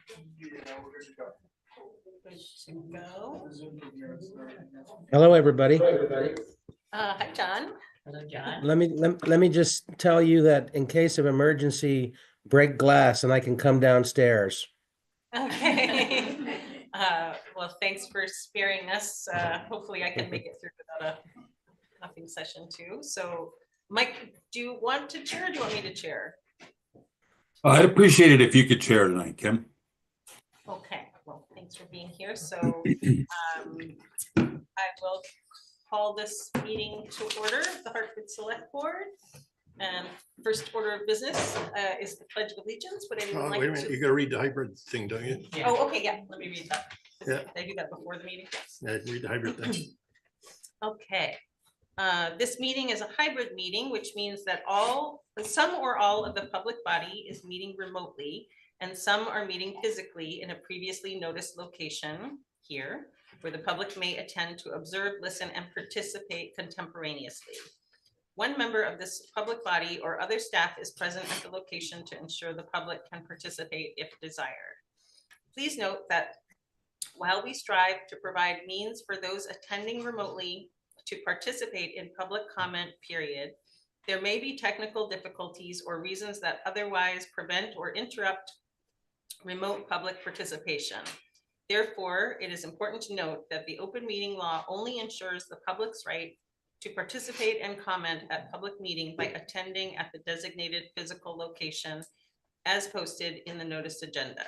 Good to go. Hello, everybody. Hi, John. Hello, John. Let me just tell you that in case of emergency, break glass and I can come downstairs. Okay. Well, thanks for sparing us. Hopefully I can make it through without a nothing session too. So Mike, do you want to chair or do you want me to chair? I'd appreciate it if you could chair tonight, Kim. Okay, well, thanks for being here. So I will call this meeting to order, the Hartford Select Board. And first order of business is the Pledge of Allegiance. Would anyone like Wait a minute, to? you gotta read the hybrid thing, don't you? Oh, okay, yeah, let me read that. Yeah. Did I do that before the meeting? Yeah, read the hybrid thing. Okay. This meeting is a hybrid meeting, which means that some or all of the public body is meeting remotely, and some are meeting physically in a previously noticed location here, where the public may attend to observe, listen, and participate contemporaneously. One member of this public body or other staff is present at the location to ensure the public can participate if desired. Please note that while we strive to provide means for those attending remotely to participate in public comment period, there may be technical difficulties or reasons that otherwise prevent or interrupt remote public participation. Therefore, it is important to note that the open meeting law only ensures the public's right to participate and comment at public meeting by attending at the designated physical location as posted in the notice agenda.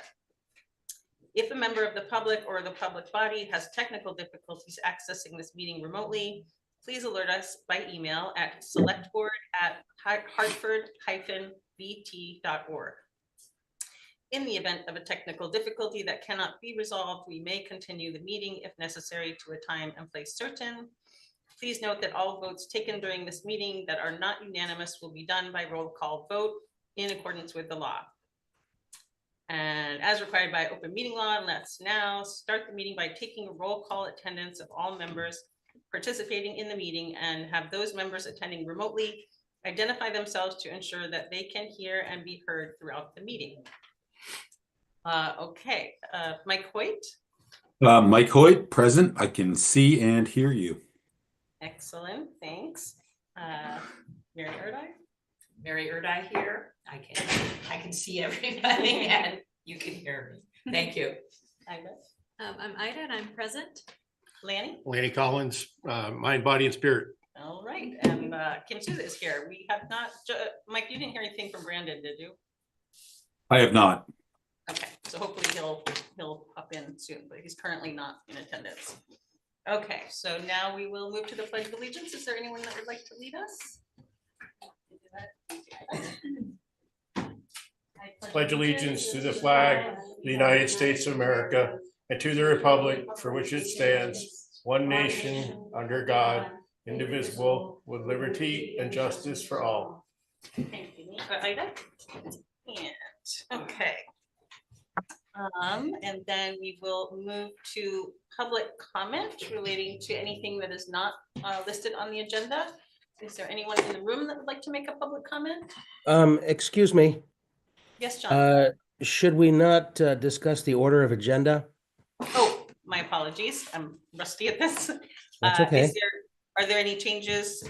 If a member of the public or the public body has technical difficulties accessing this meeting remotely, please alert us by email at selectboard@hartford-vt.org. In the event of a technical difficulty that cannot be resolved, we may continue the meeting if necessary to a time and place certain. Please note that all votes taken during this meeting that are not unanimous will be done by roll call vote in accordance with the law. And as required by open meeting law, let's now start the meeting by taking a roll call attendance of all members participating in the meeting and have those members attending remotely identify themselves to ensure that they can hear and be heard throughout the meeting. Okay, Mike Hoyt. Mike Hoyt, present. I can see and hear you. Excellent, thanks. Mary Erdai. Mary Erdai here. I can see everybody and you can hear me. Thank you. Ida. I'm Ida and I'm present. Lanny. Lanny Collins, mind, body, and spirit. All right, and Kim Souza is here. We have not, Mike, you didn't hear anything from Brandon, did you? I have not. Okay, so hopefully he'll pop in soon, but he's currently not in attendance. Okay, so now we will move to the Pledge of Allegiance. Is there anyone that would like to lead us? Pledge allegiance to the flag of the United States of America and to the republic for which it stands, one nation, under God, indivisible, with liberty and justice for all. Thank you. Ida? And, okay. And then we will move to public comment relating to anything that is not listed on the agenda. Is there anyone in the room that would like to make a public comment? Excuse me, Yes, John. should we not discuss the order of agenda? Oh, my apologies. I'm rusty at this. That's okay. Are there any changes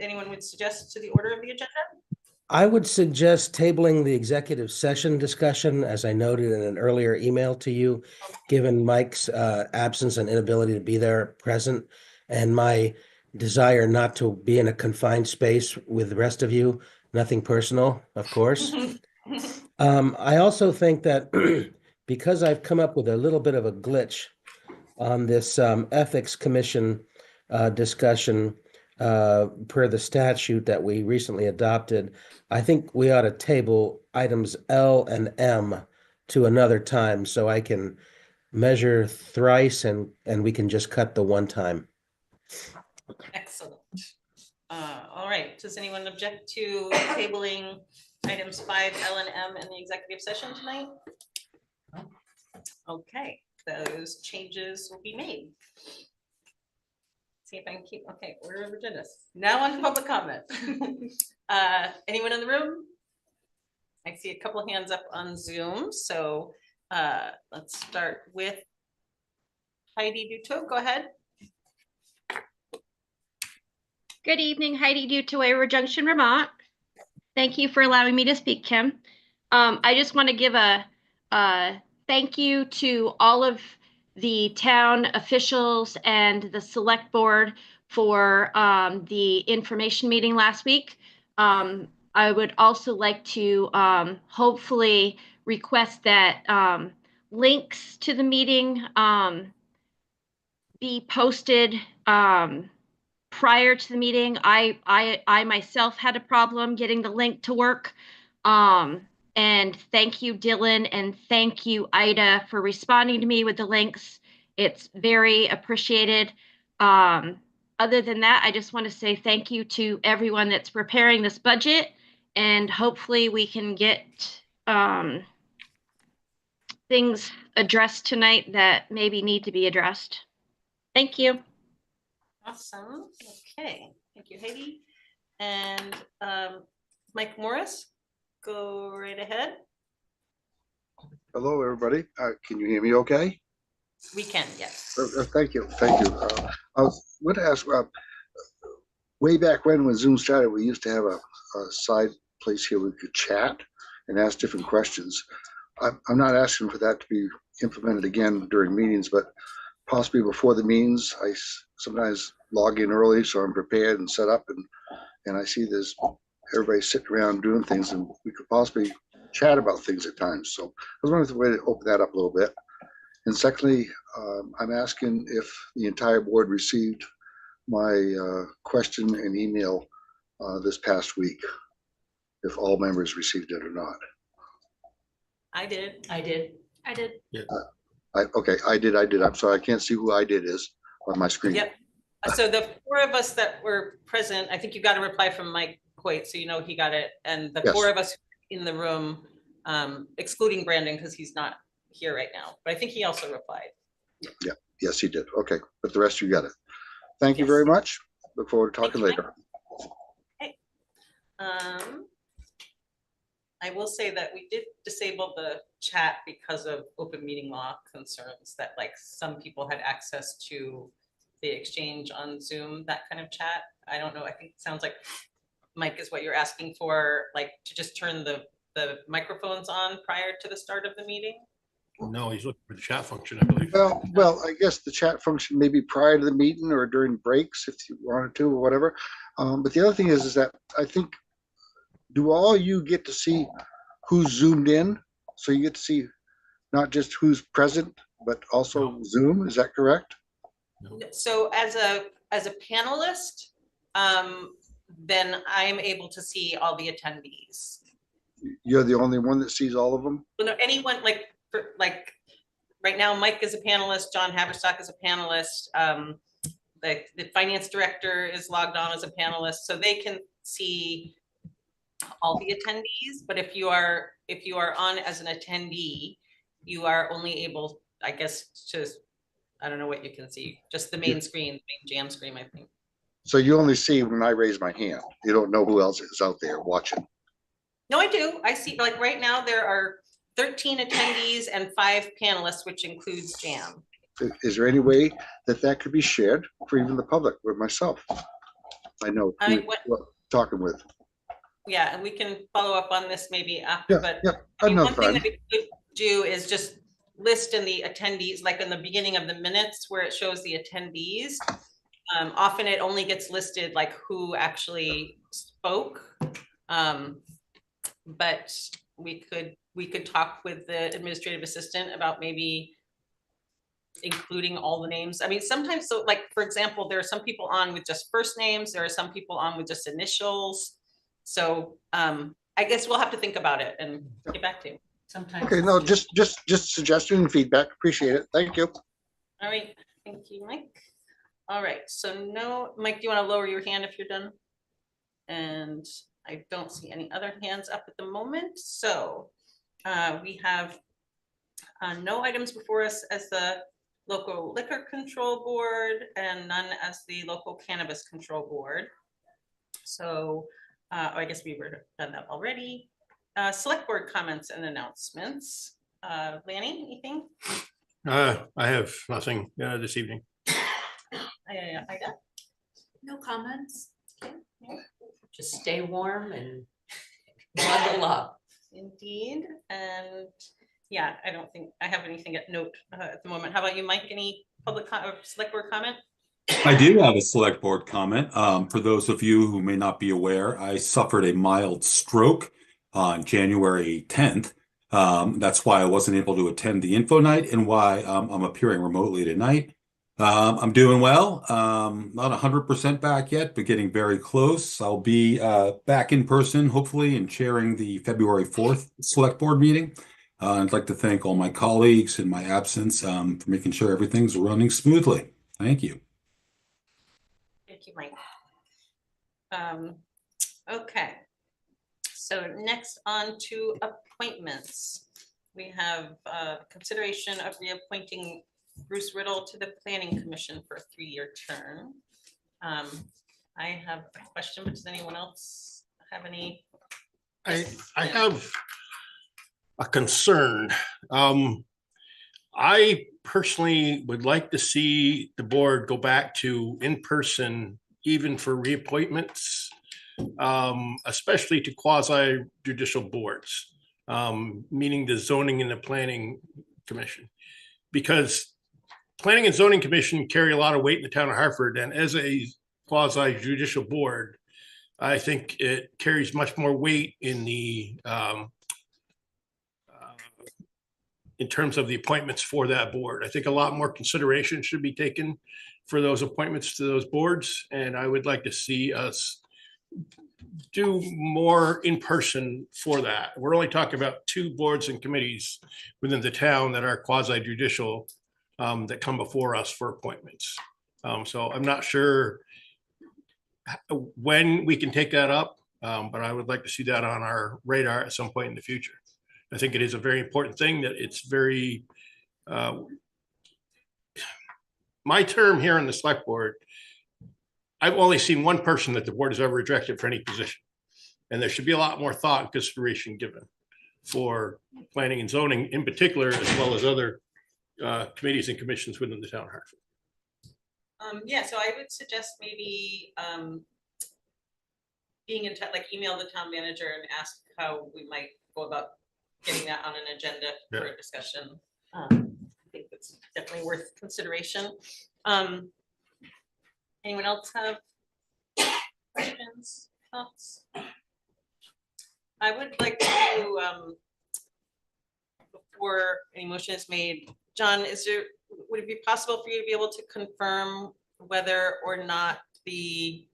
anyone would suggest to the order of the agenda? I would suggest tabling the executive session discussion, as I noted in an earlier email to you, given Mike's absence and inability to be there present, and my desire not to be in a confined space with the rest of you. Nothing personal, of course. I also think that because I've come up with a little bit of a glitch on this ethics commission discussion per the statute that we recently adopted, I think we ought to table items L and M to another time so I can measure thrice and we can just cut the one time. Excellent. All right. Does anyone object to tabling items 5, L, and M in the executive session tonight? Okay, those changes will be made. See if I can keep, okay, order of agenda. Now on to public comment. Anyone in the room? I see a couple of hands up on Zoom, so Let's start with Heidi Duto. Go ahead. Good evening, Heidi Dutoy, Junction, Vermont. Thank you for allowing me to speak, Kim. I just want to give a thank you to all of the town officials and the select board for the information meeting last week. I would also like to hopefully request that links to the meeting be posted prior to the meeting. I myself had a problem getting the link to work. And thank you, Dylan, and thank you, Ida, for responding to me with the links. It's very appreciated. Other than that, I just want to say thank you to everyone that's preparing this budget, and hopefully we can get things addressed tonight that maybe need to be addressed. Thank you. Awesome. Okay. Thank you, Heidi. And Mike Morris, go right ahead. Hello, everybody. Can you hear me okay? We can, yes. Thank you. Thank you. I was going to ask, way back when Zoom started, we used to have a side place here we could chat and ask different questions. I'm not asking for that to be implemented again during meetings, but possibly before the meetings. I sometimes log in early, so I'm prepared and set up, and I see there's everybody sitting around doing things, and we could possibly chat about things at times. So I was wondering if the way to open that up a little bit. And secondly, I'm asking if the entire board received my question and email this past week, if all members received it or not. I did. I did. I did. Okay, I did. I'm sorry, I can't see who I did is on my screen. Yep. So the four of us that were present, I think you got a reply from Mike Coit, so you know he got it. And the Yes. four of us in the room, excluding Brandon because he's not here right now, but I think he also replied. Yeah, yes, he did. Okay, but the rest of you got it. Thank you Yes. very much. Look forward to talking Thank you, later. Okay. I will say that we did disable the chat because of open meeting law concerns that like some people had access to the exchange on Zoom, that kind of chat. I don't know. I think it sounds like Mike is what you're asking for, like to just turn the microphones on prior to the start of the meeting. No, he's looking for the chat function, I believe. Well, I guess the chat function maybe prior to the meeting or during breaks if you wanted to or whatever. But the other thing is that I think, do all you get to see who's zoomed in? So you get to see not just who's present, but also No. Zoom. Is that correct? So as a panelist, then I'm able to see all the attendees. You're the only one that sees all of them? Well, no, anyone like right now, Mike is a panelist, John Haverstock is a panelist. The finance director is logged on as a panelist, so they can see all the attendees. But if you are on as an attendee, you are only able, I guess, to, I don't know what you can see, just the main screen, the main jam screen, I think. So you only see when I raise my hand. You don't know who else is out there watching. No, I do. I see, like right now, there are 13 attendees and 5 panelists, which includes jam. Is there any way that that could be shared for even the public with myself? I know I who we're talking with. Yeah, and we can follow up on this maybe after, Yeah, but yeah, I mean, enough one thing time. that we could do is just list in the attendees, like in the beginning of the minutes where it shows the attendees. Often it only gets listed like who actually spoke. But we could talk with the administrative assistant about maybe including all the names. I mean, sometimes, so like, for example, there are some people on with just first names. There are some people on with just initials. So I guess we'll have to think about it and get back to you. Sometimes. Okay, no, just suggestion and feedback. Appreciate it. Thank you. All right, thank you, Mike. All right, so no, Mike, do you want to lower your hand if you're done? And I don't see any other hands up at the moment. So we have no items before us as the local liquor control board and none as the local cannabis control board. So I guess we were done that already. Select board comments and announcements. Lanny, anything? I have nothing this evening. Ida? No comments. Just stay warm and bundle up. Indeed, and yeah, I don't think I have anything at note at the moment. How about you, Mike? Any public or select board comment? I do have a select board comment. For those of you who may not be aware, I suffered a mild stroke on January 10th. That's why I wasn't able to attend the info night and why I'm appearing remotely tonight. I'm doing well. Not 100% back yet, but getting very close. I'll be back in person, hopefully, and chairing the February 4th select board meeting. I'd like to thank all my colleagues in my absence for making sure everything's running smoothly. Thank you. Thank you, Mike. Okay, so next on to appointments. We have consideration of reappointing Bruce Riddle to the Planning Commission for a 3-year term. I have a question, but does anyone else have any? I have a concern. I personally would like to see the board go back to in-person, even for reappointments, especially to quasi judicial boards, meaning the zoning and the planning commission. Because planning and zoning commission carry a lot of weight in the town of Hartford, and as a quasi judicial board, I think it carries much more weight in the in terms of the appointments for that board. I think a lot more consideration should be taken for those appointments to those boards. And I would like to see us do more in person for that. We're only talking about 2 boards and committees within the town that are quasi judicial that come before us for appointments. So I'm not sure when we can take that up, but I would like to see that on our radar at some point in the future. I think it is a very important thing that it's very, my term here on the select board, I've only seen one person that the board has ever rejected for any position. And there should be a lot more thought and consideration given for planning and zoning in particular, as well as other committees and commissions within the town of Hartford. Yeah, so I would suggest maybe being in touch, like email the town manager and ask how we might go about getting that on an agenda for a discussion. I think that's definitely worth consideration. Anyone else have questions, thoughts? I would like to, before any motion is made, John, would it be possible for you to be able to confirm whether or not the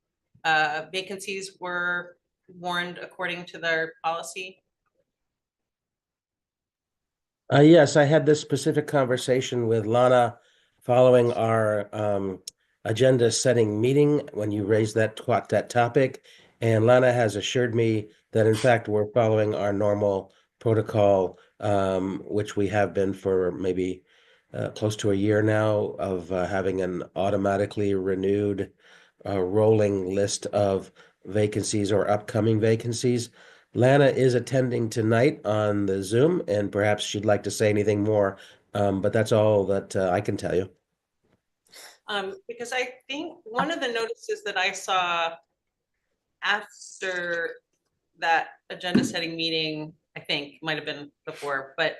vacancies were warned according to their policy? Yes, I had this specific conversation with Lana following our agenda setting meeting when you raised that topic. And Lana has assured me that in fact, we're following our normal protocol, which we have been for maybe close to a year now, of having an automatically renewed rolling list of vacancies or upcoming vacancies. Lana is attending tonight on the Zoom, and perhaps she'd like to say anything more, but that's all that I can tell you. Because I think one of the notices that I saw after that agenda setting meeting, I think might have been before, but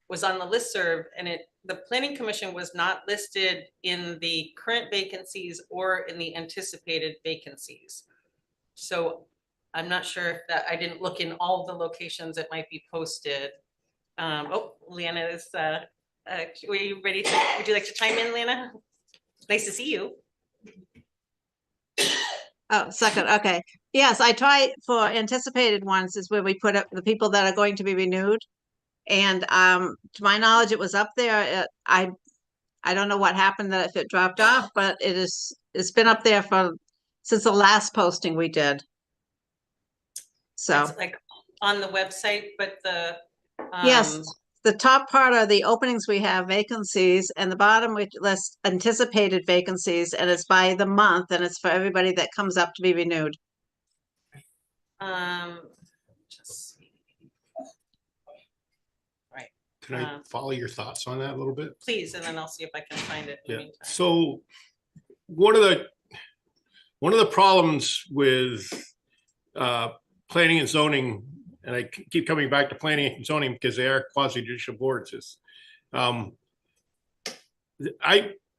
was on the listserv, and the planning commission was not listed in the current vacancies or in the anticipated vacancies. So I'm not sure if that, I didn't look in all the locations it might be posted. Oh, Leanna is, were you ready to, would you like to chime in, Leanna? Nice to see you. Oh, second, okay. Yes, I try for anticipated ones is where we put up the people that are going to be renewed. And to my knowledge, it was up there. I don't know what happened, that if it dropped off, but it's been up there since the last posting we did. So It's like on the website, but the yes, the top part are the openings we have, vacancies, and the bottom we list anticipated vacancies, and it's by the month, and it's for everybody that comes up to be renewed. just see. Right. can I follow your thoughts on that a little bit? Please, and then I'll see if I can find it in the Yeah, meantime. so one of the problems with planning and zoning, and I keep coming back to planning and zoning because they are quasi-judicial boards, is I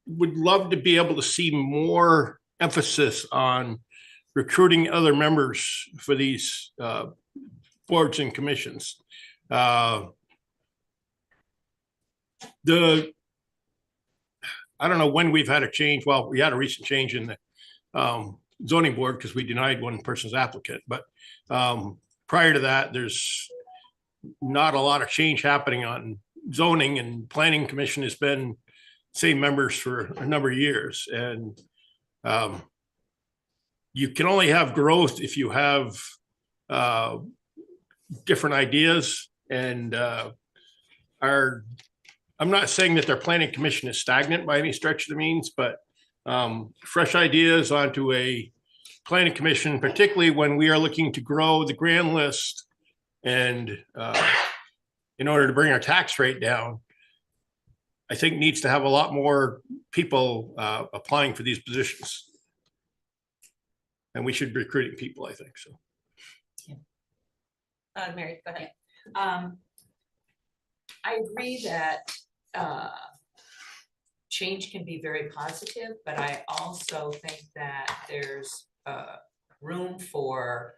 would love to be able to see more emphasis on recruiting other members for these boards and commissions. I don't know when we've had a change. Well, we had a recent change in the zoning board because we denied one person's applicant. But prior to that, there's not a lot of change happening on zoning, and planning commission has been same members for a number of years. And you can only have growth if you have different ideas. And I'm not saying that their planning commission is stagnant by any stretch of the means, but fresh ideas onto a planning commission, particularly when we are looking to grow the grand list and in order to bring our tax rate down, I think needs to have a lot more people applying for these positions. And we should be recruiting people, I think so. Mary, go ahead. I agree that change can be very positive, but I also think that there's room for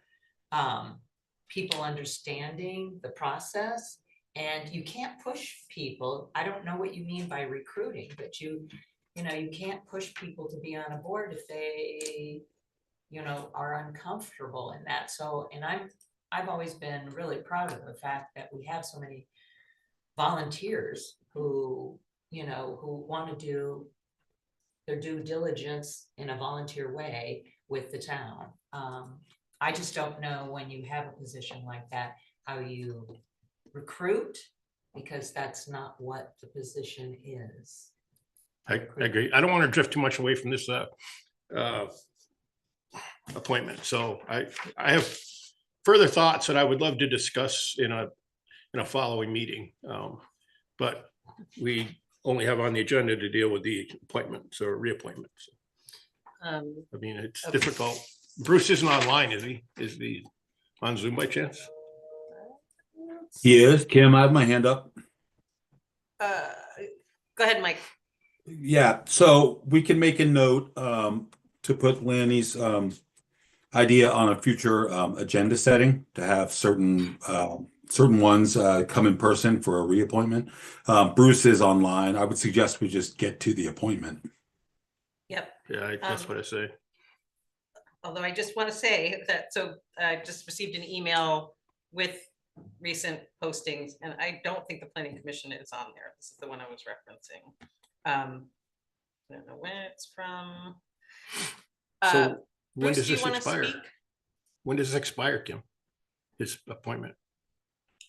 people understanding the process, and you can't push people. I don't know what you mean by recruiting, but you can't push people to be on a board if they, are uncomfortable in that. So, and I've always been really proud of the fact that we have so many volunteers who want to do their due diligence in a volunteer way with the town. I just don't know when you have a position like that, how you recruit, because that's not what the position is. I agree. I don't want to drift too much away from this appointment. So I have further thoughts that I would love to discuss in a following meeting. But we only have on the agenda to deal with the appointments or reappointments. I mean, it's difficult. Bruce isn't online, is he? Is he on Zoom by chance? He is. Kim, I have my hand up. Go ahead, Mike. Yeah, so we can make a note to put Lanny's idea on a future agenda setting to have certain ones come in person for a reappointment. Bruce is online. I would suggest we just get to the appointment. Yep. Yeah, that's what I say. Although I just want to say that, so I just received an email with recent postings, and I don't think the planning commission is on there. This is the one I was referencing. I don't know when it's from. So when Bruce, does do you this want to expire? speak? When does this expire, Kim? His appointment?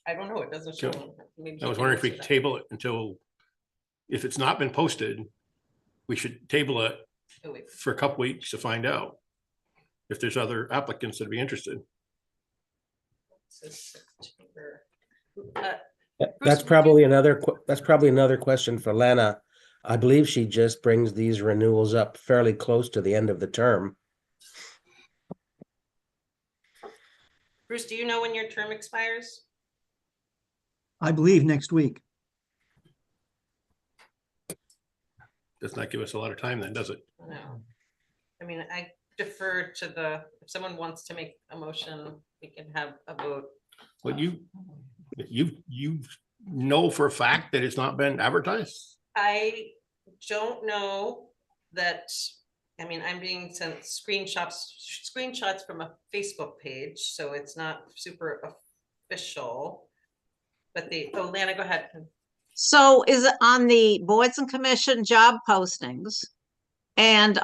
I don't know. It doesn't show. So, Maybe I was he wondering if can we answer that. table it until, if it's not been posted, we should table it Oh, wait. for a couple weeks to find out if there's other applicants that'd be interested. This is September. That's probably another question for Lana. I believe she just brings these renewals up fairly close to the end of the term. Bruce, do you know when your term expires? I believe next week. Does not give us a lot of time then, does it? No. I mean, I defer to if someone wants to make a motion, we can have a vote. Well, you know for a fact that it's not been advertised? I don't know that, I mean, I'm being sent screenshots from a Facebook page, so it's not super official. But Lana, go ahead. So is it on the boards and commission job postings? And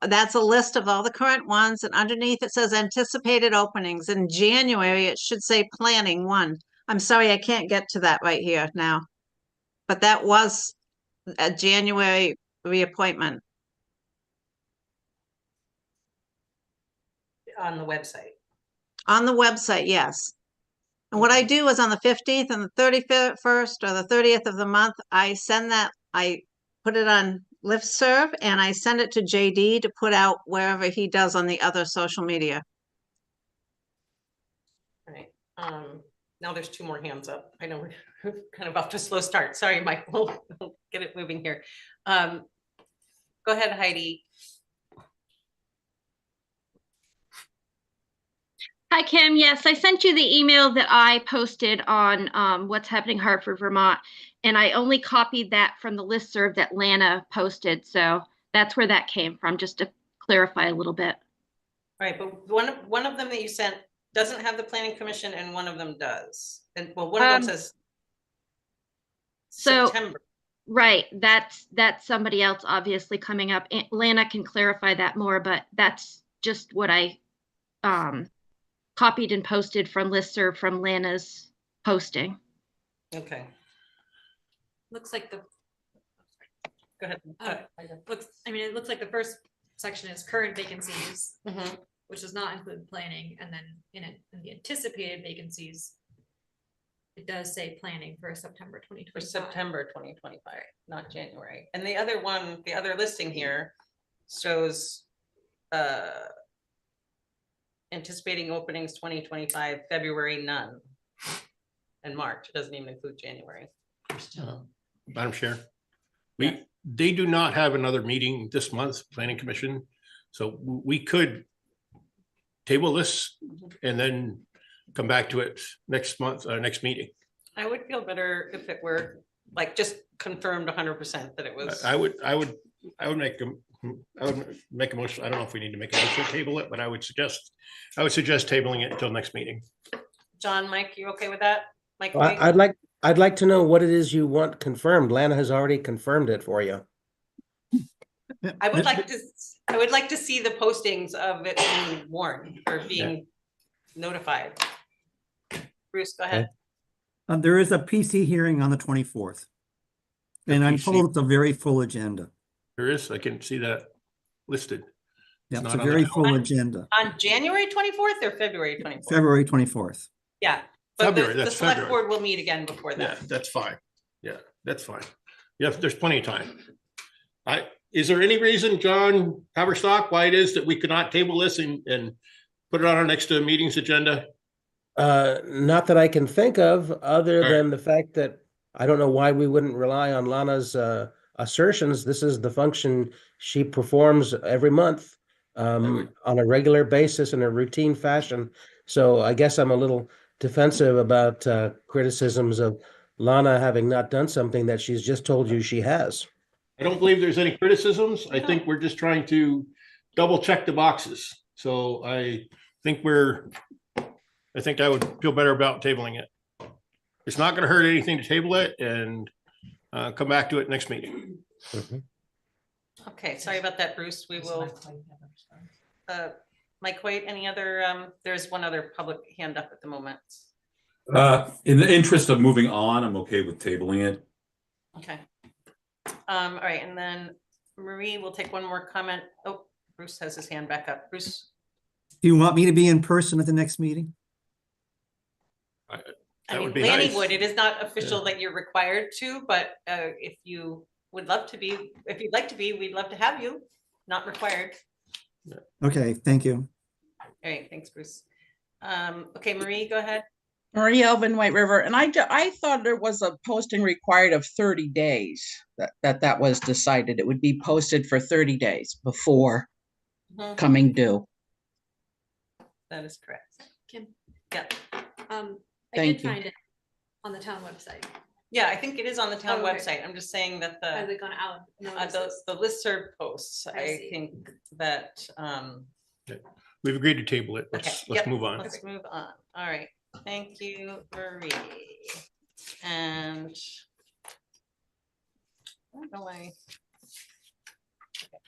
that's a list of all the current ones, and underneath it says anticipated openings. In January, it should say planning 1. I'm sorry, I can't get to that right here now. But that was a January reappointment. On the website. On the website, yes. And what I do is on the 15th and the 31st or the 30th of the month, I put it on listserv and I send it to JD to put out wherever he does on the other social media. All right, now there's two more hands up. I know we're kind of off to a slow start. Sorry, Mike, we'll get it moving here. Go ahead, Heidi. Hi, Kim. Yes, I sent you the email that I posted on what's happening in Hartford, Vermont, and I only copied that from the listserv that Lana posted. So that's where that came from, just to clarify a little bit. All right, but one of them that you sent doesn't have the planning commission and one of them does. And well, one of them says so, September. Right, that's somebody else obviously coming up. Lana can clarify that more, but that's just what I copied and posted from listserv from Lana's posting. Okay, Looks like the, go ahead. it looks like the first section is current vacancies, Mhm. which does not include planning, and then in the anticipated vacancies, it does say planning for September For 2025. September 2025, not January. And the other one, the other listing here shows anticipating openings 2025, February none. And March, it doesn't even include January. Madam Chair, Yeah. they do not have another meeting this month, Planning Commission. So we could table this and then come back to it next month, next meeting. I would feel better if it were like just confirmed 100% that it was. I would make a motion. I don't know if we need to make a motion to table it, but I would suggest tabling it until next meeting. John, Mike, you okay with that? Mike, Well, I'd like to know what it is you want confirmed. Lana has already confirmed it for you. I would like to see the postings of it being warned or being notified. Bruce, go ahead. There is a PC hearing on the 24th. And I'm told it's a very full agenda. There is, I can see that listed. Yeah, it's not a on the very calendar. full agenda. On January 24th or February 24th? February 24th. Yeah, but February, the that's select February. board will meet again before Yeah, that. that's fine. Yeah, that's fine. Yeah, there's plenty of time. Is there any reason, John Haverstock, why it is that we could not table this and put it on our next meeting's agenda? Not that I can think of, other All than the fact that I don't know why we wouldn't rely on Lana's assertions. This is the function she performs every month on a regular basis in a routine fashion. So I guess I'm a little defensive about criticisms of Lana having not done something that she's just told you she has. I don't believe there's any criticisms. I think we're just trying to double check the boxes. So I think I would feel better about tabling it. It's not going to hurt anything to table it and come back to it next meeting. Okay, sorry about that, Bruce. We will. Mike White, any other, there's one other public hand up at the moment. In the interest of moving on, I'm okay with tabling it. Okay. All right, and then Marie will take one more comment. Oh, Bruce has his hand back up. Bruce. Do you want me to be in person at the next meeting? I That mean, would be Lanny nice. would. It is not official that you're required to, but if you would love to be, if you'd like to be, we'd love to have you. Not required. Okay, thank you. All right, thanks, Bruce. Okay, Marie, go ahead. Marie Elvin, White River, and I thought there was a posting required of 30 days, that was decided. It would be posted for 30 days before Mhm, coming due. that is correct. Kim, Yeah, I Thank did you. find it on the town website. yeah, I think it is on the town Oh, okay. website. I'm just saying that Has the it gone out? Notices? the listserv posts, I I see. think that We've agreed to table it. okay, Let's yep, move on. let's move on. All right, thank you, Marie. And I don't know why. Okay.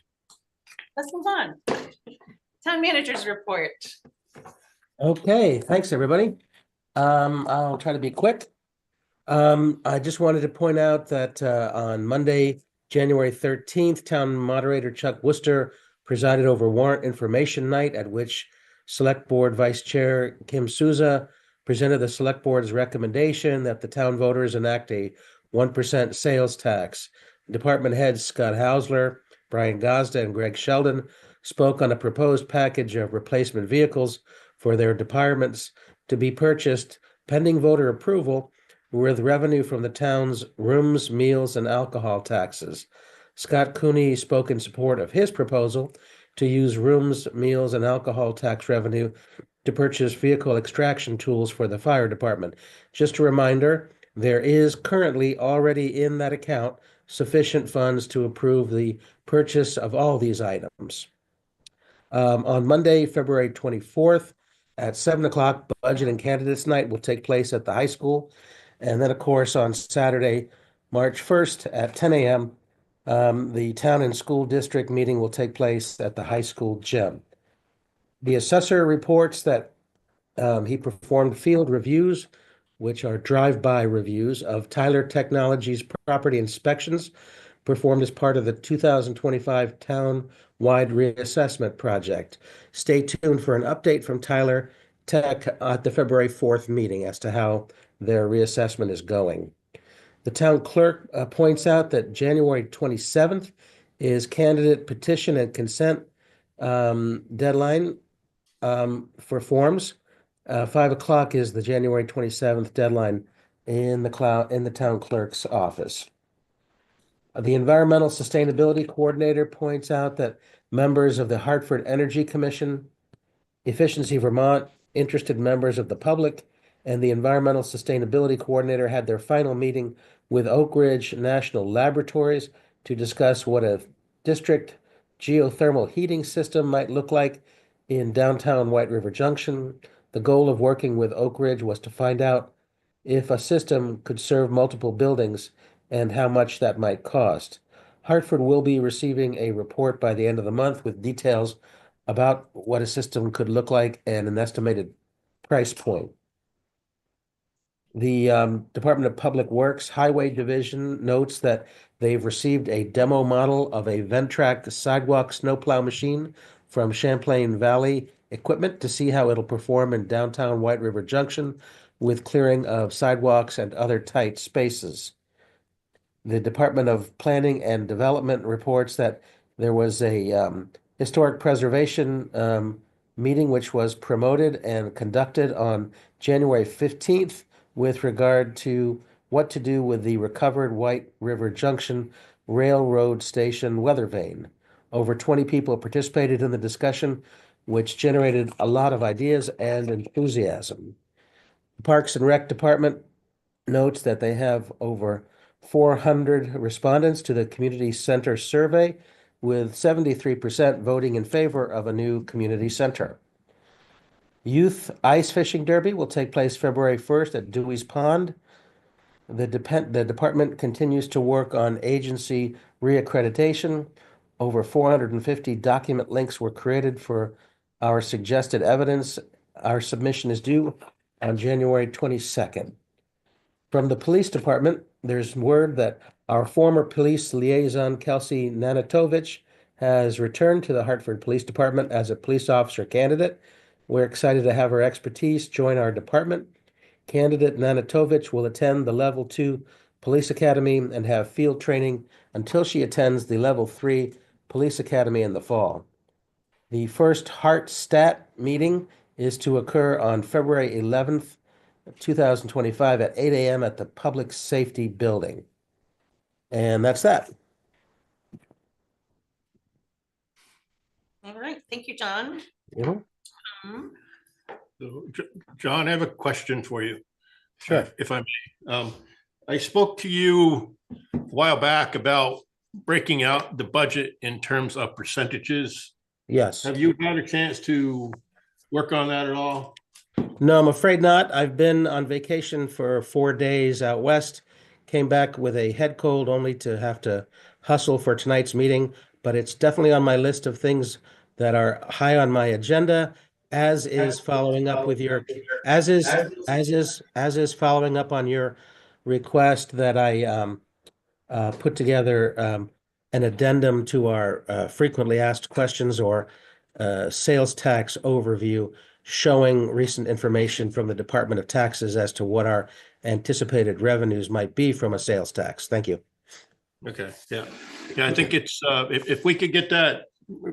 Let's move on. Town managers report. Okay, thanks, everybody. I'll try to be quick. I just wanted to point out that on Monday, January 13th, Town Moderator Chuck Worcester presided over warrant information night, at which Select Board Vice Chair Kim Souza presented the select board's recommendation that the town voters enact a 1% sales tax. Department heads Scott Hausler, Brian Gazda, and Greg Sheldon spoke on a proposed package of replacement vehicles for their departments to be purchased pending voter approval with revenue from the town's rooms, meals, and alcohol taxes. Scott Cooney spoke in support of his proposal to use rooms, meals, and alcohol tax revenue to purchase vehicle extraction tools for the fire department. Just a reminder, there is currently already in that account sufficient funds to approve the purchase of all these items. On Monday, February 24th at 7 o'clock, Budget and Candidates Night will take place at the high school. And then, of course, on Saturday, March 1st at 10 a.m., the town and school district meeting will take place at the high school gym. The assessor reports that he performed field reviews, which are drive-by reviews of Tyler Technologies property inspections performed as part of the 2025 town-wide reassessment project. Stay tuned for an update from Tyler Tech at the February 4th meeting as to how their reassessment is going. The town clerk points out that January 27th is candidate petition and consent deadline for forms. 5 o'clock is the January 27th deadline in the town clerk's office. The Environmental Sustainability Coordinator points out that members of the Hartford Energy Commission, Efficiency Vermont, interested members of the public, and the Environmental Sustainability Coordinator had their final meeting with Oak Ridge National Laboratories to discuss what a district geothermal heating system might look like in downtown White River Junction. The goal of working with Oak Ridge was to find out if a system could serve multiple buildings and how much that might cost. Hartford will be receiving a report by the end of the month with details about what a system could look like and an estimated price point. The Department of Public Works Highway Division notes that they've received a demo model of a Ventrac sidewalk snowplow machine from Champlain Valley Equipment to see how it'll perform in downtown White River Junction with clearing of sidewalks and other tight spaces. The Department of Planning and Development reports that there was a historic preservation meeting which was promoted and conducted on January 15th with regard to what to do with the recovered White River Junction Railroad Station weather vane. Over 20 people participated in the discussion, which generated a lot of ideas and enthusiasm. The Parks and Rec Department notes that they have over 400 respondents to the community center survey, with 73% voting in favor of a new community center. Youth Ice Fishing Derby will take place February 1st at Dewey's Pond. The department continues to work on agency reaccreditation. Over 450 document links were created for our suggested evidence. Our submission is due on January 22nd. From the police department, there's word that our former police liaison, Kelsey Nanatovich, has returned to the Hartford Police Department as a police officer candidate. We're excited to have her expertise join our department. Candidate Nanatovich will attend the Level 2 Police Academy and have field training until she attends the Level 3 Police Academy in the fall. The first Hart Stat meeting is to occur on February 11th, 2025 at 8 a.m. at the Public Safety Building. And that's that. All right, thank you, John. So, John, I have a question for you. Sure. If I may. I spoke to you a while back about breaking out the budget in terms of percentages. Yes. Have you had a chance to work on that at all? No, I'm afraid not. I've been on vacation for 4 days out west, came back with a head cold only to have to hustle for tonight's meeting, but it's definitely on my list of things that are high on my agenda, as is following up with your, as is following up on your request that I put together an addendum to our frequently asked questions or sales tax overview, showing recent information from the Department of Taxes as to what our anticipated revenues might be from a sales tax. Thank you. Okay, yeah. Yeah, I think it's, if we could get that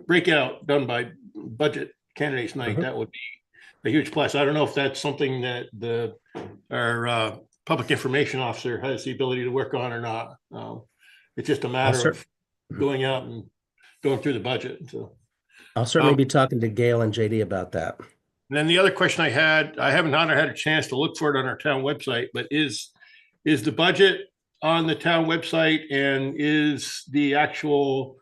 breakout done by budget candidates night, that would be a huge plus. I don't know if that's something that our public information officer has the ability to work on or not. It's just a matter of going out and going through the budget, so. I'll certainly be talking to Gail and JD about that. And then the other question I haven't had a chance to look for it on our town website, but is the budget on the town website, and is the actual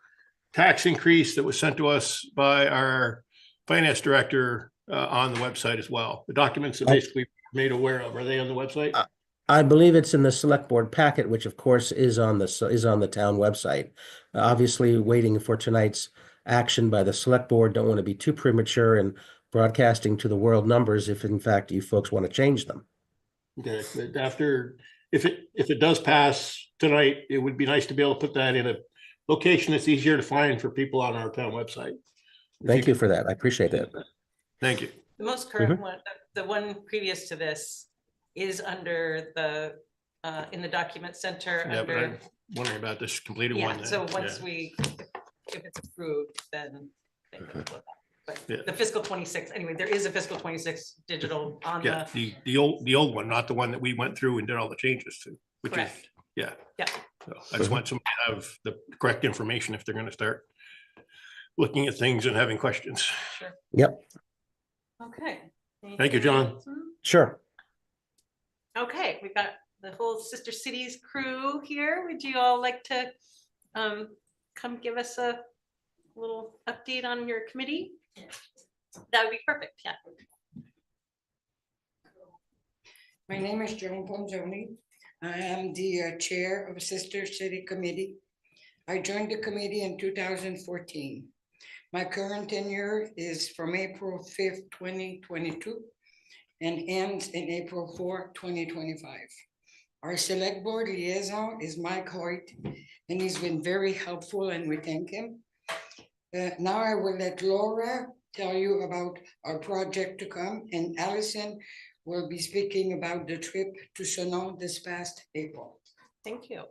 tax increase that was sent to us by our finance director on the website as well? The documents that basically made aware of, are they on the website? I believe it's in the select board packet, which of course is on the town website. Obviously, waiting for tonight's action by the select board. Don't want to be too premature in broadcasting to the world numbers if in fact you folks want to change them. Okay, but after, if it does pass tonight, it would be nice to be able to put that in a location that's easier to find for people on our town website. Thank you for that. I appreciate that. Thank you. The most current one, the one previous to this, is under the in the document center. Yeah, but under, I'm wondering about this completed yeah, one. then. so once Yeah. if it's approved, then but Yeah. the fiscal 26, anyway, there is a fiscal 26 digital on Yeah, the, the old one, not the one that we went through and did all the changes to, which is, correct. yeah. Yeah. So I just want somebody to have the correct information if they're gonna start looking at things and having questions. Sure. Yep. Okay. Thank you, John. Sure. Okay, we've got the whole Sister Cities crew here. Would you all like to come give us a little update on your committee? That would be perfect, yeah. My name is Joan Ponzoni. I am the chair of Sister City Committee. I joined the committee in 2014. My current tenure is from April 5th, 2022 and ends in April 4th, 2025. Our select board liaison is Mike Hoyt, and he's been very helpful and we thank him. Now I will let Laura tell you about our project to come, and Allison will be speaking about the trip to Chenon this past April. Thank you.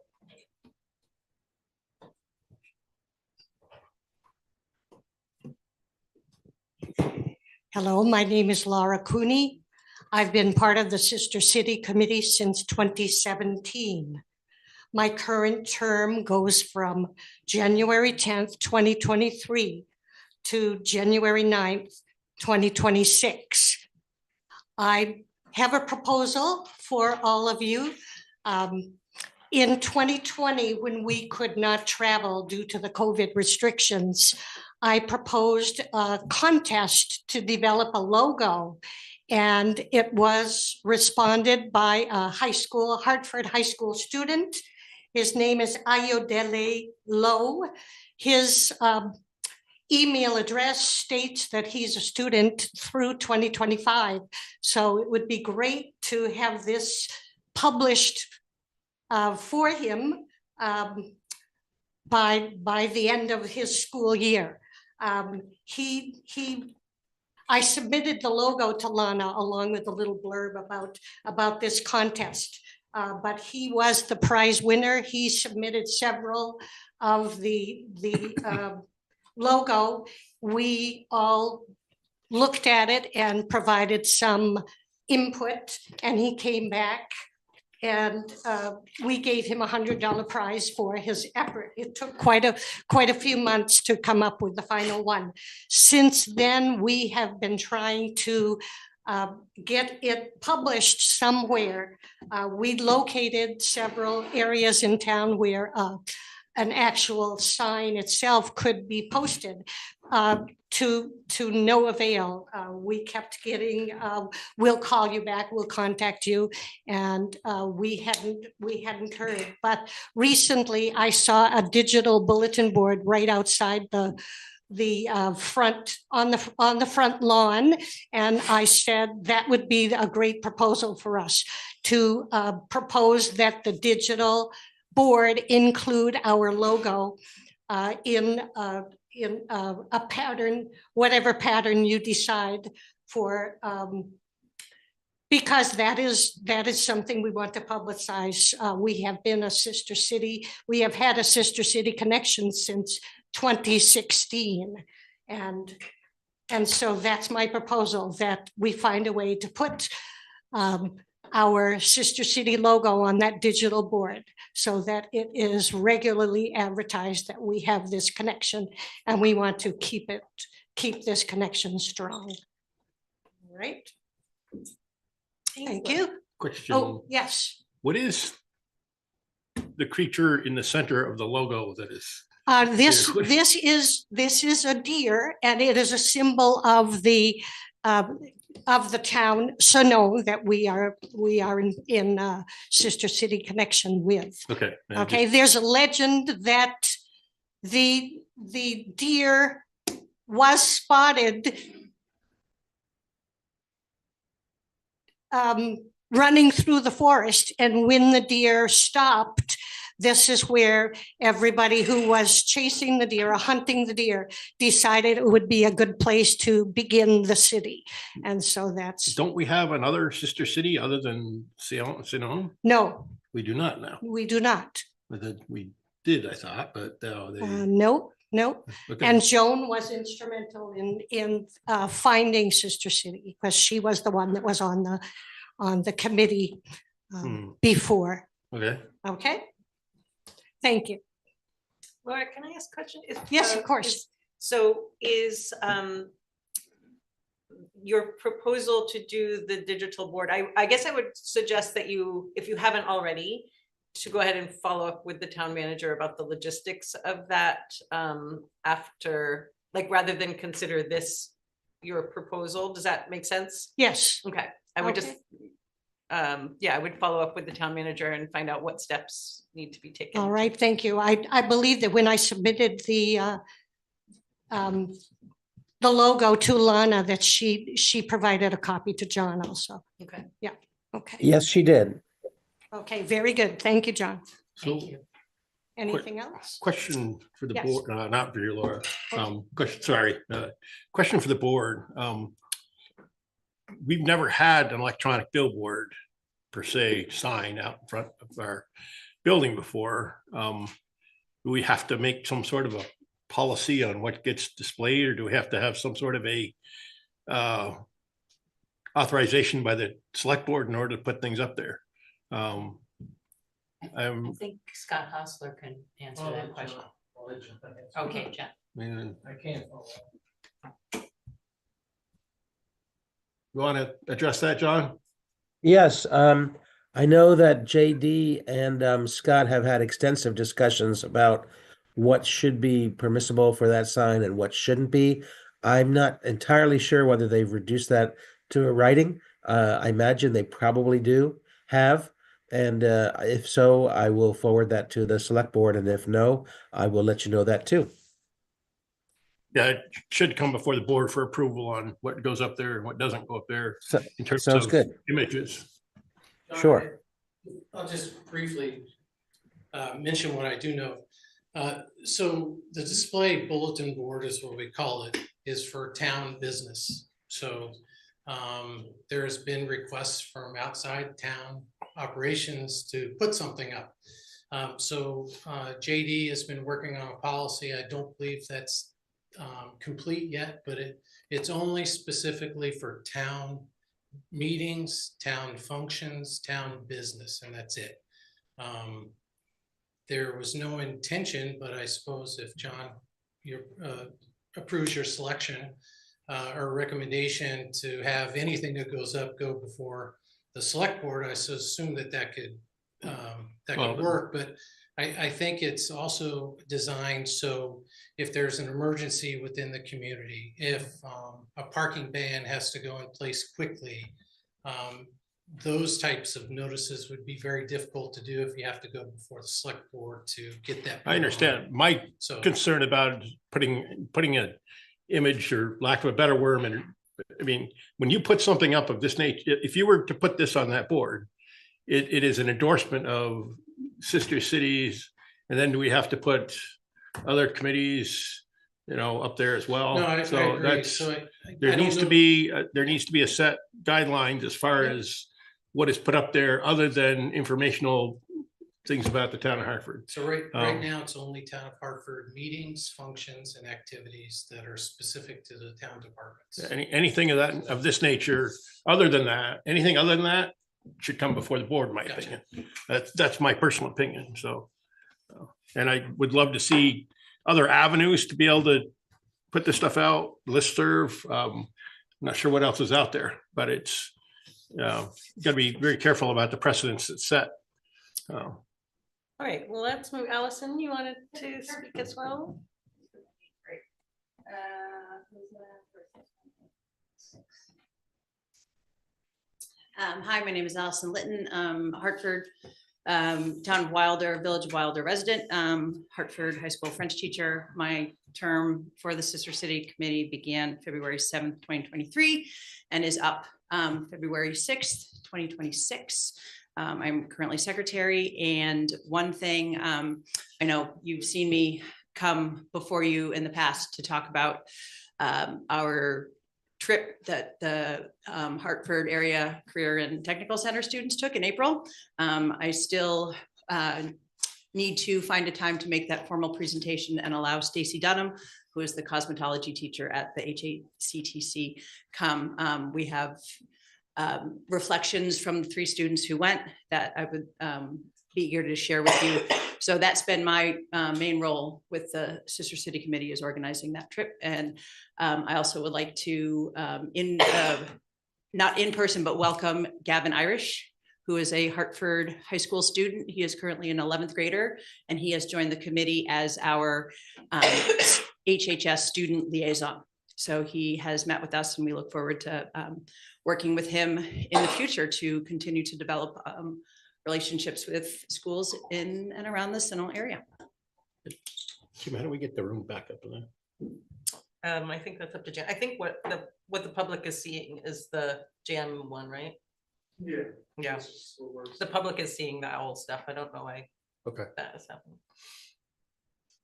Hello, my name is Laura Cooney. I've been part of the Sister City Committee since 2017. My current term goes from January 10th, 2023 to January 9th, 2026. I have a proposal for all of you. In 2020, when we could not travel due to the COVID restrictions, I proposed a contest to develop a logo, and it was responded by a Hartford High School student. His name is Ayodele Lowe. His email address states that he's a student through 2025. So it would be great to have this published for him by the end of his school year. I submitted the logo to Lana along with a little blurb about this contest, but he was the prize winner. He submitted several of the logo. We all looked at it and provided some input, and he came back. And we gave him $100 prize for his effort. It took quite a few months to come up with the final one. Since then, we have been trying to get it published somewhere. We located several areas in town where an actual sign itself could be posted. To no avail. We kept getting, we'll call you back, we'll contact you, and we hadn't heard. But recently I saw a digital bulletin board right outside the front, on the front lawn, and I said that would be a great proposal for us to propose that the digital board include our logo in a pattern, whatever pattern you decide because that is something we want to publicize. We have been a sister city. We have had a sister city connection since 2016. And so that's my proposal, that we find a way to put our sister city logo on that digital board so that it is regularly advertised that we have this connection and we want to keep this connection strong. All right. Thank you. Question. Oh, yes. What is the creature in the center of the logo that is? This is a deer, and it is a symbol of the town Sonoma that we are in Sister City connection with. Okay. Okay, there's a legend that the deer was spotted running through the forest, and when the deer stopped, this is where everybody who was chasing the deer or hunting the deer decided it would be a good place to begin the city. And so that's. Don't we have another sister city other than Sonoma? No. We do not now. We do not. We did, I thought, but they. No. Okay. And Joan was instrumental in finding Sister City, because she was the one that was on the committee before. Okay. Okay. Thank you. Laura, can I ask a question? Yes, of course. Is your proposal to do the digital board, I guess I would suggest that you, if you haven't already, to go ahead and follow up with the town manager about the logistics of that after, like, rather than consider this your proposal. Does that make sense? Yes. Okay. I would just, I would follow up with the town manager and find out what steps need to be taken. All right, thank you. I believe that when I submitted the logo to Lana, that she provided a copy to John also. Okay. Yeah. Okay. Yes, she did. Okay, very good. Thank you, John. So, Anything else? question for the Yes. board, not for you, Laura. Question for the board. We've never had an electronic billboard per se sign out in front of our building before. Do we have to make some sort of a policy on what gets displayed, or do we have to have some sort of a authorization by the select board in order to put things up there? I think Scott Hostler can answer that question. Okay, Jeff. I can't. You want to address that, John? Yes, I know that JD and Scott have had extensive discussions about what should be permissible for that sign and what shouldn't be. I'm not entirely sure whether they've reduced that to a writing. I imagine they probably have. And if so, I will forward that to the select board. And if no, I will let you know that too. Yeah, it should come before the board for approval on what goes up there and what doesn't go up there in terms Sounds of good. images. Sure. I'll just briefly mention what I do know. So the display bulletin board is what we call it, is for town business. So there has been requests from outside town operations to put something up. JD has been working on a policy. I don't believe that's complete yet, but it's only specifically for town meetings, town functions, town business, and that's it. There was no intention, but I suppose if John approves your selection or recommendation to have anything that goes up go before the select board, I assume that could work. But I think it's also designed so if there's an emergency within the community, if a parking ban has to go in place quickly, those types of notices would be very difficult to do if you have to go before the select board to get that. I understand. My concern about putting an image, or lack of a better word, and I mean, when you put something up of this nature, if you were to put this on that board, it is an endorsement of sister cities, and then do we have to put other committees up there as well. No, I So agree. that's, So there I don't needs to know- be, there needs to be a set guidelines as far as what is put up there, other than informational things about the town of Hartford. So right now, it's only Town of Hartford meetings, functions, and activities that are specific to the town departments. Anything of this nature, anything other than that should come before the board, in my Gotcha. opinion. That's my personal opinion, so. And I would love to see other avenues to be able to put this stuff out, listserv. I'm not sure what else is out there, but it's, got to be very careful about the precedents that's set. All right, well, let's move. Allison, you wanted to speak as well? Hi, my name is Allison Litton, Hartford, Town of Wilder, Village of Wilder resident, Hartford High School French teacher. My term for the Sister City Committee began February 7th, 2023, and is up February 6th, 2026. I'm currently secretary, and one thing, I know you've seen me come before you in the past to talk about our trip that the Hartford Area Career and Technical Center students took in April. I still need to find a time to make that formal presentation and allow Stacy Dunham, who is the cosmetology teacher at the HACTC, come. We have reflections from the 3 students who went that I would be eager to share with you. So that's been my main role with the Sister City Committee, is organizing that trip. And I also would like to, not in person, but welcome Gavin Irish, who is a Hartford High School student. He is currently an 11th grader, and he has joined the committee as our HHS student liaison. So he has met with us, and we look forward to working with him in the future to continue to develop relationships with schools in and around the Seminole area. Kim, how do we get the room back up in there? I think that's up to Jan. I think what the public is seeing is the Jam one, right? Yeah. Yeah. The public is seeing the owl stuff. I don't know why Okay. that is happening.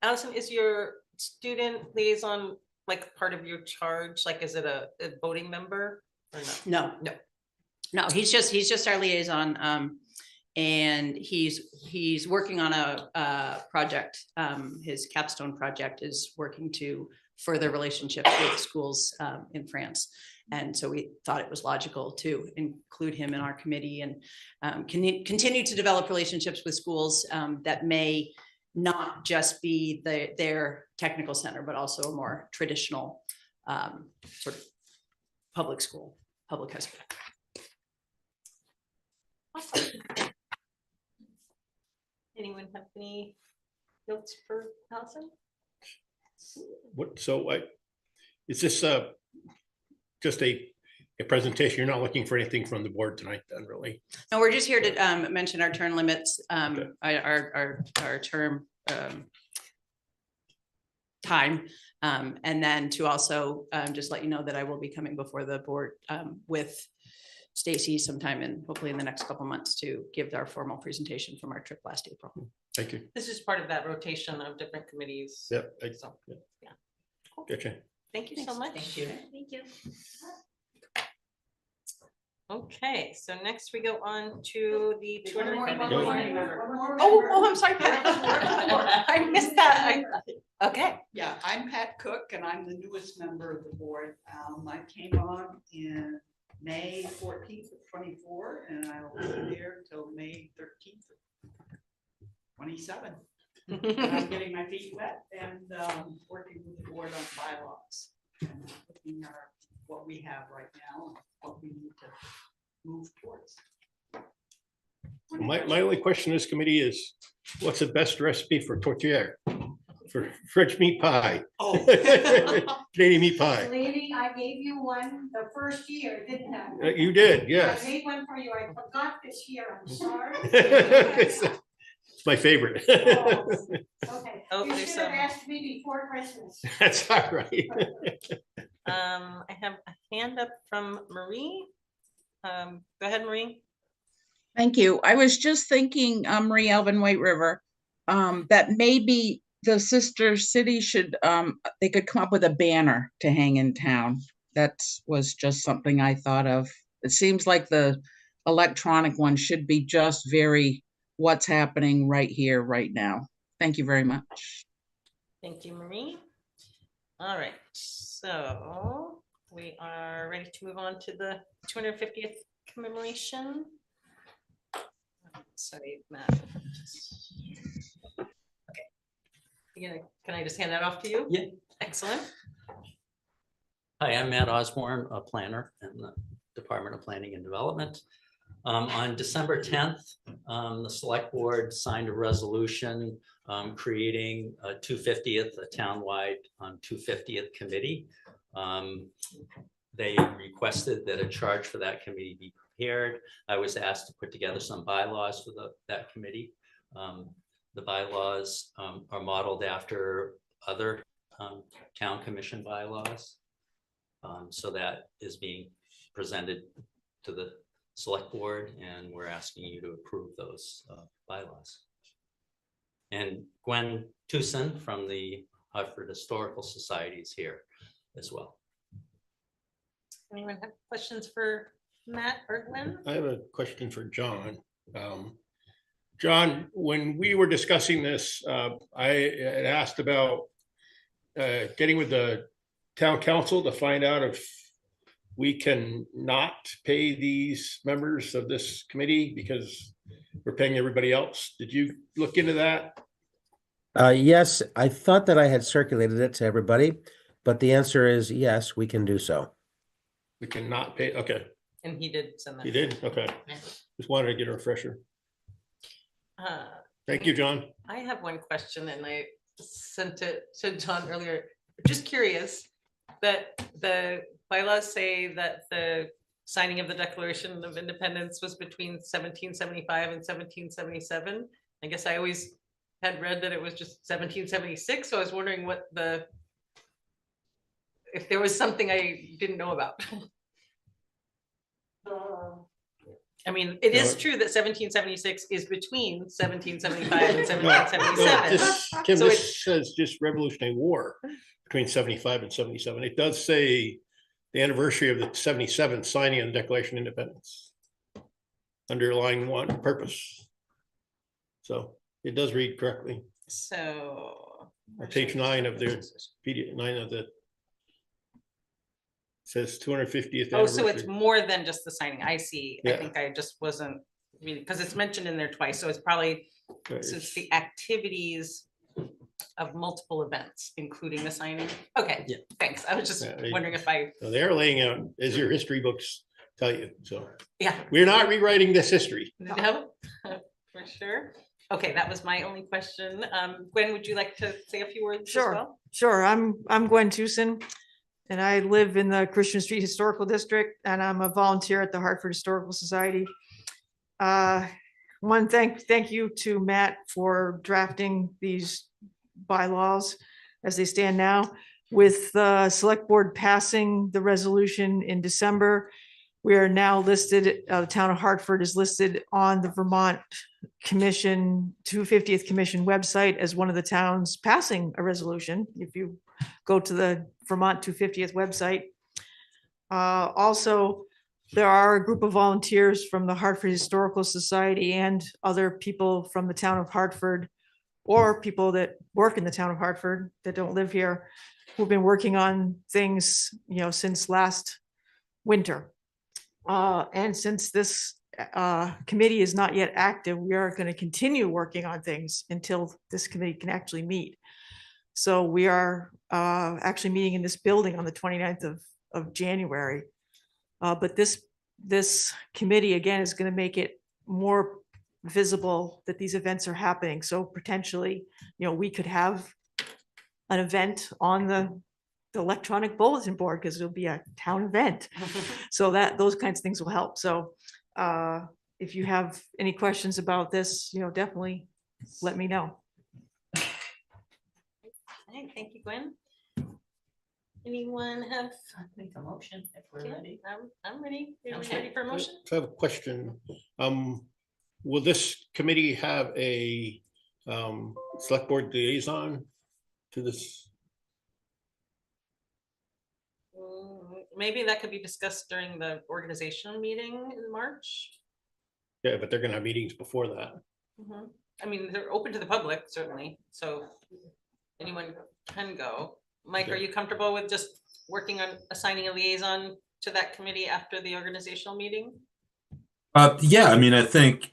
Allison, is your student liaison like part of your charge? Like, is it a voting member or no? No, he's just our liaison. And he's working on a project. His capstone project is working to further relationships with schools in France. And so we thought it was logical to include him in our committee and continue to develop relationships with schools that may not just be their technical center, but also a more traditional sort of public school, public high school. Awesome. Anyone have any notes for Allison? Is this just a presentation? You're not looking for anything from the board tonight then, really? No, we're just here to mention our term limits, our term time, and then to also just let you know that I will be coming before the board with Stacy sometime hopefully in the next couple months to give our formal presentation from our trip last April. Thank you. This is part of that rotation of different committees. Yep. So, yeah. Cool. Gotcha. Thank you so much. Thank you. Thank you. Okay, so next we go on to the 200. Go. Oh, I'm sorry. I missed that. Okay. Yeah, I'm Pat Cook, and I'm the newest member of the board. I came on in May 14th of 24, and I'll be there until May 13th of 27. And I'm getting my feet wet and working with the board on bylaws and looking at what we have right now and what we need to move towards. My only question to this committee is, what's the best recipe for tortilla? For French meat pie? Oh. Canadian meat pie. Lady, I gave you one the first year, didn't I? You did, yes. I made one for you. I forgot this year. I'm sorry. It's my favorite. Okay. Oh, You there's should have some. asked me before Christmas. That's all right. I have a hand up from Marie. Go ahead, Marie. Thank you. I was just thinking, Marie Alvin White River, that maybe the sister city should, they could come up with a banner to hang in town. That was just something I thought of. It seems like the electronic one should be just very what's happening right here, right now. Thank you very much. Thank you, Marie. All right, so we are ready to move on to the 250th commemoration. Sorry, Matt. Okay. Can I just hand that off to you? Yeah. Excellent. Hi, I'm Matt Osborne, a planner in the Department of Planning and Development. On December 10th, the select board signed a resolution creating a 250th, a townwide 250th committee. They requested that a charge for that committee be prepared. I was asked to put together some bylaws for that committee. The bylaws are modeled after other town commission bylaws. So that is being presented to the select board, and we're asking you to approve those bylaws. And Gwen Tucson from the Hartford Historical Society is here as well. Anyone have questions for Matt or Gwen? I have a question for John. John, when we were discussing this, I had asked about getting with the town council to find out if we can not pay these members of this committee because we're paying everybody else. Did you look into that? Yes, I thought that I had circulated it to everybody, but the answer is yes, we can do so. We cannot pay, okay. And he did send that. You did? Okay. Just wanted to get a refresher. Thank you, John. I have one question and I sent it to John earlier. Just curious that the bylaws say that the signing of the Declaration of Independence was between 1775 and 1777. I guess I always had read that it was just 1776. So I was wondering what if there was something I didn't know about. I mean, it is true that 1776 is between 1775 and 1777. Kim, So this says just Revolutionary War between 75 and 77. It does say the anniversary of the 77th signing of the Declaration of Independence. Underlying one purpose. So it does read correctly. So On page 9 of the PDF, 9 of the says 250th oh, so it's anniversary. more than just the signing. I see. I Yeah. think I just wasn't really, because it's mentioned in there twice. So it's probably Right, since the activities of multiple events, including the signing. Okay, Yeah. thanks. I was just Yeah, wondering if I, So they're laying out, as your history books tell you. So yeah, we're not rewriting this history. no, for sure. Okay, that was my only question. Gwen, would you like to say a few words as Sure. well? Sure, I'm Gwen Tucson, and I live in the Christian Street Historical District, and I'm a volunteer at the Hartford Historical Society. Thank you to Matt for drafting these bylaws as they stand now. With the select board passing the resolution in December, we are now listed, the town of Hartford is listed on the Vermont Commission, 250th Commission website as one of the towns passing a resolution. If you go to the Vermont 250th website. Also, there are a group of volunteers from the Hartford Historical Society and other people from the town of Hartford or people that work in the town of Hartford that don't live here, who've been working on things, since last winter. And since this committee is not yet active, we are going to continue working on things until this committee can actually meet. So we are actually meeting in this building on the 29th of January. But this committee, again, is going to make it more visible that these events are happening. So potentially, we could have an event on the electronic bulletin board because it'll be a town event. So those kinds of things will help. So if you have any questions about this, definitely let me know. Okay, thank you, Gwen. Anyone have? Make a motion if we're Okay, ready. I'm ready. Are you Okay. ready for a motion? I have a question. Will this committee have a select board liaison to this? Maybe that could be discussed during the organizational meeting in March. Yeah, but they're gonna have meetings before that. I mean, they're open to the public, certainly, so anyone can go. Mike, are you comfortable with just working on assigning a liaison to that committee after the organizational meeting? Yeah, I mean, I think,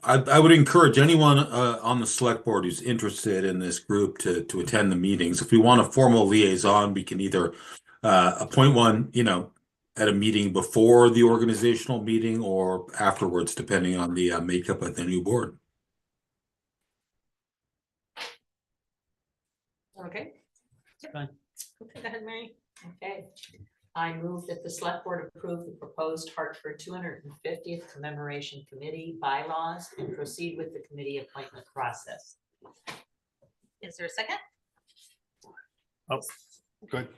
I would encourage anyone on the select board who's interested in this group to attend the meetings. If we want a formal liaison, we can either appoint one, at a meeting before the organizational meeting or afterwards, depending on the makeup of the new board. Okay. Fine. Okay, go ahead, Mary. Okay, I move that the select board approve the proposed Hartford 250th Commemoration Committee bylaws and proceed with the committee appointment process. Is there a second? Oh, good.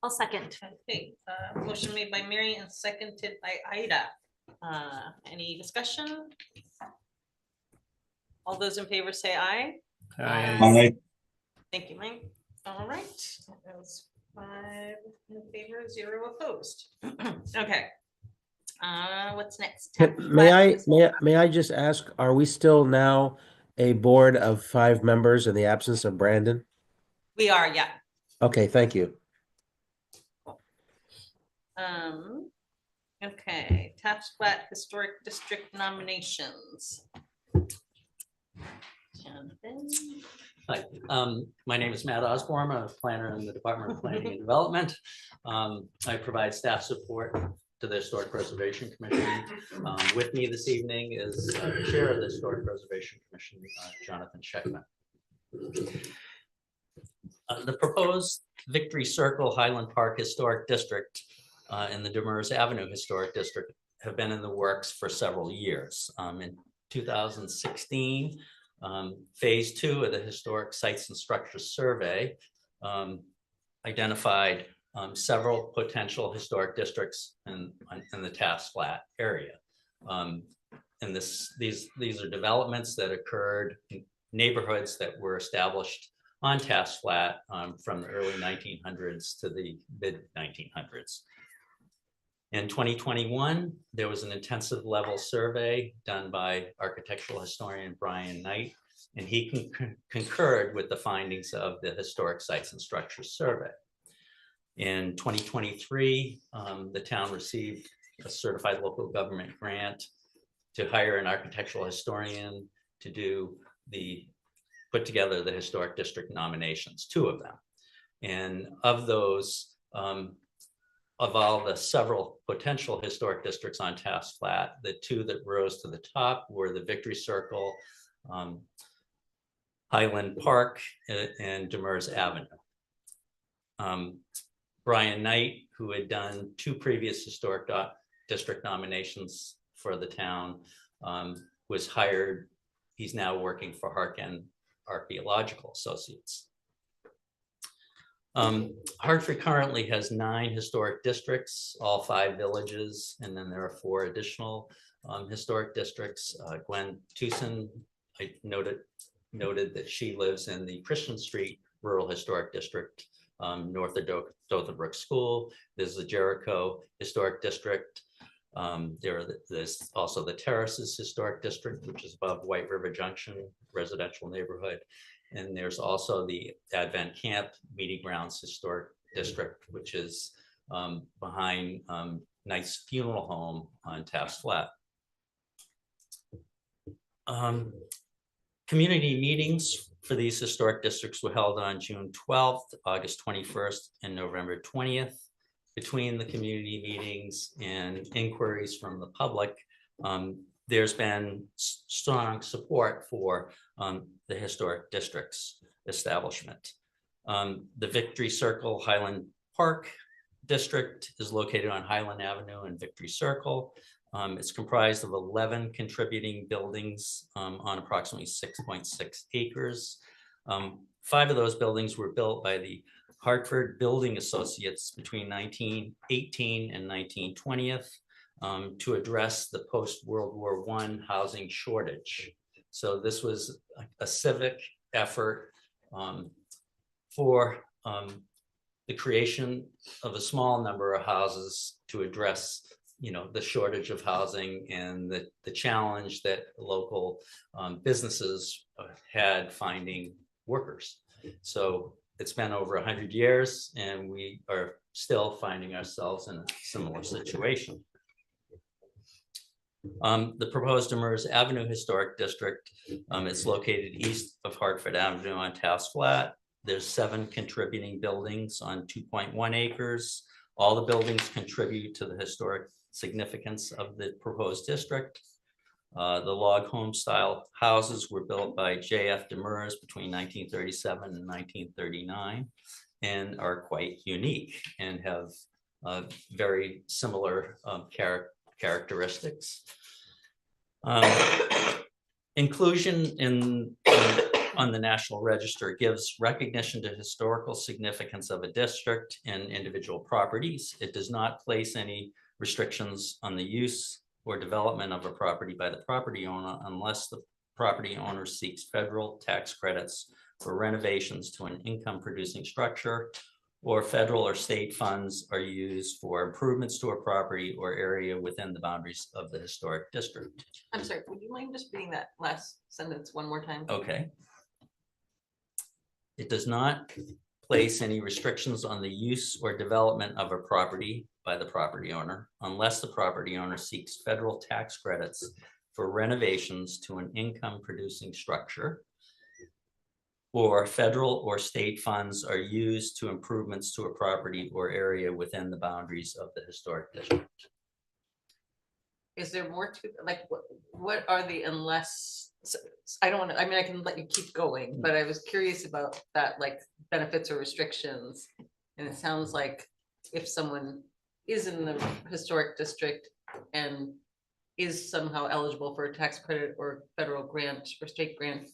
I'll second. Okay, motion made by Mary and seconded by Ida. Any discussion? All those in favor say aye. Aye. Thank you, Mike. All right, that was 5 in favor, 0 opposed. Okay. What's next? May I just ask, are we still now a board of 5 members in the absence of Brandon? We are, yeah. Okay, thank you. Okay, Taft Flat Historic District nominations. Jonathan. Hi, my name is Matt Osborne. I'm a planner in the Department of Planning and Development. I provide staff support to the Historic Preservation Commission. With me this evening is the chair of the Historic Preservation Commission, Jonathan Scheckman. The proposed Victory Circle Highland Park Historic District and the Demers Avenue Historic District have been in the works for several years. In 2016, phase 2 of the Historic Sites and Structures Survey identified several potential historic districts in the Taft Flat area. And these are developments that occurred in neighborhoods that were established on Taft Flat from the early 1900s to the mid 1900s. In 2021, there was an intensive level survey done by architectural historian Brian Knight, and he concurred with the findings of the Historic Sites and Structures Survey. In 2023, the town received a certified local government grant to hire an architectural historian to put together the historic district nominations, 2 of them. And of those, of all the several potential historic districts on Taft Flat, the 2 that rose to the top were the Victory Circle, Highland Park, and Demers Avenue. Brian Knight, who had done 2 previous historic district nominations for the town, was hired. He's now working for Harkin Archaeological Associates. Hartford currently has 9 historic districts, all 5 villages, and then there are 4 additional historic districts. Gwen Tucson, I noted that she lives in the Christian Street Rural Historic District, north of Dothan Brook School. There's the Jericho Historic District. There's also the Terraces Historic District, which is above White River Junction residential neighborhood. And there's also the Advent Camp Meeting Grounds Historic District, which is behind Knight's Funeral Home on Taft Flat. Community meetings for these historic districts were held on June 12th, August 21st, and November 20th. Between the community meetings and inquiries from the public, there's been strong support for the historic district's establishment. The Victory Circle Highland Park District is located on Highland Avenue and Victory Circle. It's comprised of 11 contributing buildings on approximately 6.6 acres. 5 of those buildings were built by the Hartford Building Associates between 1918 and 1920 to address the post-World War I housing shortage. So this was a civic effort for the creation of a small number of houses to address, the shortage of housing and the challenge that local businesses had finding workers. So it's been over 100 years and we are still finding ourselves in a similar situation. The proposed Demers Avenue Historic District is located east of Hartford Avenue on Taft Flat. There's 7 contributing buildings on 2.1 acres. All the buildings contribute to the historic significance of the proposed district. The log home style houses were built by J.F. Demers between 1937 and 1939 and are quite unique and have very similar characteristics. Inclusion on the National Register gives recognition to historical significance of a district and individual properties. It does not place any restrictions on the use or development of a property by the property owner unless the property owner seeks federal tax credits for renovations to an income producing structure, or federal or state funds are used for improvements to a property or area within the boundaries of the historic district. I'm sorry, would you mind just reading that last sentence one more time? Okay. It does not place any restrictions on the use or development of a property by the property owner unless the property owner seeks federal tax credits for renovations to an income producing structure, or federal or state funds are used to improvements to a property or area within the boundaries of the historic district. Is there more to, like, what are the unless, I don't want to, I mean, I can let you keep going, but I was curious about that, like benefits or restrictions. And it sounds like if someone is in the historic district and is somehow eligible for a tax credit or federal grant or state grant,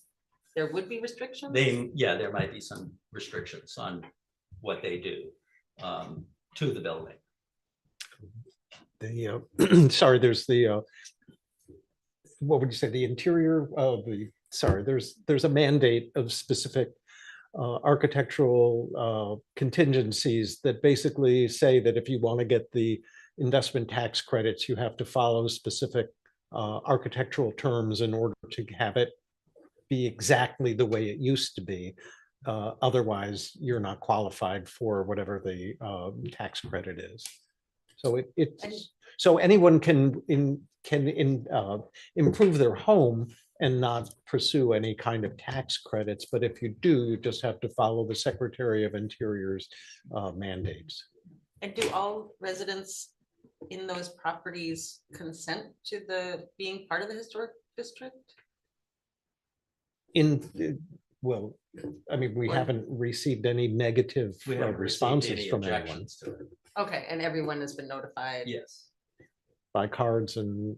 there would be restrictions? There might be some restrictions on what they do to the building. Sorry, there's the what would you say, the interior of the, sorry, there's a mandate of specific architectural contingencies that basically say that if you want to get the investment tax credits, you have to follow specific architectural terms in order to have it be exactly the way it used to be. Otherwise, you're not qualified for whatever the tax credit is. So so anyone can improve their home and not pursue any kind of tax credits. But if you do, you just have to follow the Secretary of Interior's mandates. And do all residents in those properties consent to the being part of the historic district? Well, I mean, we haven't received any negative responses from anyone. Okay, and everyone has been notified? Yes. By cards and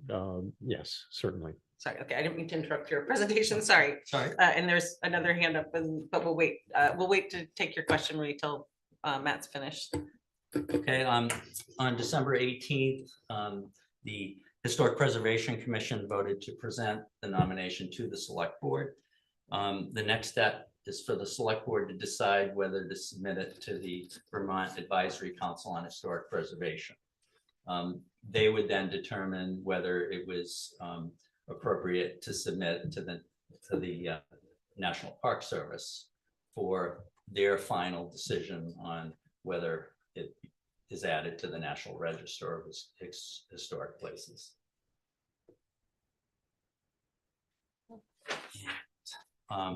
yes, certainly. Sorry, okay, I didn't mean to interrupt your presentation, sorry. Sorry. And there's another hand up, but we'll wait to take your question, Marie, till Matt's finished. Okay, on December 18th, the Historic Preservation Commission voted to present the nomination to the Select Board. The next step is for the Select Board to decide whether to submit it to the Vermont Advisory Council on Historic Preservation. They would then determine whether it was appropriate to submit to the National Park Service for their final decision on whether it is added to the National Register of Historic Places.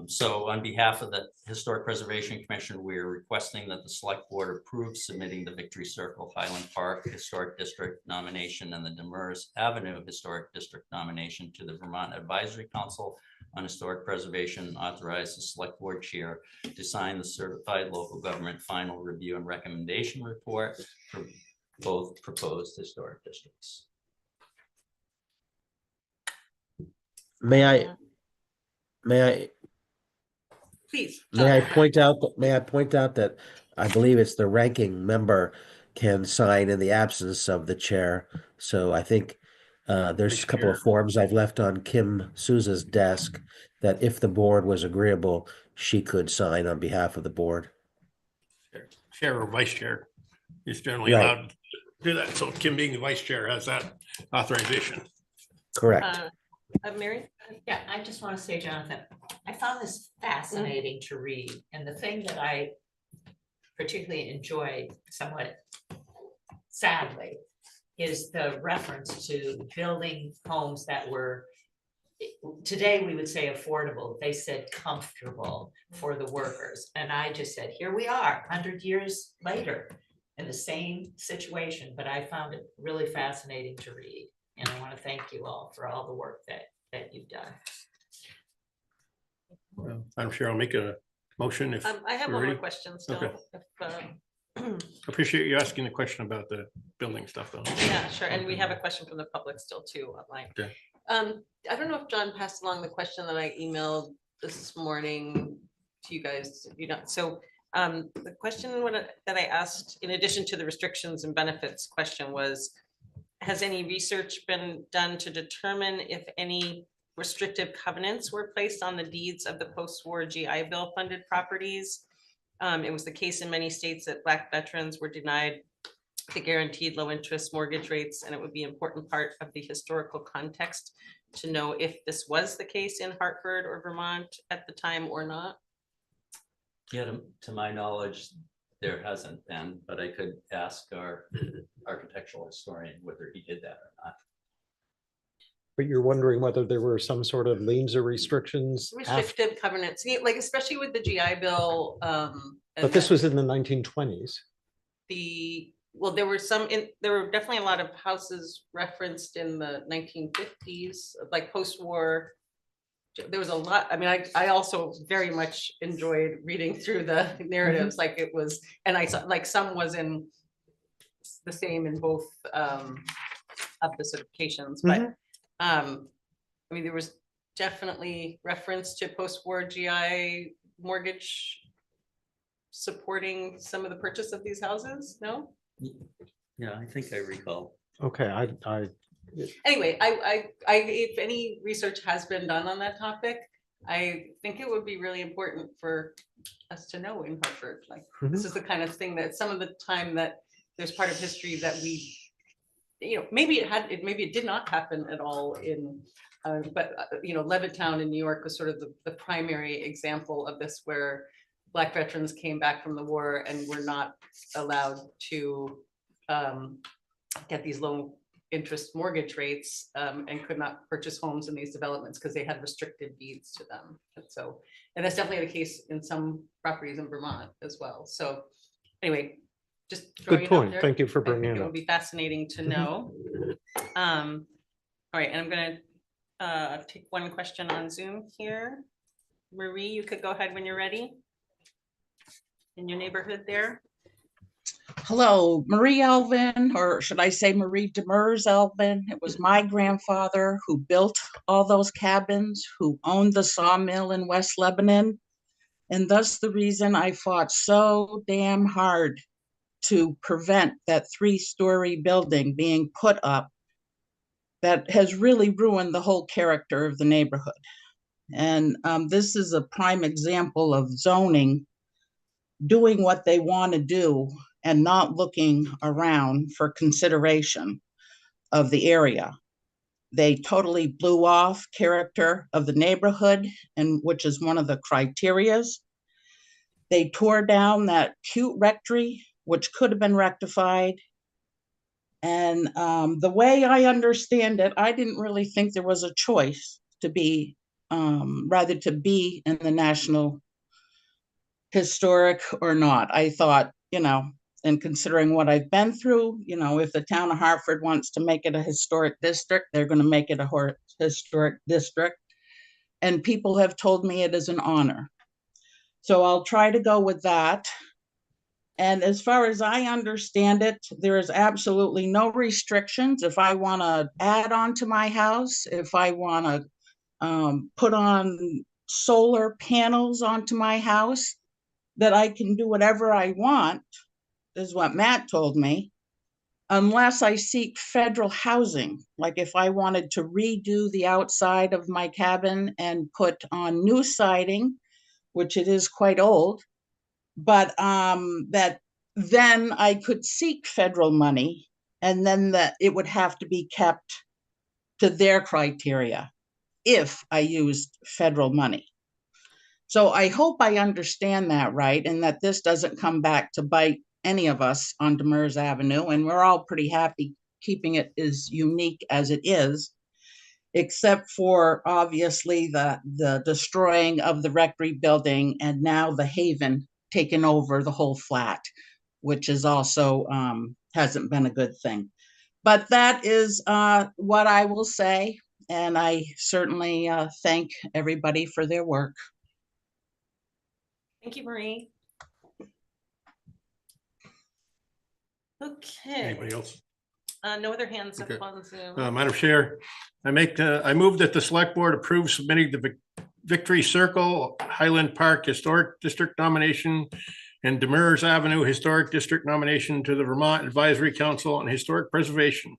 So on behalf of the Historic Preservation Commission, we are requesting that the Select Board approve submitting the Victory Circle Highland Park Historic District nomination and the Demers Avenue Historic District nomination to the Vermont Advisory Council on Historic Preservation, and authorize the Select Board Chair to sign the Certified Local Government Final Review and Recommendation Report for both proposed historic districts. May I Please. May I point out that I believe it's the ranking member can sign in the absence of the chair. So I think there's a couple of forms I've left on Kim Souza's desk that if the board was agreeable, she could sign on behalf of the board. chair or vice chair is generally Right. allowed to do that. So Kim being the vice chair has that authorization. Correct. Mary? Yeah, I just want to say, Jonathan, I found this fascinating to read, and the thing that I particularly enjoyed somewhat sadly is the reference to building homes that were, today we would say affordable, they said comfortable for the workers. And I just said, here we are, 100 years later in the same situation, but I found it really fascinating to read. And I want to thank you all for all the work that you've done. I'm sure I'll make a motion if I have you're one more ready. question still. Okay. If, Appreciate you asking the question about the building stuff though. yeah, sure. And we have a question from the public still too online. Okay. I don't know if John passed along the question that I emailed this morning to you guys. You know, so the question that I asked, in addition to the restrictions and benefits question, was, has any research been done to determine if any restrictive covenants were placed on the deeds of the post-war GI Bill funded properties? It was the case in many states that Black veterans were denied the guaranteed low interest mortgage rates, and it would be an important part of the historical context to know if this was the case in Hartford or Vermont at the time or not. Yeah, to my knowledge, there hasn't been, but I could ask our architectural historian whether he did that or not. But you're wondering whether there were some sort of liens or restrictions after, Restrictive covenants, like especially with the GI Bill. but this was in the 1920s. Well, there were there were definitely a lot of houses referenced in the 1950s, like post-war. There was a lot. I mean, I also very much enjoyed reading through the narratives, like it was, and I saw like some was in the same in both of the certifications, but I mean, there was definitely reference to post-war GI mortgage supporting some of the purchase of these houses. No. Yeah, I think I recall. Okay, Anyway, if any research has been done on that topic, I think it would be really important for us to know in Hartford. Like, this is the kind of thing that some of the time that there's part of history that we, you know, maybe it did not happen at all in, but you know, Levittown in New York was sort of the primary example of this, where Black veterans came back from the war and were not allowed to get these low interest mortgage rates and could not purchase homes in these developments because they had restricted deeds to them. And that's definitely the case in some properties in Vermont as well. So anyway, just good point. Thank you for bringing it It up. would be fascinating to know. All right, and I'm gonna take one question on Zoom here. Marie, you could go ahead when you're ready. In your neighborhood there. Hello, Marie Elvin, or should I say Marie Demers Elvin? It was my grandfather who built all those cabins, who owned the sawmill in West Lebanon. And thus the reason I fought so damn hard to prevent that 3-story building being put up that has really ruined the whole character of the neighborhood. And this is a prime example of zoning doing what they want to do and not looking around for consideration of the area. They totally blew off character of the neighborhood, and which is one of the criterias. They tore down that cute rectory, which could have been rectified. And the way I understand it, I didn't really think there was a choice to be, rather to be in the National Historic or not. I thought, you know, and considering what I've been through, you know, if the town of Hartford wants to make it a historic district, they're going to make it a historic district. And people have told me it is an honor. So I'll try to go with that. And as far as I understand it, there is absolutely no restrictions. If I want to add on to my house, if I want to put on solar panels onto my house, that I can do whatever I want, is what Matt told me, unless I seek federal housing. Like if I wanted to redo the outside of my cabin and put on new siding, which it is quite old, but that then I could seek federal money, and then that it would have to be kept to their criteria if I used federal money. So I hope I understand that right, and that this doesn't come back to bite any of us on Demers Avenue, and we're all pretty happy keeping it as unique as it is, except for obviously the destroying of the rectory building and now the Haven taking over the whole flat, which is also hasn't been a good thing. But that is what I will say, and I certainly thank everybody for their work. Thank you, Marie. Okay. Anybody else? No other hands up Okay. on Zoom. Madam Chair, I move that the select board approve submitting the Victory Circle Highland Park Historic District nomination and Demers Avenue Historic District nomination to the Vermont Advisory Council on Historic Preservation,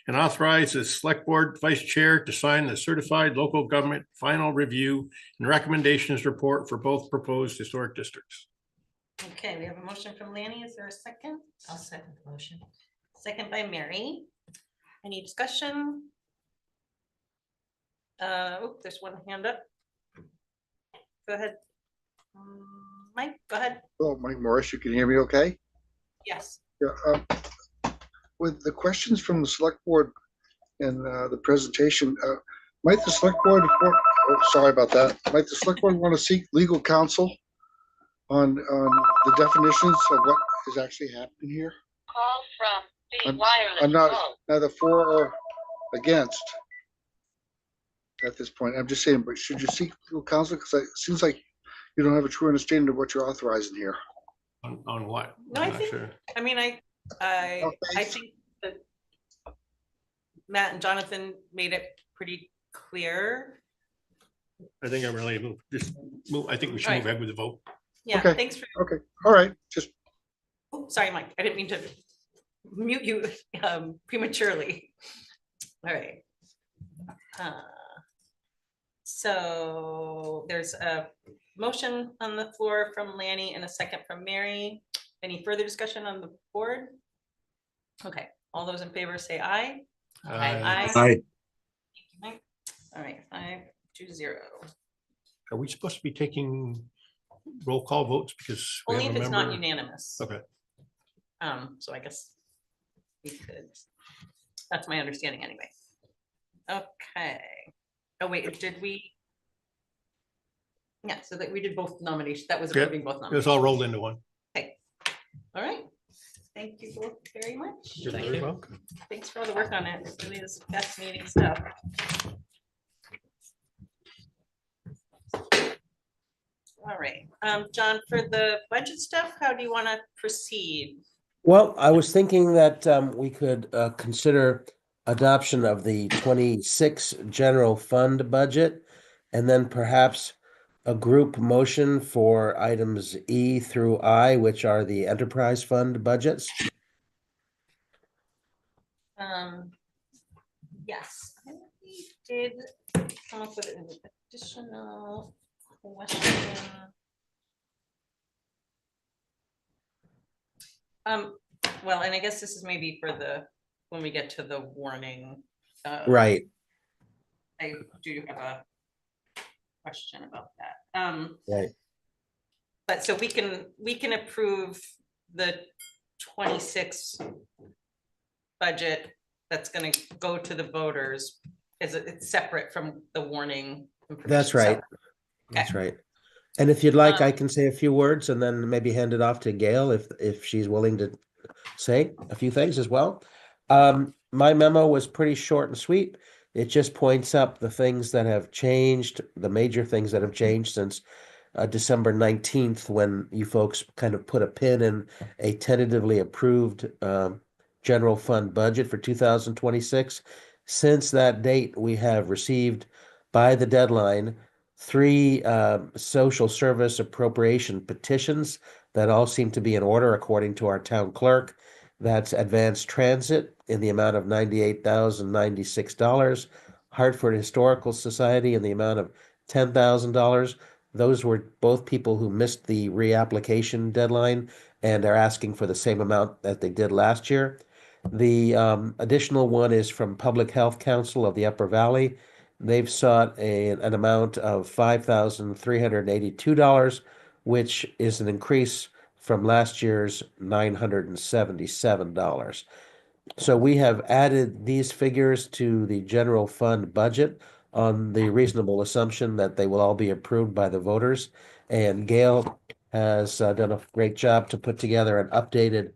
and authorize the select board vice chair to sign the certified local government final review and recommendations report for both proposed historic districts. Okay, we have a motion from Lanny. Is there a second? I'll second the motion. Second by Mary. Any discussion? Oh, there's one hand up. Go ahead. Mike, go ahead. Hello, Mike Morris, you can hear me okay? Yes. Yeah, with the questions from the select board and the presentation, might the select board, sorry about that, might the select board want to seek legal counsel on the definitions of what is actually happening here? Call from the I'm wireless not phone. neither for or against at this point. I'm just saying, but should you seek legal counsel? Because it seems like you don't have a true understanding of what you're authorizing here. On what? No, I think, I mean, I think that Matt and Jonathan made it pretty clear. I think I'm really just move. I think we should All move right. ahead with the vote. Yeah, Okay. thanks for, Okay, all right, just oh, sorry, Mike, I didn't mean to mute you prematurely. All right. So there's a motion on the floor from Lanny and a second from Mary. Any further discussion on the board? Okay, all those in favor say aye. Aye. Aye. Mike. All right, 5-0. Are we supposed to be taking roll call votes because we Only have if a it's not member? unanimous. Okay. So I guess we could, that's my understanding anyway. Okay. Oh, wait, did we? Yeah, so that we did both nominations. That was Yeah, approving both it was nominations. all rolled into one. Okay. All right. Thank you both very much. You're very welcome. Thanks for all the work on it. It really is fascinating stuff. All right, John, for the budget stuff, how do you want to proceed? Well, I was thinking that we could consider adoption of the 26 general fund budget, and then perhaps a group motion for items E through I, which are the enterprise fund budgets. Yes, I did come up with an additional question. Well, and I guess this is maybe for the, when we get to the warning. Right. I do have a question about that. Right. But so we can approve the 26 budget that's gonna go to the voters, is it's separate from the warning. That's information. right. So, That's right. And if you'd like, I can say a few words and then maybe hand it off to Gail if she's willing to say a few things as well. My memo was pretty short and sweet. It just points up the things that have changed, the major things that have changed since December 19th, when you folks kind of put a pin in a tentatively approved general fund budget for 2026. Since that date, we have received by the deadline 3 social service appropriation petitions that all seem to be in order according to our town clerk. That's Advanced Transit in the amount of $98,096, Hartford Historical Society in the amount of $10,000, Those were both people who missed the reapplication deadline and are asking for the same amount that they did last year. The additional one is from Public Health Council of the Upper Valley. They've sought an amount of $5,382, which is an increase from last year's $977. So we have added these figures to the general fund budget on the reasonable assumption that they will all be approved by the voters. And Gail has done a great job to put together an updated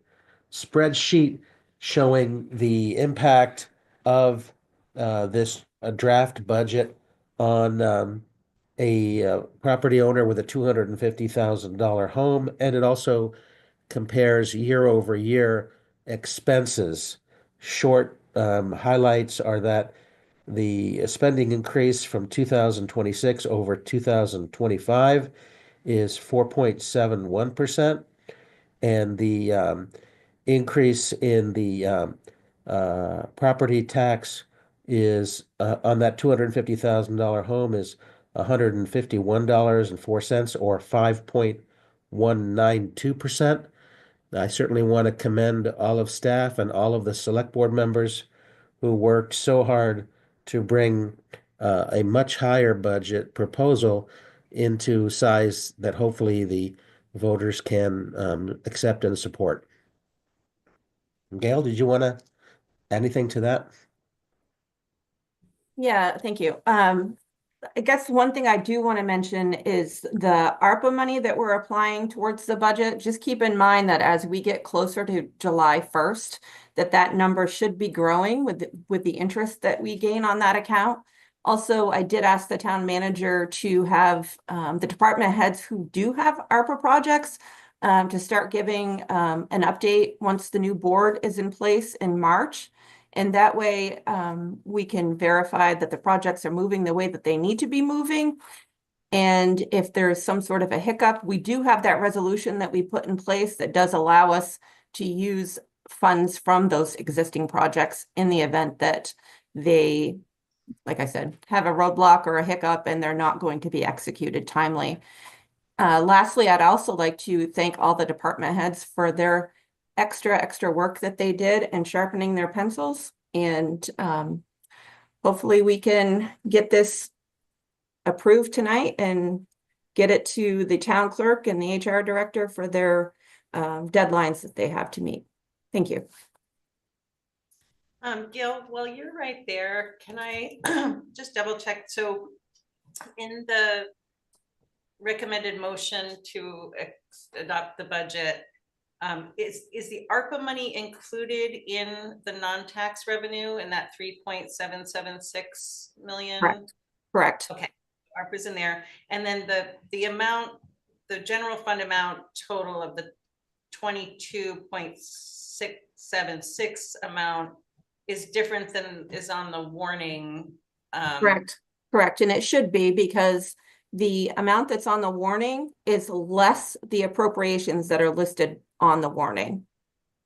spreadsheet showing the impact of this draft budget on a property owner with a $250,000 home. And it also compares year over year expenses. Short highlights are that the spending increase from 2026 over 2025 is 4.71%, and the increase in the property tax is on that $250,000 home is $151.04, or 5.192%. I certainly want to commend all of staff and all of the select board members who worked so hard to bring a much higher budget proposal into size that hopefully the voters can accept and support. Gail, did you want to add anything to that? Yeah, thank you. I guess one thing I do want to mention is the ARPA money that we're applying towards the budget. Just keep in mind that as we get closer to July 1st, that number should be growing with the interest that we gain on that account. Also, I did ask the town manager to have the department heads who do have ARPA projects to start giving an update once the new board is in place in March. And that way we can verify that the projects are moving the way that they need to be moving. And if there's some sort of a hiccup, we do have that resolution that we put in place that does allow us to use funds from those existing projects in the event that they, like I said, have a roadblock or a hiccup and they're not going to be executed timely. Lastly, I'd also like to thank all the department heads for their extra work that they did and sharpening their pencils. And hopefully we can get this approved tonight and get it to the town clerk and the HR director for their deadlines that they have to meet. Thank you. Gil, while you're right there, can I just double check? So in the recommended motion to adopt the budget, is the ARPA money included in the non-tax revenue in that 3.776 million? Correct. Okay, ARPA's in there. And then the amount, the general fund amount total of the 22.676 amount is different than is on the warning. Correct. And it should be, because the amount that's on the warning is less the appropriations that are listed on the warning.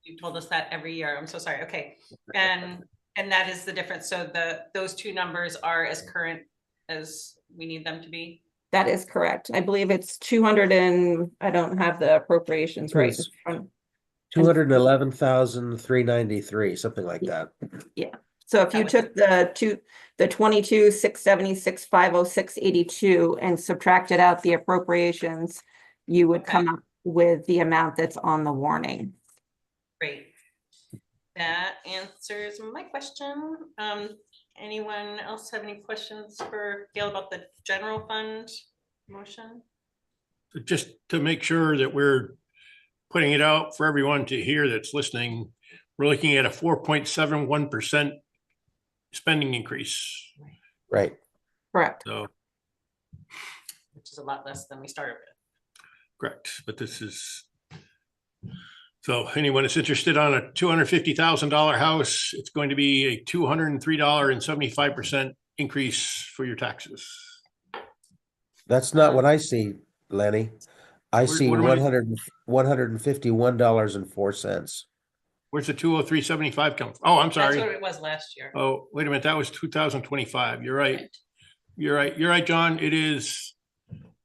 You told us that every year. I'm so sorry. Okay. And that is the difference. So those two numbers are as current as we need them to be. That is correct. I believe it's 200 and I don't have the appropriations right in front. 211,393, something like that. Yeah. So if you took the 22,676,506.82 and subtracted out the appropriations, you would come up with the amount that's on the warning. Great. That answers my question. Anyone else have any questions for Gail about the general fund motion? Just to make sure that we're putting it out for everyone to hear that's listening, we're looking at a 4.71% spending increase. Right. Correct. So, which is a lot less than we started with. Correct. But this is, so anyone that's interested on a $250,000 house, it's going to be a $203.75 increase for your taxes. That's not what I see, Lenny. I see $151.04. Where's the 203.75 come from? Oh, I'm sorry. That's what it was last year. Oh, wait a minute. That was 2025. You're right. You're right. You're right, John. It is.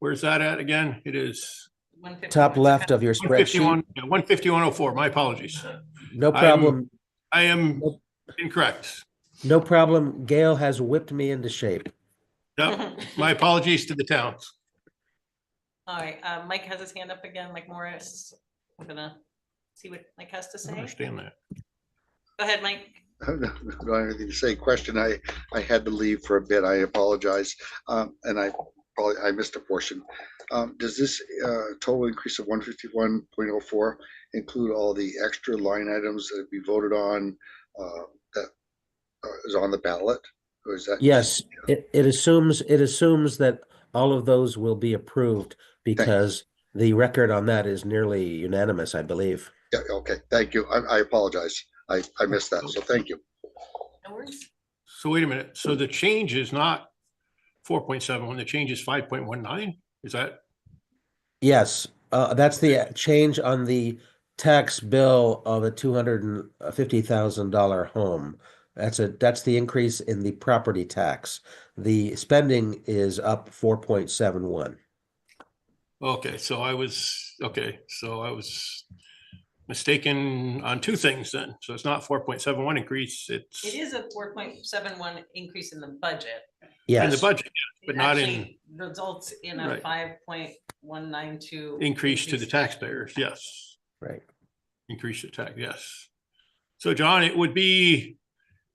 Where's that at again? It is 151. Top left of your spreadsheet. 15104. My apologies. No problem. I am incorrect. No problem. Gail has whipped me into shape. Yep. My apologies to the towns. All right, Mike has his hand up again, Mike Morris. I'm gonna see what Mike has to I say. don't understand that. Go ahead, Mike. I don't have anything to say. Question, I had to leave for a bit. I apologize. And I missed a portion. Does this total increase of 151.04 include all the extra line items that we voted on that is on the ballot? Or is that? Yes, it assumes that all of those will be approved because the record on that is nearly unanimous, I believe. Yeah, okay, thank you. I apologize. I missed that, so thank you. No worries. So wait a minute. So the change is not 4.71, the change is 5.19? Is that? Yes, that's the change on the tax bill of a $250,000 home. That's the increase in the property tax. The spending is up 4.71. Okay, so I was mistaken on two things then. So it's not 4.71 increase, It is a 4.71 increase in the budget. Yes. in the budget, but It not in actually results in a Right. 5.192 increase to the taxpayers. Yes. Right. Increase the tax, yes. So John, it would be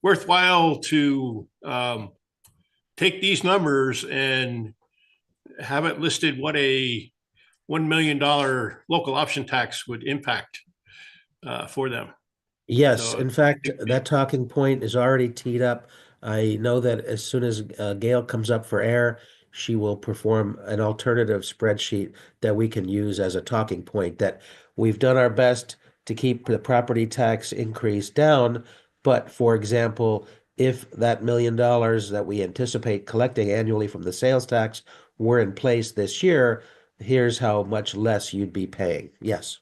worthwhile to take these numbers and have it listed what a $1 million local option tax would impact for them. Yes, So- in fact, that talking point is already teed up. I know that as soon as Gail comes up for air, she will perform an alternative spreadsheet that we can use as a talking point, that we've done our best to keep the property tax increase down. But for example, if that $1 million that we anticipate collecting annually from the sales tax were in place this year, here's how much less you'd be paying. Yes.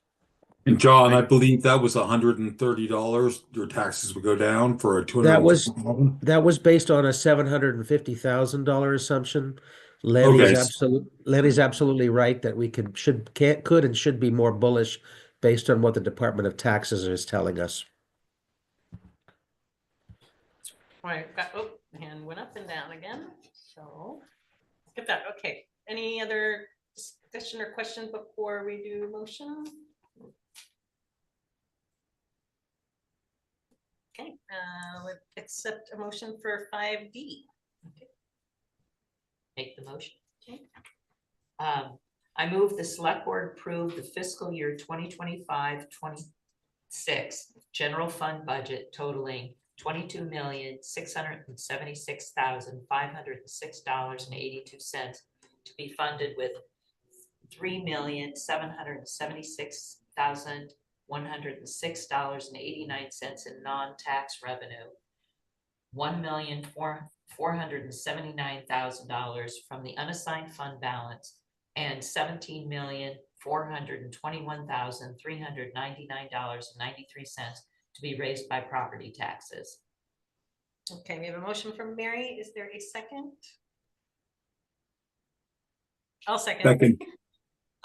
And John, I believe that was $130. Your taxes would go down for a That was 250,000. that was based on a $750,000 assumption. Lenny's Okay. Lenny's absolutely right that we could and should be more bullish based on what the Department of Taxes is telling us. All right, the hand went up and down again. So look at that. Okay. Any other discussion or question before we do motion? Okay, let's accept a motion for 5D. Make the motion. Okay. I move the select board approve the fiscal year 2025-26 general fund budget totaling $22,676,506.82 to be funded with $3,776,106.89 in non-tax revenue, $1,479,000 from the unassigned fund balance, and $17,421,399.93 to be raised by property taxes. Okay, we have a motion from Mary. Is there a second? I'll second. Second.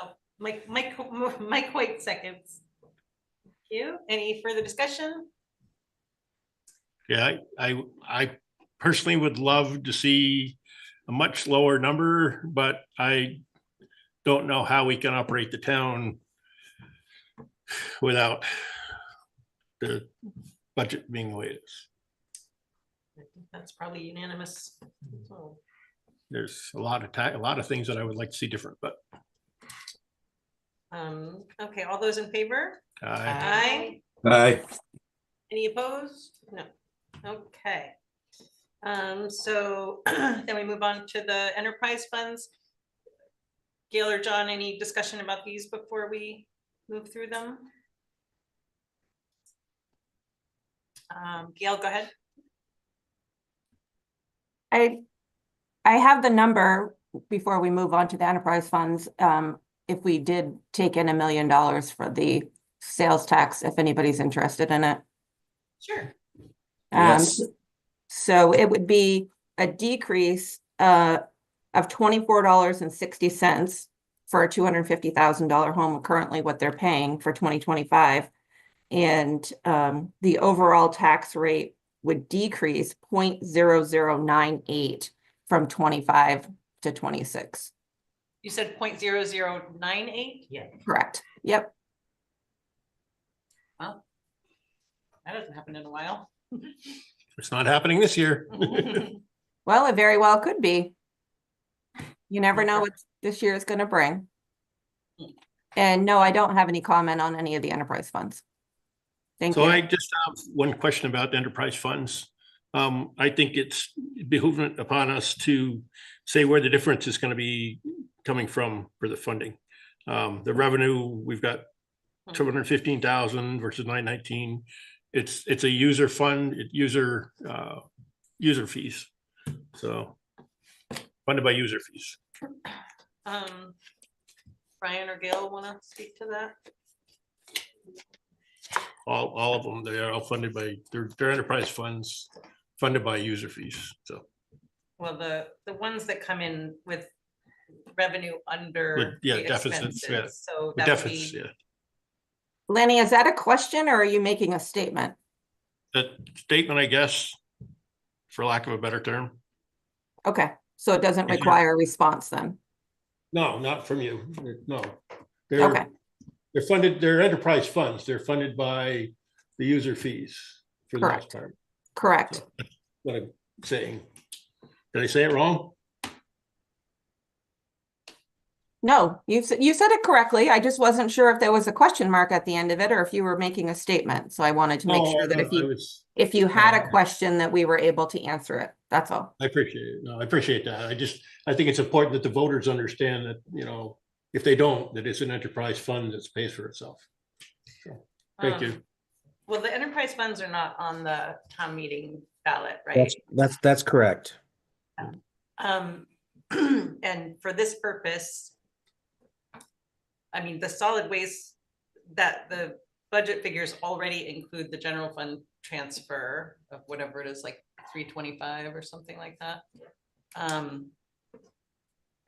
Oh, Mike White seconds. Thank you. Any further discussion? Yeah, I personally would love to see a much lower number, but I don't know how we can operate the town without the budget being the way it is. I think that's probably unanimous. So, There's a lot of things that I would like to see different, but okay, all those in favor? I Aye. Any opposed? No. Okay. So then we move on to the enterprise funds. Gail or John, any discussion about these before we move through them? Gail, go ahead. I have the number before we move on to the enterprise funds. If we did take in $1 million for the sales tax, if anybody's interested in it. Sure. Yes. So it would be a decrease of $24.60 for a $250,000 home, currently what they're paying for 2025. And the overall tax rate would decrease 0.0098 from 25 to 26. You said 0.0098? Yeah. Correct. Yep. Well, that hasn't happened in a while. It's not happening this year. Well, it very well could be. You never know what this year is going to bring. And no, I don't have any comment on any of the enterprise funds. Thank So you. I just have one question about the enterprise funds. I think it's behooving upon us to say where the difference is going to be coming from for the funding. The revenue, we've got 215,000 versus 919. It's a user fund, user fees. So funded by user fees. Brian or Gail want to speak to that? All of them, they are all funded by their enterprise funds, funded by user fees. So, Well, the ones that come in with revenue under the deficits, yeah. expenses, so With that would deficits, be, yeah. Lenny, is that a question or are you making a statement? That statement, I guess, for lack of a better term. Okay, so it doesn't Yeah. require a response then. No, not from you. No. Okay. They're funded, they're enterprise funds. They're funded by the user fees for the most part. Correct. So that's what I'm saying. Did I say it wrong? No, you said it correctly. I just wasn't sure if there was a question mark at the end of it or if you were making a statement. So I wanted to make sure that if you had a question that we were able to answer it. That's all. I appreciate it. No, I appreciate that. I think it's important that the voters understand that, if they don't, that it's an enterprise fund that pays for itself. So, thank you. well, the enterprise funds are not on the town meeting ballot, right? That's correct. And for this purpose, I mean, the solid waste, that the budget figures already include the general fund transfer of whatever it is, like 325 or something like that. I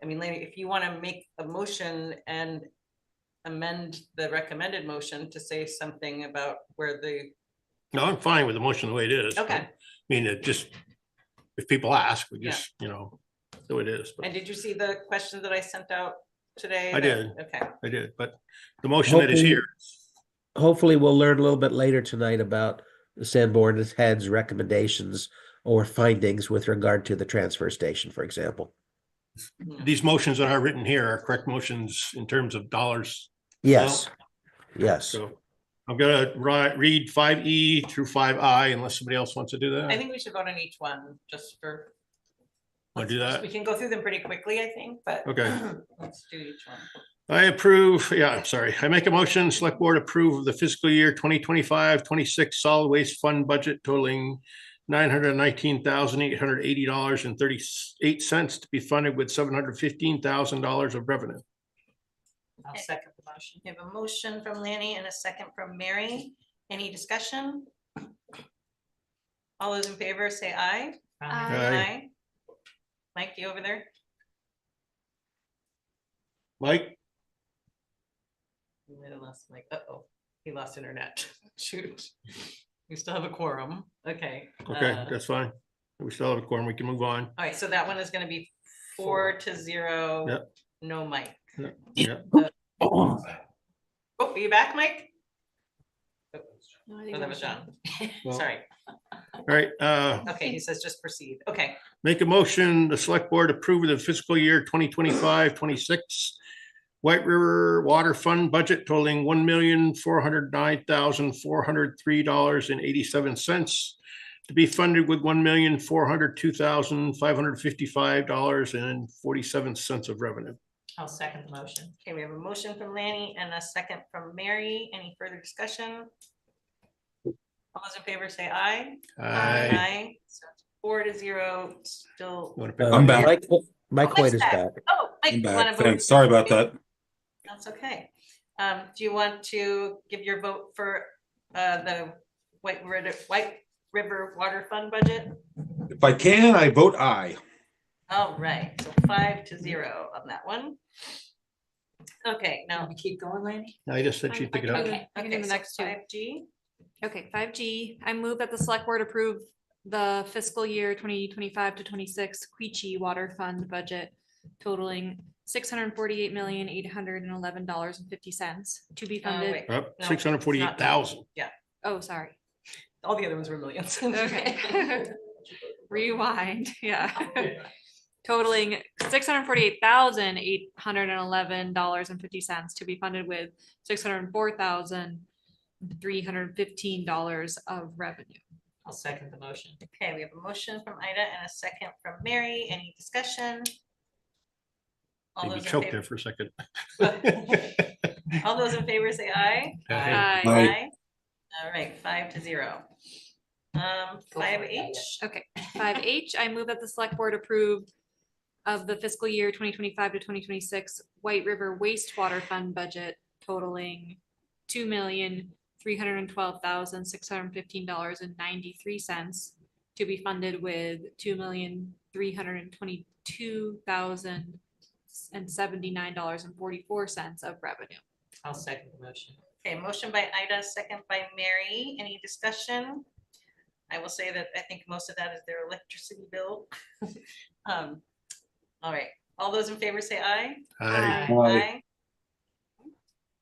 mean, Laney, if you want to make a motion and amend the recommended motion to say something about where the. No, I'm fine with the motion the way it is. Okay. I mean, it just, if people ask, we just, so it is. But And did you see the question that I sent out today? I did. Okay. I did, but the motion that is here. Hopefully we'll learn a little bit later tonight about the Sanborn head's recommendations or findings with regard to the transfer station, for example. These motions that are written here are correct motions in terms of dollars. Yes. Yes. So I'm gonna read 5E through 5I unless somebody else wants to do that. I think we should vote on each one just for. Want to do that? We can go through them pretty quickly, I think, but. Okay. Let's do each one. I approve, I'm sorry. I make a motion, select board approve of the fiscal year 2025-26 solid waste fund budget totaling $919,880.38 to be funded with $715,000 of revenue. I'll second the motion. We have a motion from Lanny and a second from Mary. Any discussion? All those in favor say aye. Aye. Mike, you over there? Mike? We might have lost Mike. Uh-oh, he lost internet. Shoot. We still have a quorum. Okay. Okay, that's fine. We still have a quorum. We can move on. All right, so that one is going to be 4-0. Yep. No Mike. Yep. Oh, are you back, Mike? No, I Oh, think that was John. Well, Sorry. All right, Okay, he says just proceed. Okay. make a motion, the select board approve of the fiscal year 2025-26 White River Water Fund budget totaling $1,409,403.87 to be funded with $1,402,555.47 of revenue. I'll second the motion. Okay, we have a motion from Lanny and a second from Mary. Any further discussion? All those in favor say aye. Aye. So it's 4-0, still. I'm back. Mike White is back. Oh, Mike, I'm you wanna back. vote? Thanks. Sorry about that. That's okay. Do you want to give your vote for the White River Water Fund budget? If I can, I vote aye. All right, so 5-0 on that one. Okay, now. We keep going, Laney? I just said she'd pick it up. Okay, I can do okay, the so next two. 5G. Okay, 5G, I move that the select board approve the fiscal year 2025 to 26 Quechee Water Fund budget totaling $648,811.50 to be funded. Wait, Up no, 648,000. Yeah, Oh, sorry. all the other ones were millions. Okay. Rewind, yeah. Totaling $648,811.50 to be funded with $604,315 of revenue. I'll second the motion. Okay, we have a motion from Ida and a second from Mary. Any discussion? All Maybe those in choked favor- there for a second. All those in favor say aye. Aye. Aye. All right, 5-0. 5H. Okay, 5H, I move that the select board approve of the fiscal year 2025 to 2026 White River wastewater fund budget totaling $2,312,615.93 to be funded with $2,322,079.44 of revenue. I'll second the motion. Okay, motion by Ida, second by Mary. Any discussion? I will say that I think most of that is their electricity bill. All right, all those in favor say aye. Aye. Aye.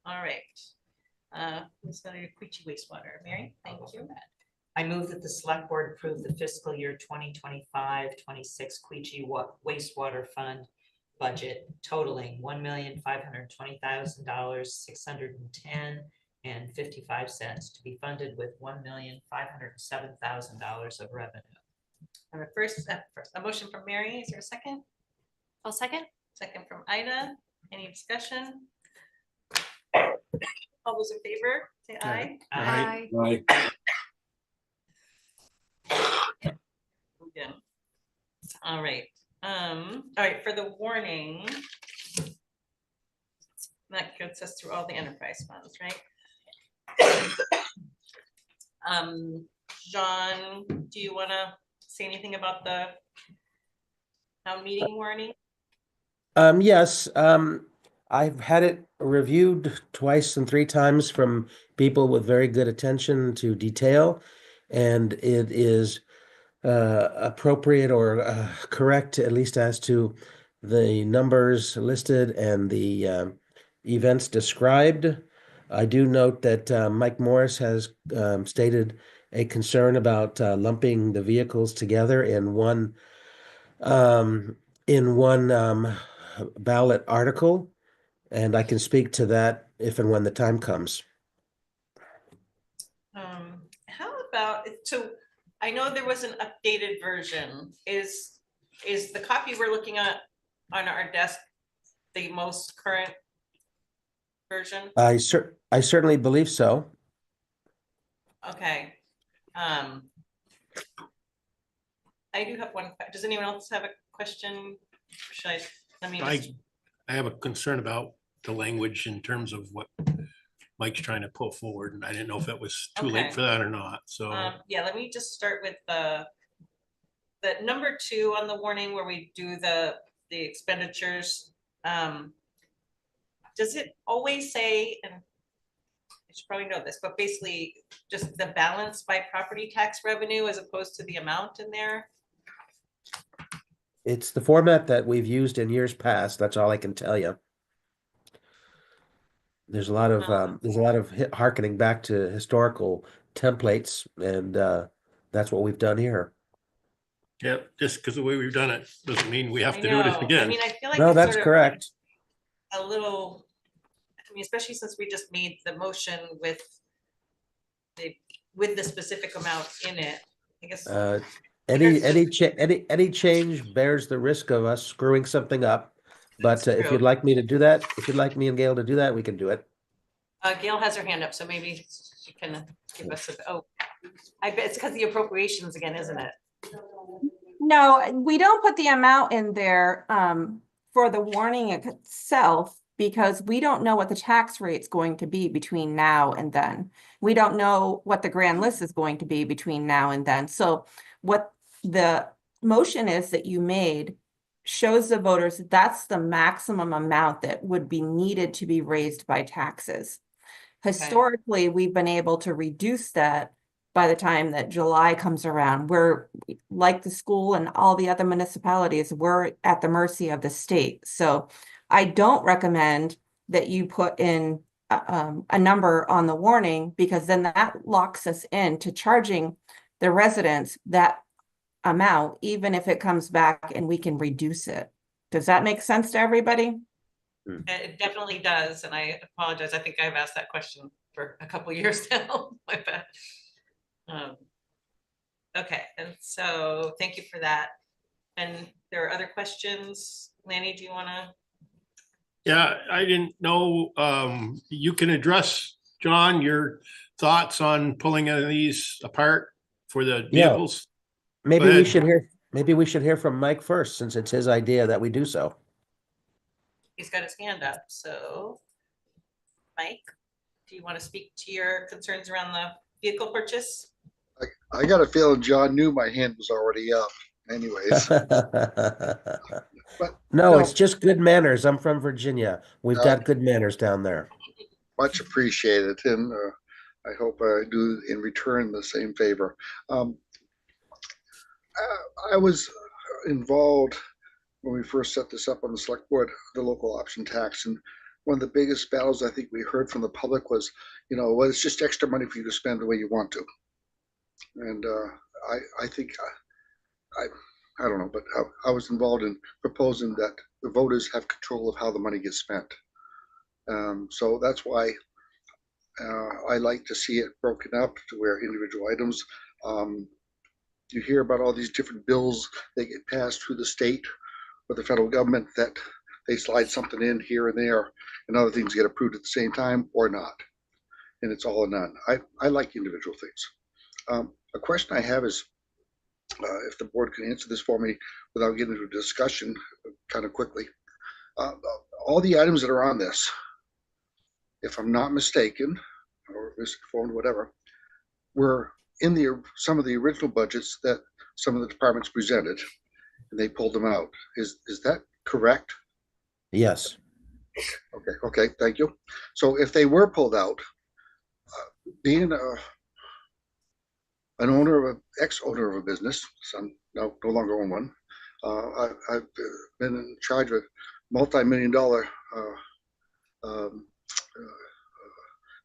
All right. Let's go to Quechee wastewater. Mary, thank you. I move that the select board approve the fiscal year 2025-26 Quechee wastewater fund budget totaling $1,520,610.55 to be funded with $1,507,000 of revenue. And a motion from Mary. Is there a second? I'll second. Second from Ida. Any discussion? All those in favor, say aye. Aye. Again. All right. All right, for the warning. That gets us through all the enterprise funds, right? John, do you want to say anything about the town meeting warning? Yes, I've had it reviewed twice and 3 times from people with very good attention to detail, and it is appropriate or correct, at least as to the numbers listed and the events described. I do note that Mike Morris has stated a concern about lumping the vehicles together in one ballot article, and I can speak to that if and when the time comes. How about, so I know there was an updated version. Is the copy we're looking at on our desk the most current version? I certainly believe so. Okay. I do have one. Does anyone else have a question? Should I, let me just. I have a concern about the language in terms of what Mike's trying to put forward, and I didn't know if it was too Okay. late for that or not, so. Yeah, let me just start with the number 2 on the warning where we do the expenditures. Does it always say, and I should probably know this, but basically just the balance by property tax revenue as opposed to the amount in there? It's the format that we've used in years past. That's all I can tell you. There's a lot of hearkening back to historical templates, and that's what we've done here. Yeah, just because the way we've done it doesn't mean we have I to do it know. again. I mean, I feel like No, it's that's sort of correct. a little, I mean, especially since we just made the motion with the specific amount in it, I guess. Any change bears the risk of us screwing something up. But if true. you'd like me to do that, if you'd like me and Gail to do that, we can do it. Gail has her hand up, so maybe she can give us I bet it's because the appropriations again, isn't it? No, we don't put the amount in there for the warning itself because we don't know what the tax rate's going to be between now and then. We don't know what the grand list is going to be between now and then. So what the motion is that you made shows the voters that's the maximum amount that would be needed to be raised by taxes. Historically, we've been able to reduce that by the time that July comes around. We're, like the school and all the other municipalities, we're at the mercy of the state. So I don't recommend that you put in a number on the warning, because then that locks us into charging the residents that amount, even if it comes back and we can reduce it. Does that make sense to everybody? It definitely does, and I apologize. I think I've asked that question for a couple years now. My bad. Okay, and so thank you for that. And there are other questions. Lanny, do you want to? Yeah, I didn't know, you can address, John, your thoughts on pulling any of these apart for the vehicles? Maybe Go we ahead. should hear, maybe we should hear from Mike first, since it's his idea that we do so. He's got his hand up, so Mike, do you want to speak to your concerns around the vehicle purchase? I got a feeling John knew my hand was already up anyways. No, it's just good manners. I'm from Virginia. We've got good manners down there. Much appreciated, and I hope I do in return the same favor. I was involved when we first set this up on the select board, the local option tax, and one of the biggest battles I think we heard from the public was, you know, well, it's just extra money for you to spend the way you want to. And I think I don't know, but I was involved in proposing that the voters have control of how the money gets spent. So that's why I like to see it broken up to where individual items. You hear about all these different bills that get passed through the state or the federal government that they slide something in here and there, and other things get approved at the same time or not. And it's all or none. I like individual things. A question I have is, if the board can answer this for me without getting into a discussion kind of quickly. All the items that are on this, if I'm not mistaken, or misinformed, whatever, were in some of the original budgets that some of the departments presented, and they pulled them out. Is that correct? Yes. Okay, thank you. So if they were pulled out, being an owner of ex-owner of a business, so I'm no longer own one. I've been in charge of multi-million-dollar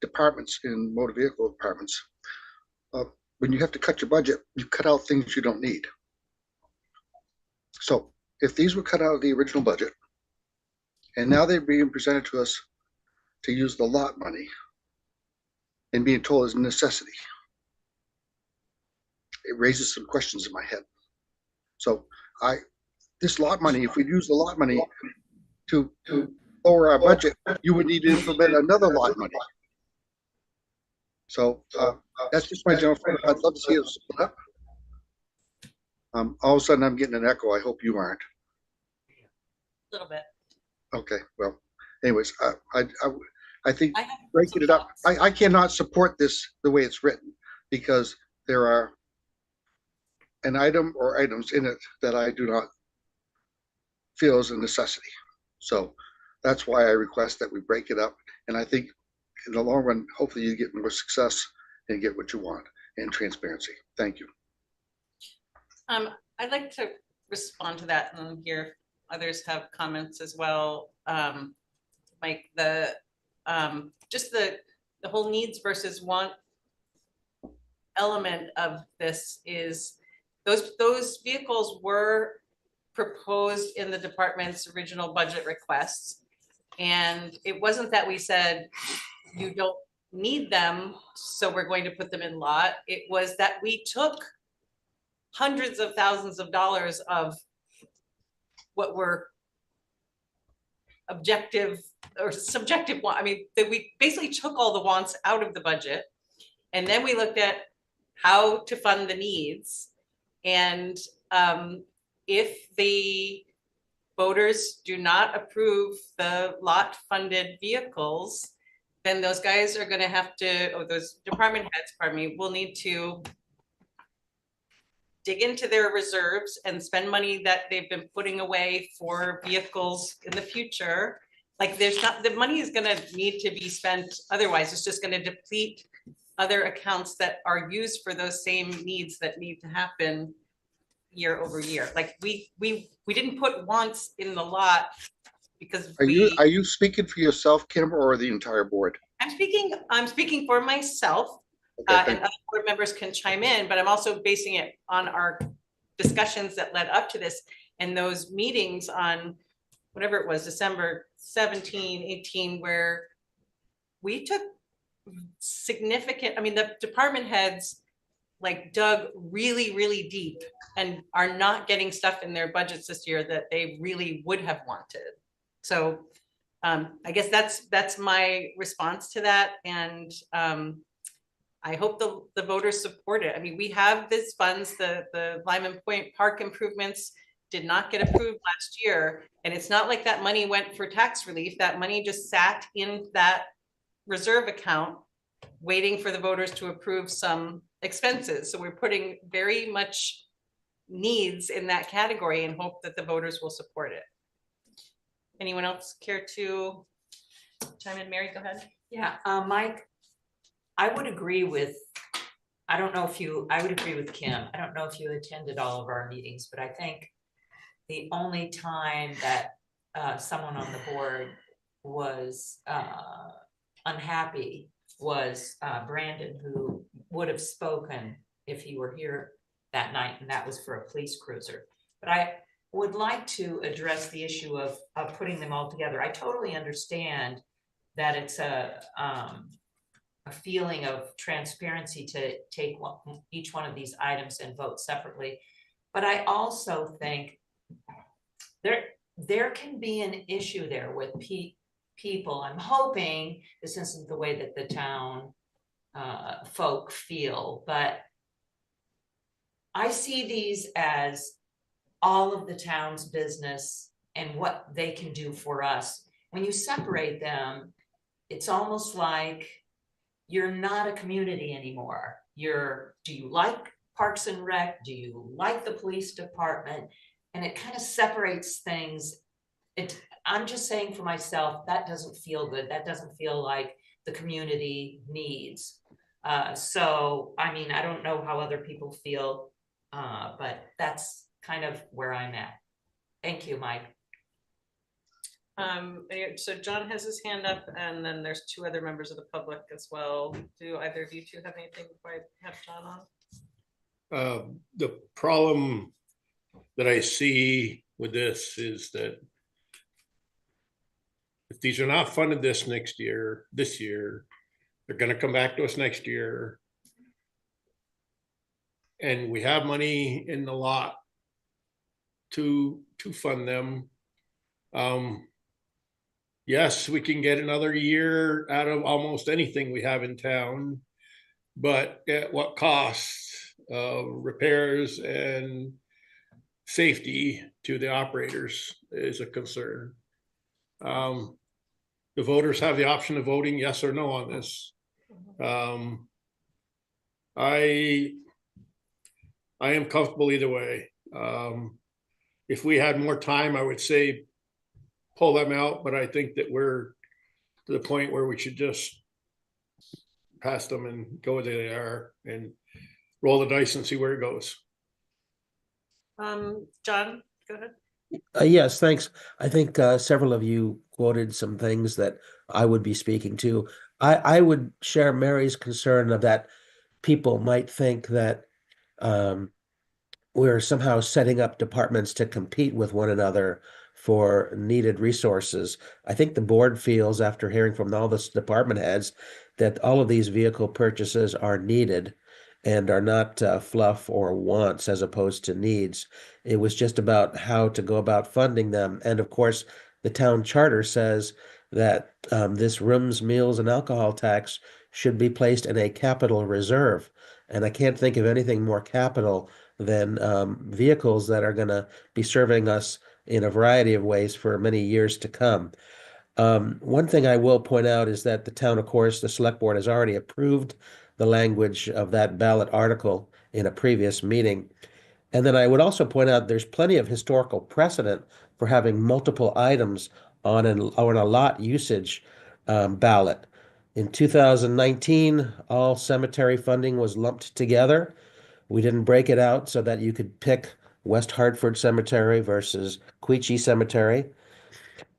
departments in motor vehicle departments. When you have to cut your budget, you cut out things you don't need. So if these were cut out of the original budget, and now they're being presented to us to use the lot money and being told is a necessity, it raises some questions in my head. So this lot money, if we use the lot money to lower our budget, you would need to implement another lot money. So that's just my general feeling. I'd love to see it split up. All of a sudden I'm getting an echo. I hope you aren't. A little bit. Okay, well, anyways, I think breaking it up, I cannot support this the way it's written, because there are an item or items in it that I do not feel is a necessity. So that's why I request that we break it up. And I think in the long run, hopefully you get more success and get what you want and transparency. Thank you. I'd like to respond to that and hear if others have comments as well. Mike, just the whole needs versus want element of this is those vehicles were proposed in the department's original budget requests. And it wasn't that we said, you don't need them, so we're going to put them in lot. It was that we took hundreds of thousands of dollars of what were objective or subjective. I mean, that we basically took all the wants out of the budget. And then we looked at how to fund the needs. And if the voters do not approve the lot funded vehicles, then those guys are going to have to, or those department heads, pardon me, will need to dig into their reserves and spend money that they've been putting away for vehicles in the future. Like there's not, the money is gonna need to be spent, otherwise it's just gonna deplete other accounts that are used for those same needs that need to happen year over year. Like we didn't put wants in the lot because Are you speaking for yourself, Kim, or the entire board? I'm speaking for myself, and other board members can chime in, but I'm also basing it on our discussions that led up to this and those meetings on whatever it was, December 17, 18, where we took significant, I mean, the department heads like dug really, really deep and are not getting stuff in their budgets this year that they really would have wanted. So I guess that's my response to that. And I hope the voters support it. I mean, we have these funds, the Lyman Point Park improvements did not get approved last year. And it's not like that money went for tax relief. That money just sat in that reserve account waiting for the voters to approve some expenses. So we're putting very much needs in that category and hope that the voters will support it. Anyone else care to chime in? Mary, go ahead. Yeah, Mike, I would agree with, I would agree with Kim. I don't know if you attended all of our meetings, but I think the only time that someone on the board was unhappy was Brandon, who would have spoken if he were here that night, and that was for a police cruiser. But I would like to address the issue of putting them all together. I totally understand that it's a feeling of transparency to take each one of these items and vote separately. But I also think there can be an issue there with people. I'm hoping this isn't the way that the town folk feel, but I see these as all of the town's business and what they can do for us. When you separate them, it's almost like you're not a community anymore. Do you like Parks and Rec? Do you like the police department? And it kind of separates things. I'm just saying for myself, that doesn't feel good. That doesn't feel like the community needs. So, I mean, I don't know how other people feel, but that's kind of where I'm at. Thank you, Mike. So John has his hand up, and then there's two other members of the public as well. Do either of you two have anything before I have John on? The problem that I see with this is that if these are not funded this year, they're going to come back to us next year. And we have money in the lot to fund them. Yes, we can get another year out of almost anything we have in town, but at what cost? Repairs and safety to the operators is a concern. The voters have the option of voting yes or no on this. I am comfortable either way. If we had more time, I would say pull them out, but I think that we're to the point where we should just pass them and go where they are and roll the dice and see where it goes. John, go ahead. Yes, thanks. I think several of you quoted some things that I would be speaking to. I would share Mary's concern of that people might think that we're somehow setting up departments to compete with one another for needed resources. I think the board feels, after hearing from all the department heads, that all of these vehicle purchases are needed and are not fluff or wants as opposed to needs. It was just about how to go about funding them. And of course, the town charter says that this rooms, meals, and alcohol tax should be placed in a capital reserve. And I can't think of anything more capital than vehicles that are going to be serving us in a variety of ways for many years to come. One thing I will point out is that the town, of course, the select board has already approved the language of that ballot article in a previous meeting. And then I would also point out there's plenty of historical precedent for having multiple items on a lot usage ballot. In 2019, all cemetery funding was lumped together. We didn't break it out so that you could pick West Hartford Cemetery versus Quechee Cemetery.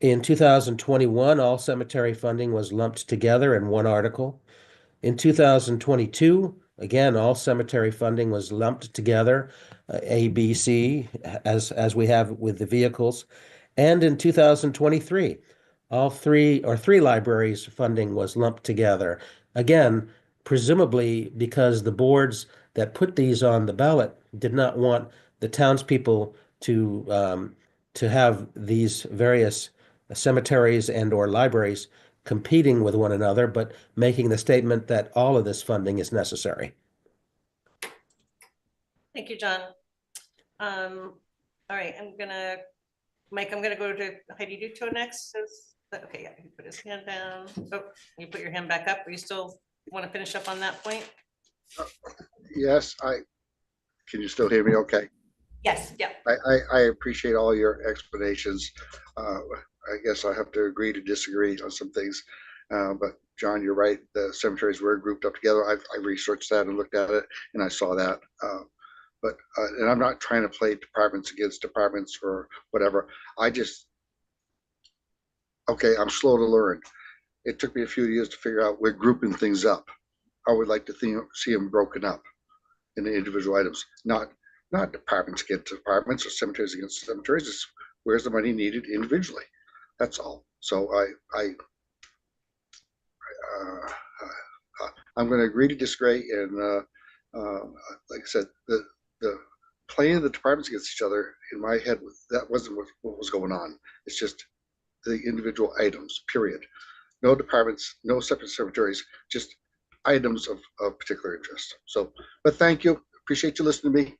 In 2021, all cemetery funding was lumped together in one article. In 2022, again, all cemetery funding was lumped together, A, B, C, as we have with the vehicles. And in 2023, all three libraries funding was lumped together. Again, presumably because the boards that put these on the ballot did not want the townspeople to have these various cemeteries and or libraries competing with one another, but making the statement that all of this funding is necessary. Thank you, John. All right, Mike, I'm gonna go to Heidi Duto next. Okay, yeah, he put his hand down. Oh, you put your hand back up. Are you still want to finish up on that point? Yes, can you still hear me okay? Yes, yeah. I appreciate all your explanations. I guess I have to agree to disagree on some things. But John, you're right. The cemeteries were grouped up together. I researched that and looked at it, and I saw that. And I'm not trying to play departments against departments or whatever. Okay, I'm slow to learn. It took me a few years to figure out we're grouping things up. I would like to see them broken up into individual items, not departments against departments or cemeteries against cemeteries. It's where's the money needed individually. That's all. So I'm going to agree to disagree. And like I said, the playing the departments against each other in my head, that wasn't what was going on. It's just the individual items, period. No departments, no separate cemeteries, just items of particular interest. So, but thank you. Appreciate you listening to me.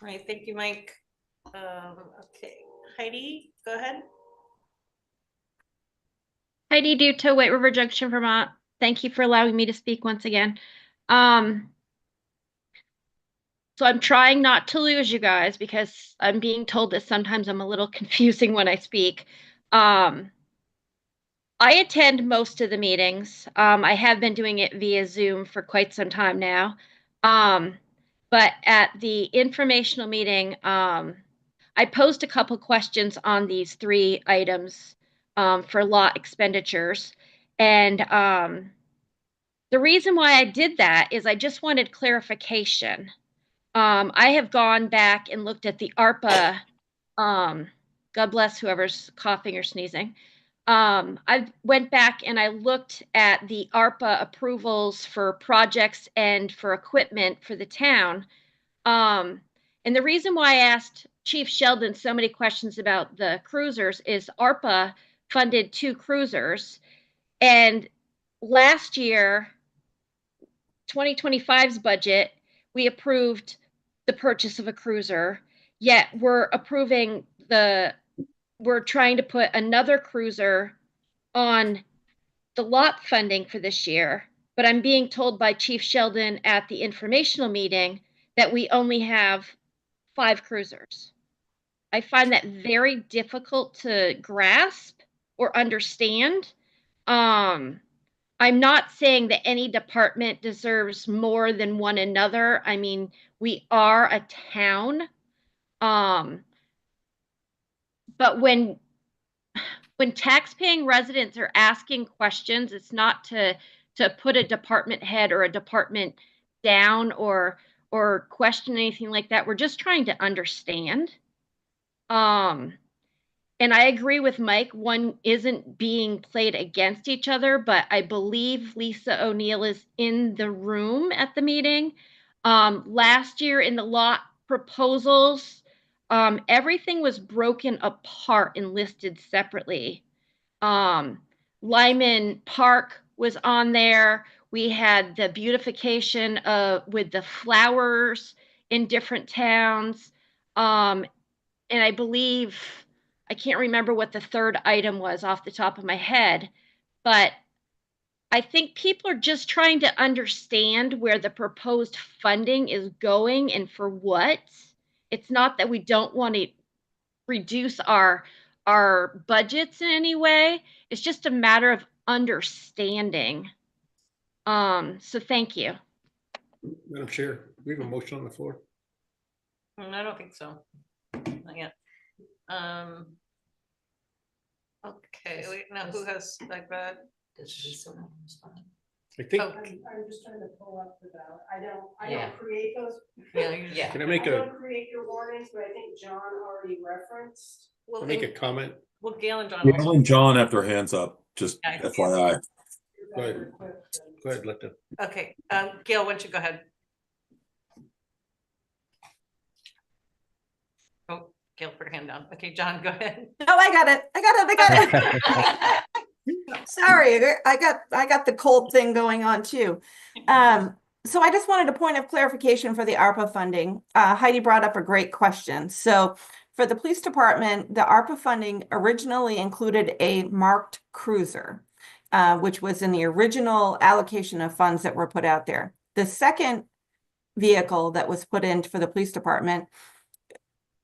All right, thank you, Mike. Okay, Heidi, go ahead. Heidi Duto, White River Junction, Vermont. Thank you for allowing me to speak once again. So I'm trying not to lose you guys because I'm being told that sometimes I'm a little confusing when I speak. I attend most of the meetings. I have been doing it via Zoom for quite some time now. But at the informational meeting, I posed a couple questions on these 3 items for lot expenditures. And the reason why I did that is I just wanted clarification. I have gone back and looked at the ARPA, God bless whoever's coughing or sneezing. I went back and I looked at the ARPA approvals for projects and for equipment for the town. And the reason why I asked Chief Sheldon so many questions about the cruisers is ARPA funded 2 cruisers. And last year, 2025's budget, we approved the purchase of a cruiser, yet we're trying to put another cruiser on the lot funding for this year. But I'm being told by Chief Sheldon at the informational meeting that we only have 5 cruisers. I find that very difficult to grasp or understand. I'm not saying that any department deserves more than one another. I mean, we are a town. But when taxpaying residents are asking questions, it's not to put a department head or a department down or question anything like that. We're just trying to understand. And I agree with Mike, one isn't being played against each other, but I believe Lisa O'Neill is in the room at the meeting. Last year in the lot proposals, everything was broken apart and listed separately. Lyman Park was on there. We had the beautification with the flowers in different towns. And I believe, I can't remember what the 3rd item was off the top of my head, but I think people are just trying to understand where the proposed funding is going and for what. It's not that we don't want to reduce our budgets in any way. It's just a matter of understanding. So thank you. Madam Chair, we have a motion on the floor. I don't think so. Not yet. Okay, wait, now who has like that? I think, Oh, I'm just trying to pull up the ballot. I Yeah. don't create those. yeah, you just- Yeah. can I make I a, don't create your warnings, but I think John already referenced. Well, I'll make a comment? well, Gail and John. Gail and John have their hands up, just Yeah, FYI. Go ahead. Go ahead, let them. Okay, Gail, why don't you go ahead? Oh, Gail put her hand down. Okay, John, go ahead. Oh, I got it. Sorry, I got the cold thing going on too. So I just wanted a point of clarification for the ARPA funding. Heidi brought up a great question. So for the police department, the ARPA funding originally included a marked cruiser, which was in the original allocation of funds that were put out there. The second vehicle that was put in for the police department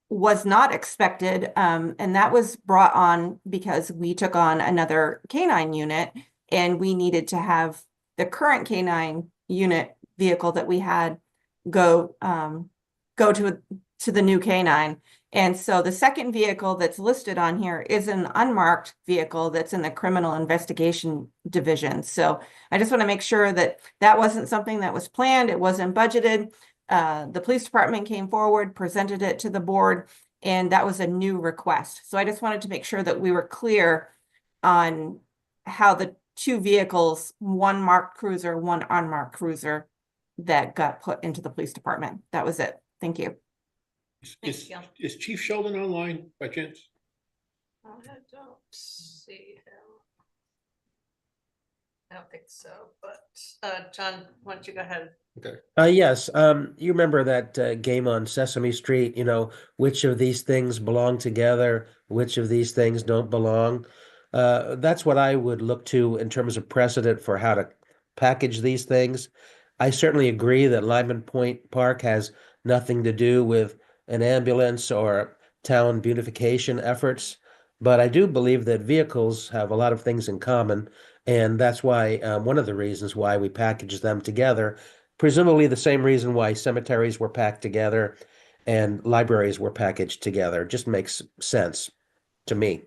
was not expected, and that was brought on because we took on another canine unit, and we needed to have the current canine unit vehicle that we had go to the new canine. And so the second vehicle that's listed on here is an unmarked vehicle that's in the criminal investigation division. So I just want to make sure that that wasn't something that was planned. It wasn't budgeted. The police department came forward, presented it to the board, and that was a new request. So I just wanted to make sure that we were clear on how the two vehicles, one marked cruiser, one unmarked cruiser, that got put into the police department. That was it. Thank you. Is Chief Sheldon online by chance? I don't see him. I don't think so, but John, why don't you go ahead? Okay. Yes, you remember that game on Sesame Street, which of these things belong together, which of these things don't belong. That's what I would look to in terms of precedent for how to package these things. I certainly agree that Lyman Point Park has nothing to do with an ambulance or town beautification efforts, but I do believe that vehicles have a lot of things in common, and that's why one of the reasons why we package them together. Presumably the same reason why cemeteries were packed together and libraries were packaged together. Just makes sense to me.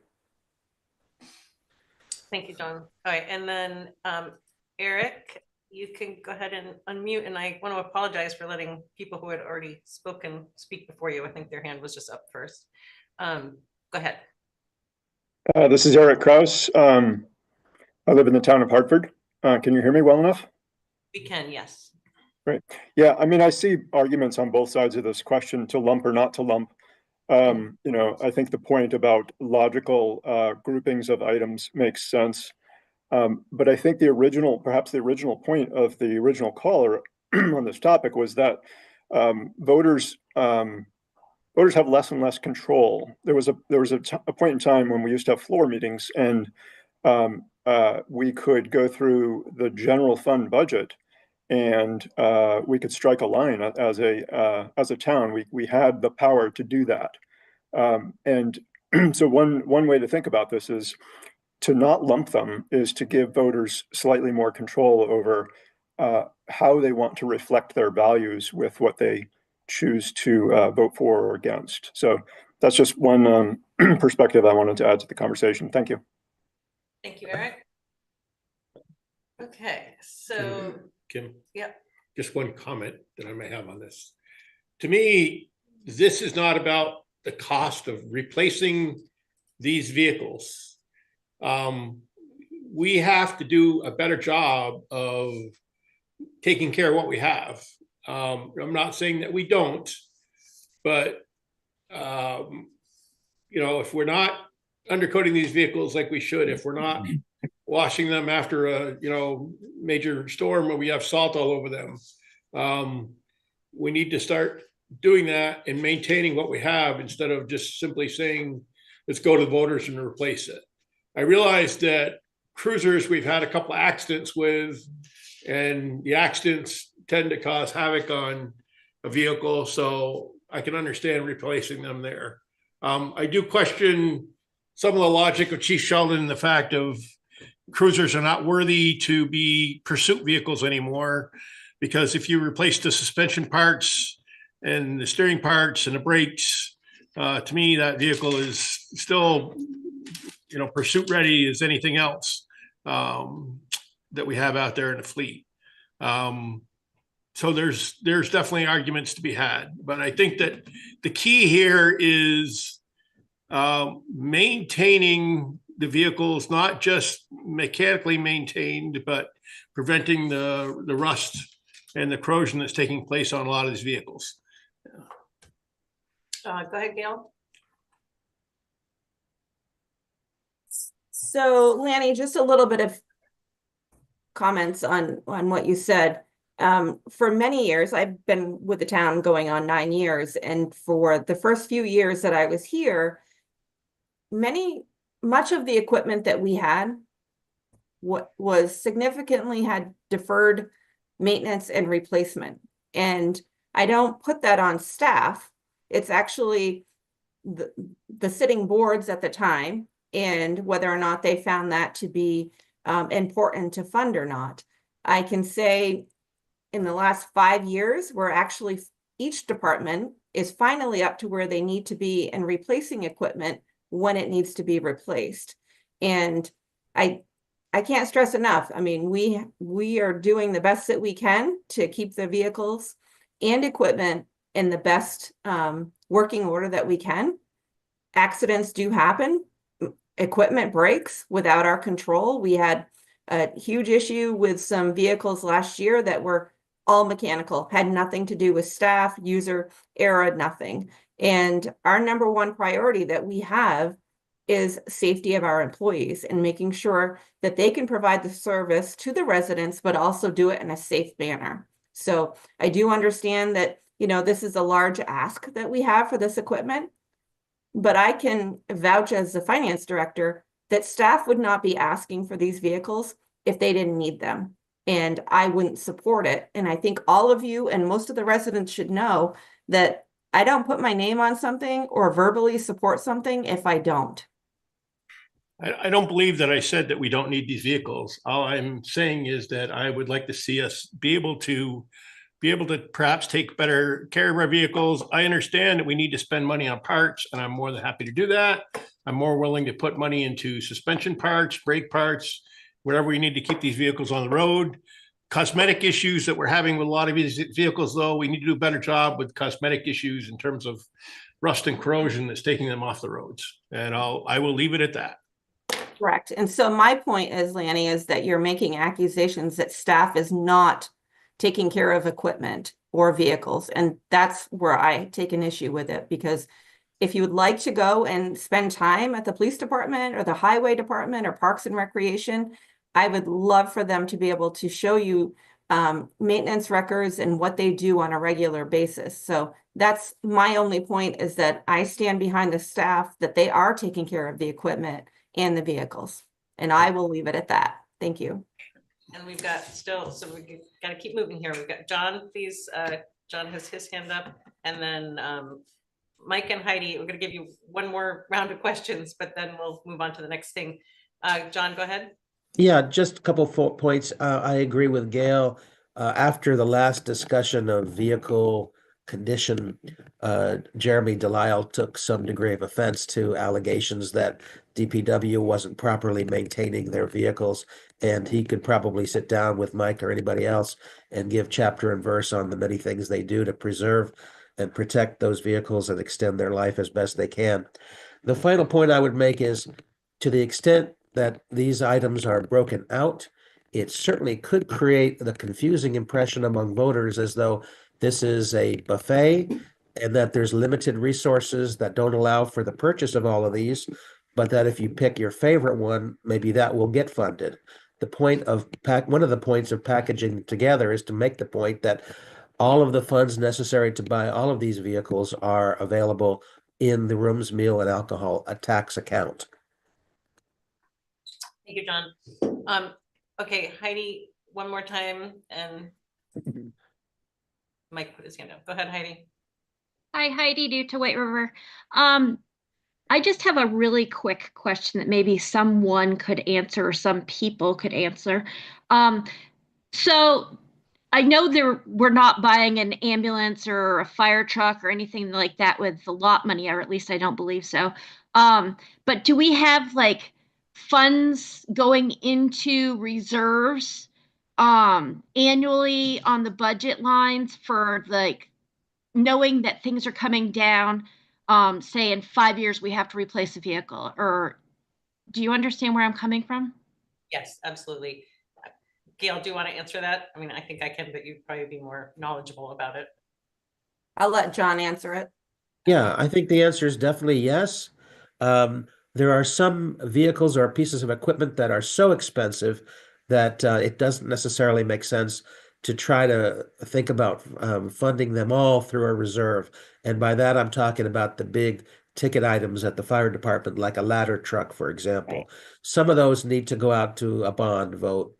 Thank you, John. All right, and then Eric, you can go ahead and unmute, and I want to apologize for letting people who had already spoken speak before you. I think their hand was just up first. Go ahead. This is Eric Kraus. I live in the town of Hartford. Can you hear me well enough? We can, yes. Right. Yeah, I mean, I see arguments on both sides of this question to lump or not to lump. I think the point about logical groupings of items makes sense. But I think perhaps the original point of the original caller on this topic was that voters have less and less control. There was a point in time when we used to have floor meetings, and we could go through the general fund budget, and we could strike a line as a town. We had the power to do that, and so one way to think about this is to not lump them, is to give voters slightly more control over how they want to reflect their values with what they choose to vote for or against. So that's just one perspective I wanted to add to the conversation. Thank you. Thank you, Eric. Okay, so Kim? Yeah. Just one comment that I may have on this. To me, this is not about the cost of replacing these vehicles. We have to do a better job of taking care of what we have. I'm not saying that we don't, but if we're not undercoating these vehicles like we should, if we're not washing them after a major storm where we have salt all over them, we need to start doing that and maintaining what we have instead of just simply saying, let's go to the voters and replace it. I realize that cruisers we've had a couple of accidents with, and the accidents tend to cause havoc on a vehicle, so I can understand replacing them there. I do question some of the logic of Chief Sheldon and the fact of cruisers are not worthy to be pursuit vehicles anymore, because if you replace the suspension parts and the steering parts and the brakes, to me, that vehicle is still, pursuit ready as anything else that we have out there in the fleet. So there's definitely arguments to be had, but I think that the key here is maintaining the vehicles, not just mechanically maintained, but preventing the rust and the corrosion that's taking place on a lot of these vehicles. Go ahead, Gail. So Lanny, just a little bit of comments on what you said. For many years, I've been with the town going on 9 years, and for the first few years that I was here, much of the equipment that we had was significantly had deferred maintenance and replacement. And I don't put that on staff. It's actually the sitting boards at the time, and whether or not they found that to be important to fund or not. I can say in the last 5 years, we're actually, each department is finally up to where they need to be and replacing equipment when it needs to be replaced. And I can't stress enough. I mean, we are doing the best that we can to keep the vehicles and equipment in the best working order that we can. Accidents do happen. Equipment breaks without our control. We had a huge issue with some vehicles last year that were all mechanical, had nothing to do with staff, user error, nothing. And our number one priority that we have is safety of our employees and making sure that they can provide the service to the residents, but also do it in a safe manner. So I do understand that, this is a large ask that we have for this equipment, but I can vouch as the finance director that staff would not be asking for these vehicles if they didn't need them. And I wouldn't support it. And I think all of you and most of the residents should know that I don't put my name on something or verbally support something if I don't. I don't believe that I said that we don't need these vehicles. All I'm saying is that I would like to see us be able to perhaps take better care of our vehicles. I understand that we need to spend money on parts, and I'm more than happy to do that. I'm more willing to put money into suspension parts, brake parts, whatever we need to keep these vehicles on the road. Cosmetic issues that we're having with a lot of these vehicles, though, we need to do a better job with cosmetic issues in terms of rust and corrosion that's taking them off the roads. And I will leave it at that. Correct. And so my point is, Lanny, is that you're making accusations that staff is not taking care of equipment or vehicles. And that's where I take an issue with it, because if you would like to go and spend time at the police department or the highway department or parks and recreation, I would love for them to be able to show you maintenance records and what they do on a regular basis. So that's my only point, is that I stand behind the staff, that they are taking care of the equipment and the vehicles. And I will leave it at that. Thank you. And we've got so we gotta keep moving here. We've got John, please. John has his hand up, and then Mike and Heidi, we're gonna give you one more round of questions, but then we'll move on to the next thing. John, go ahead. Yeah, just a couple points. I agree with Gail. After the last discussion of vehicle condition, Jeremy Delisle took some degree of offense to allegations that DPW wasn't properly maintaining their vehicles, and he could probably sit down with Mike or anybody else and give chapter and verse on the many things they do to preserve and protect those vehicles and extend their life as best they can. The final point I would make is, to the extent that these items are broken out, it certainly could create the confusing impression among voters as though this is a buffet and that there's limited resources that don't allow for the purchase of all of these, but that if you pick your favorite one, maybe that will get funded. The point of one of the points of packaging together is to make the point that all of the funds necessary to buy all of these vehicles are available in the rooms, meal, and alcohol tax account. Thank you, John. Okay, Heidi, one more time, and Mike put his hand up. Go ahead, Heidi. Hi, Heidi Due to White River. I just have a really quick question that maybe someone could answer or some people could answer. So I know we're not buying an ambulance or a fire truck or anything like that with the lot money, or at least I don't believe so. But do we have like funds going into reserves annually on the budget lines for like knowing that things are coming down, say in 5 years we have to replace a vehicle, or do you understand where I'm coming from? Yes, absolutely. Gail, do you want to answer that? I mean, I think I can, but you'd probably be more knowledgeable about it. I'll let John answer it. Yeah, I think the answer is definitely yes. There are some vehicles or pieces of equipment that are so expensive that it doesn't necessarily make sense to try to think about funding them all through a reserve. And by that, I'm talking about the big ticket items at the fire department, like a ladder truck, for example. Right. Some of those need to go out to a bond vote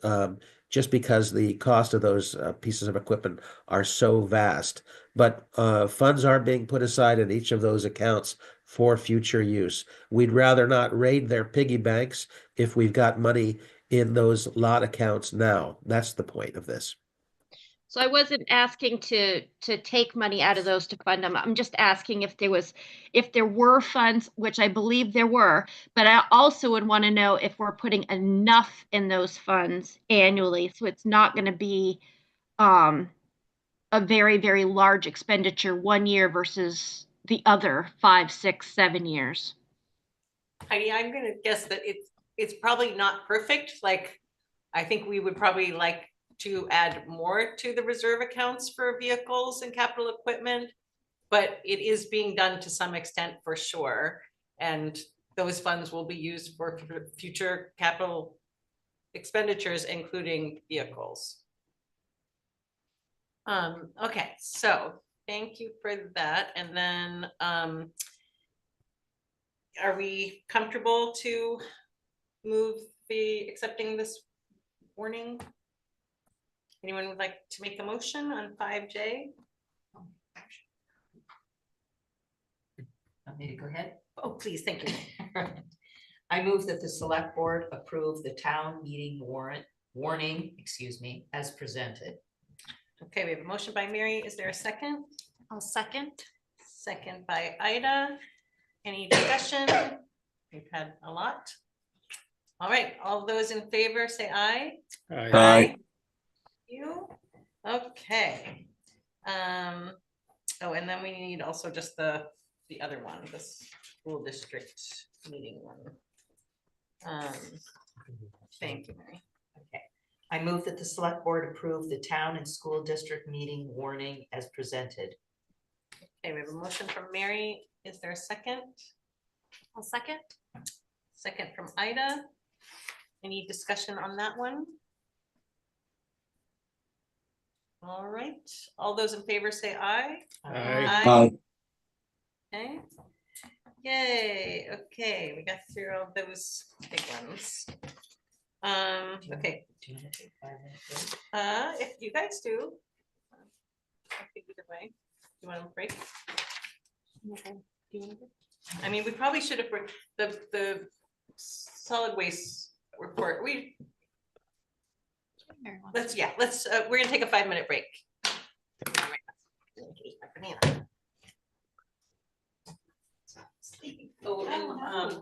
just because the cost of those pieces of equipment are so vast. But funds are being put aside in each of those accounts for future use. We'd rather not raid their piggy banks if we've got money in those lot accounts now. That's the point of this. So I wasn't asking to take money out of those to fund them. I'm just asking if there were funds, which I believe there were, but I also would want to know if we're putting enough in those funds annually, so it's not going to be a very, very large expenditure one year versus the other 5, 6, 7 years. Heidi, I'm gonna guess that it's probably not perfect. Like, I think we would probably like to add more to the reserve accounts for vehicles and capital equipment, but it is being done to some extent for sure. And those funds will be used for future capital expenditures, including vehicles. Okay, so thank you for that. And then are we comfortable to move the accepting this warning? Anyone would like to make a motion on 5J? Want me to go ahead? Oh, please, thank you. I move that the select board approve the town meeting warning, as presented. Okay, we have a motion by Mary. Is there a second? I'll second. Second by Ida. Any discussion? We've had a lot. All right, all those in favor say aye. Aye. You, okay. Oh, and then we need also just the other one, the school district meeting one. Thank you, Mary. Okay. I move that the select board approve the town and school district meeting warning as presented. Okay, we have a motion from Mary. Is there a second? I'll second. Second from Ida. Any discussion on that one? All right, all those in favor say aye. Aye. Okay. Yay, okay, we got through all those big ones. Okay. Do you want to take a 5-minute break? If you guys do. I think either way. Do you want to break? Okay. Do you want to break? I mean, we probably should have, the solid waste report, let's, we're gonna take a 5-minute break. Oh, and,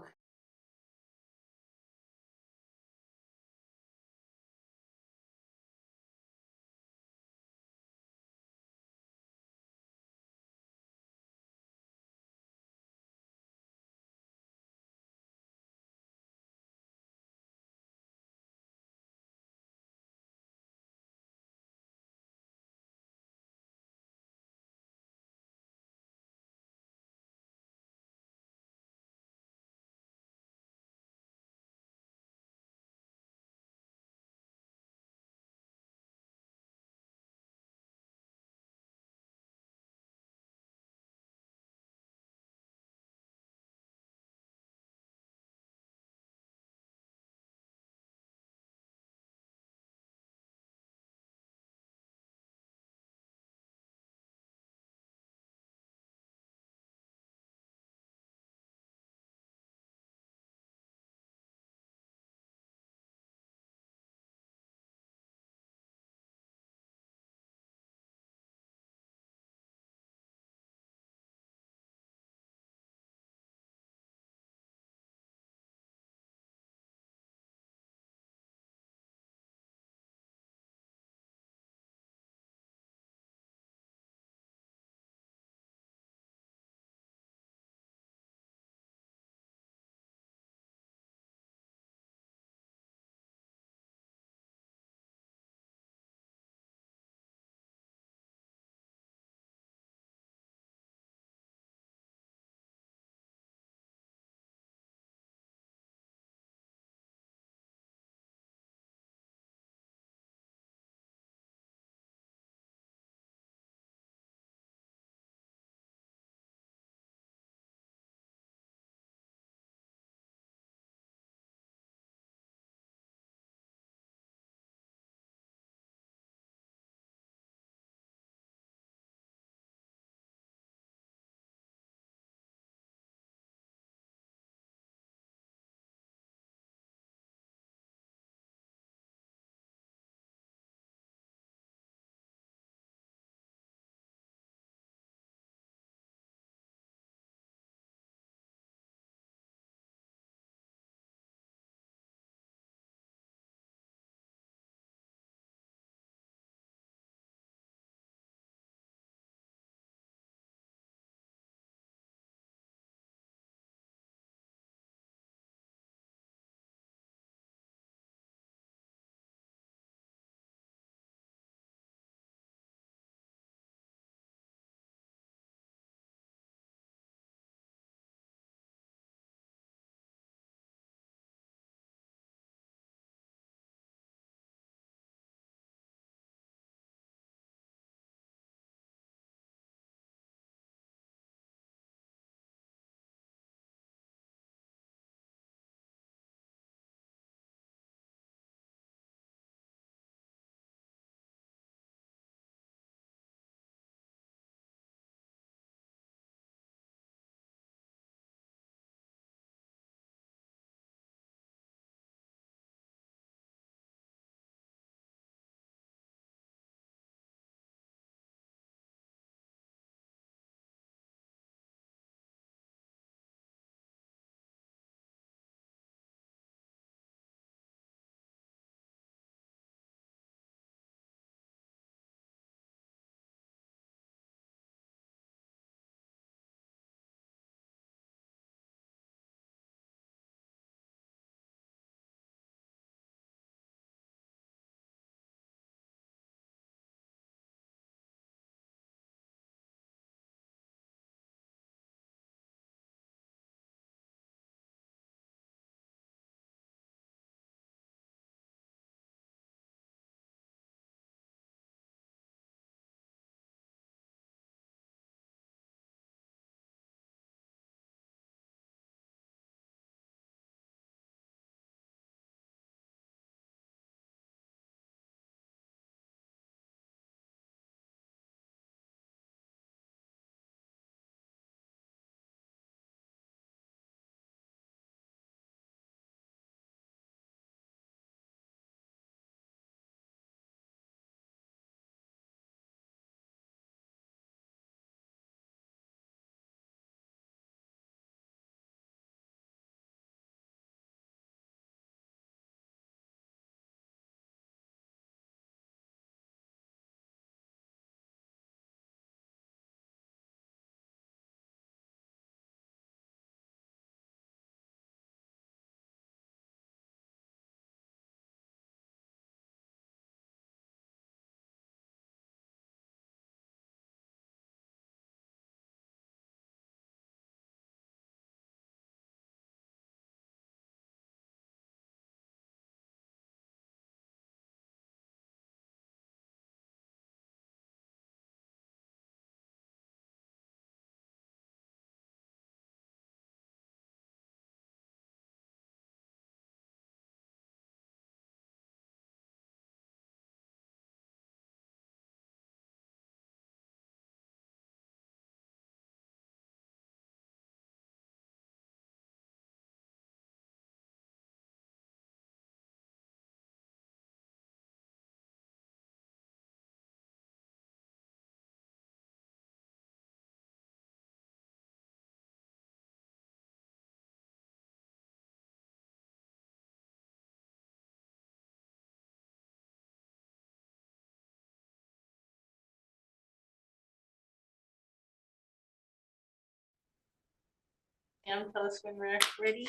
Pam, tell us when we're ready.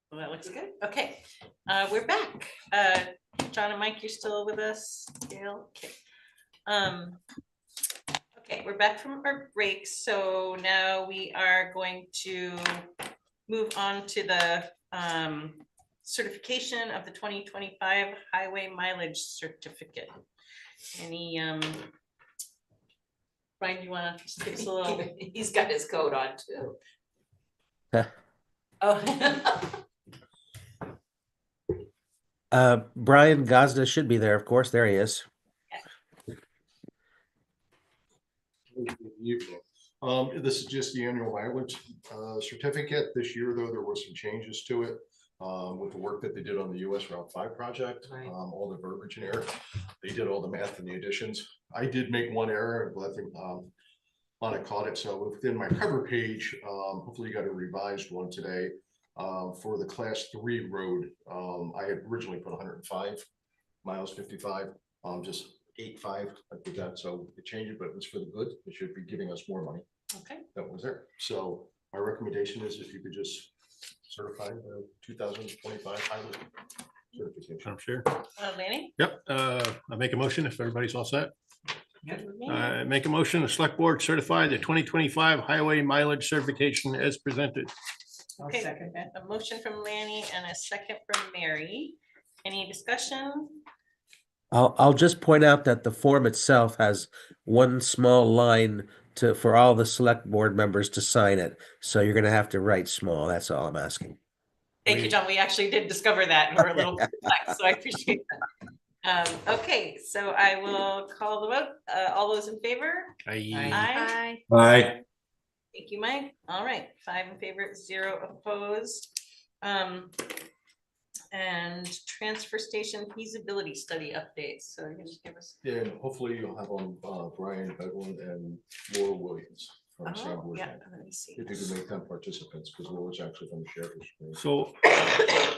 Well, that looks good. Okay, we're back. John and Mike, you're still with us? Gail? Okay. Okay, we're back from our break. So now we are going to move on to the certification of the 2025 highway mileage certificate. Any, Brian, you want to just give us a little? He's got his coat on too. Oh. Brian Gazda should be there, of course. There he is. This is just the annual mileage certificate. This year, though, there were some changes to it with the work that they did on the US Route 5 project, all the verbiage in there. They did all the math and the additions. I did make one error, but I think Lana caught it. So within my cover page, hopefully you got a revised one today. For the class 3 road, I had originally put 105 miles, 55, just 85. I put that, so it changed, but it was for the good. It should be giving us more money. Okay. That was there. So my recommendation is if you could just certify the 2025 highway certification. I'm sure. Lanny? Yep, I make a motion if everybody's all set. Good with me. Make a motion, the select board certify the 2025 highway mileage certification as presented. Okay, a motion from Lanny and a second from Mary. Any discussion? I'll just point out that the form itself has one small line for all the select board members to sign it. So you're gonna have to write small. That's all I'm asking. Thank you, John. We actually did discover that and we're a little perplexed, so I appreciate that. Okay, so I will call the vote. All those in favor? Aye. Aye. Thank you, Mike. All right, 5 in favor, 0 opposed. And transfer station feasibility study updates. So you can just give us. Yeah, and hopefully you'll have on Brian Bedlin and Laura Williams from Sanborn. Yeah, let me see. If you can make them participants, because Laura's actually from the sheriff's. So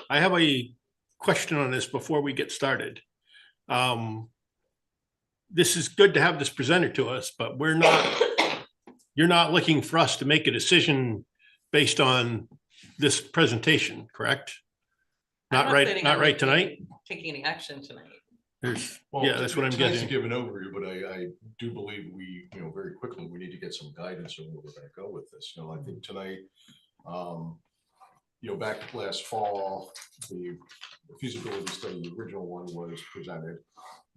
I have a question on this before we get started. This is good to have this presented to us, but you're not looking for us to make a decision based on this presentation, correct? Not right tonight? Taking any action tonight. Yeah, that's what I'm Tonight's getting. to give an overview, but I do believe we, very quickly, we need to get some guidance on where we're gonna go with this. I think tonight, back last fall, the feasibility study, the original one was presented.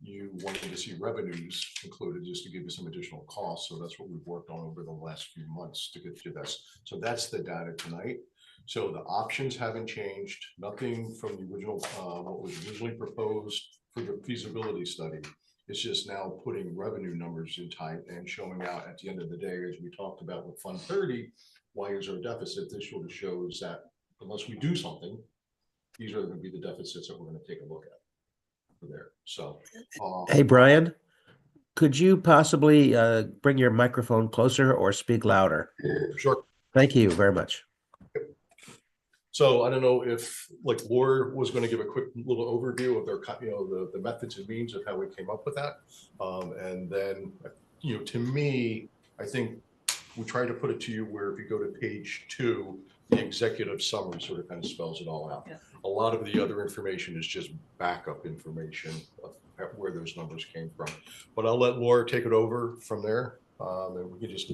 You wanted to see revenues included just to give you some additional costs. So that's what we've worked on over the last few months to get to this. So that's the data tonight. So the options haven't changed, nothing from the original, what was originally proposed for the feasibility study. It's just now putting revenue numbers in type and showing out at the end of the day, as we talked about with Fund 30, why is our deficit? This sort of shows that unless we do something, these are going to be the deficits that we're going to take a look at for there. So, Hey, Brian, could you possibly bring your microphone closer or speak louder? Sure. Thank you very much. So I don't know if Laura was going to give a quick little overview of their, the methods and means of how we came up with that. And then, to me, I think we tried to put it to you where if you go to page 2, the executive summary sort of kind of spells it all out. Yeah. A lot of the other information is just backup information of where those numbers came from. But I'll let Laura take it over from there. And we can just,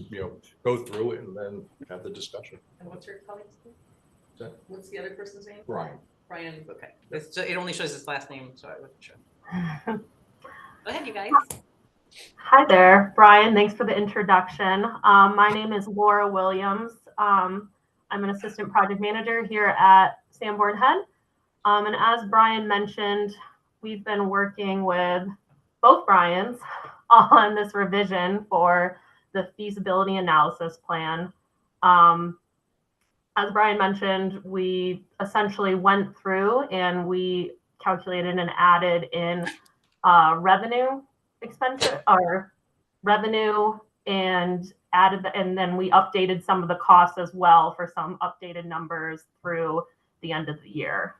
go through it and then have the discussion. And what's your colleague's name? What's the other person's name? Brian. Brian, okay. It only shows his last name, so I wasn't sure. Go ahead, you guys. Hi there, Brian. Thanks for the introduction. My name is Laura Williams. I'm an assistant project manager here at Sanborn Head. And as Brian mentioned, we've been working with both Brians on this revision for the feasibility analysis plan. As Brian mentioned, we essentially went through and we calculated and added in revenue expenses or revenue and then we updated some of the costs as well for some updated numbers through the end of the year.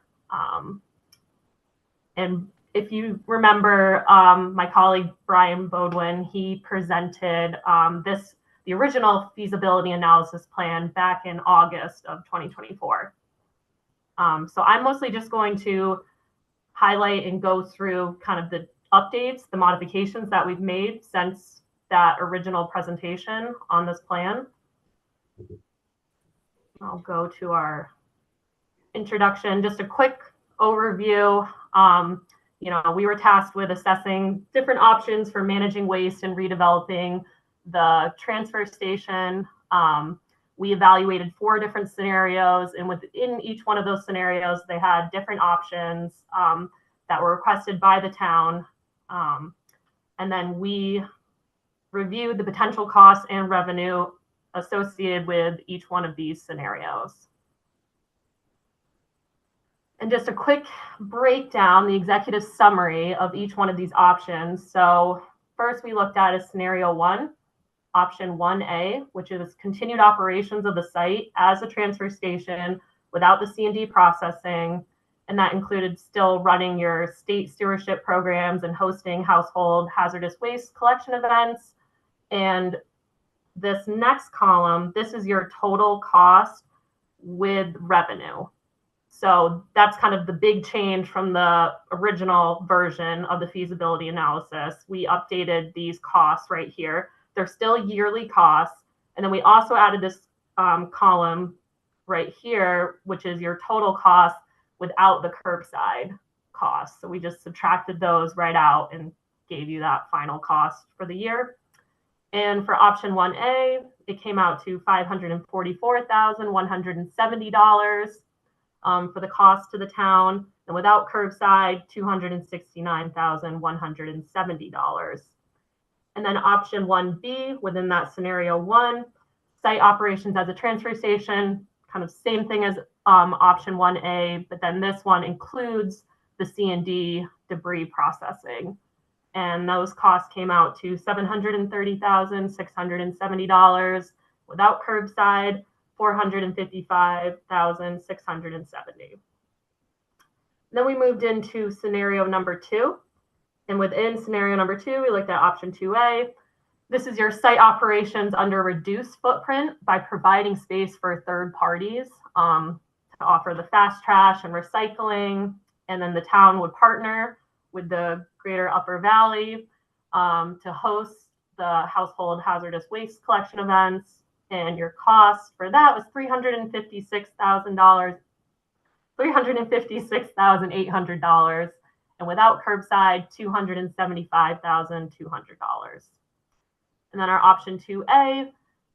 And if you remember, my colleague Brian Bodwin, he presented the original feasibility analysis plan back in August of 2024. So I'm mostly just going to highlight and go through kind of the updates, the modifications that we've made since that original presentation on this plan. I'll go to our introduction, just a quick overview. We were tasked with assessing different options for managing waste and redeveloping the transfer station. We evaluated 4 different scenarios, and within each one of those scenarios, they had different options that were requested by the town. And then we reviewed the potential costs and revenue associated with each one of these scenarios. And just a quick breakdown, the executive summary of each one of these options. So first we looked at is scenario 1, option 1A, which is continued operations of the site as a transfer station without the C&D processing. And that included still running your state stewardship programs and hosting household hazardous waste collection events. And this next column, this is your total cost with revenue. So that's kind of the big change from the original version of the feasibility analysis. We updated these costs right here. They're still yearly costs. And then we also added this column right here, which is your total cost without the curbside costs. So we just subtracted those right out and gave you that final cost for the year. And for option 1A, it came out to $544,170 for the cost to the town, and without curbside, $269,170. And then option 1B, within that scenario 1, site operations as a transfer station, kind of same thing as option 1A, but then this one includes the C&D debris processing. And those costs came out to $730,670 without curbside, $455,670. Then we moved into scenario number 2. And within scenario number 2, we looked at option 2A. This is your site operations under reduced footprint by providing space for third parties to offer the fast trash and recycling. And then the town would partner with the Greater Upper Valley to host the household hazardous waste collection events. And your cost for that was $356,800, and without curbside, $275,200. And then our option 2A,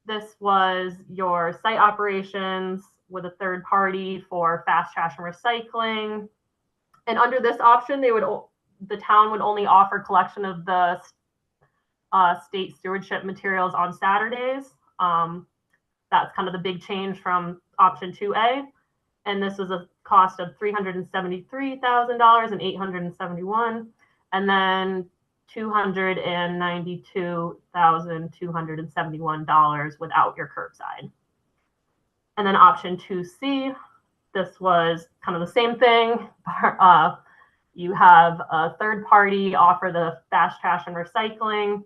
this was your site operations with a third party for fast trash and recycling. And under this option, the town would only offer collection of the state stewardship materials on Saturdays. That's kind of the big change from option 2A. And this was a cost of $373,871, and then $292,271 without your curbside. And then option 2C, this was kind of the same thing. You have a third party offer the fast trash and recycling.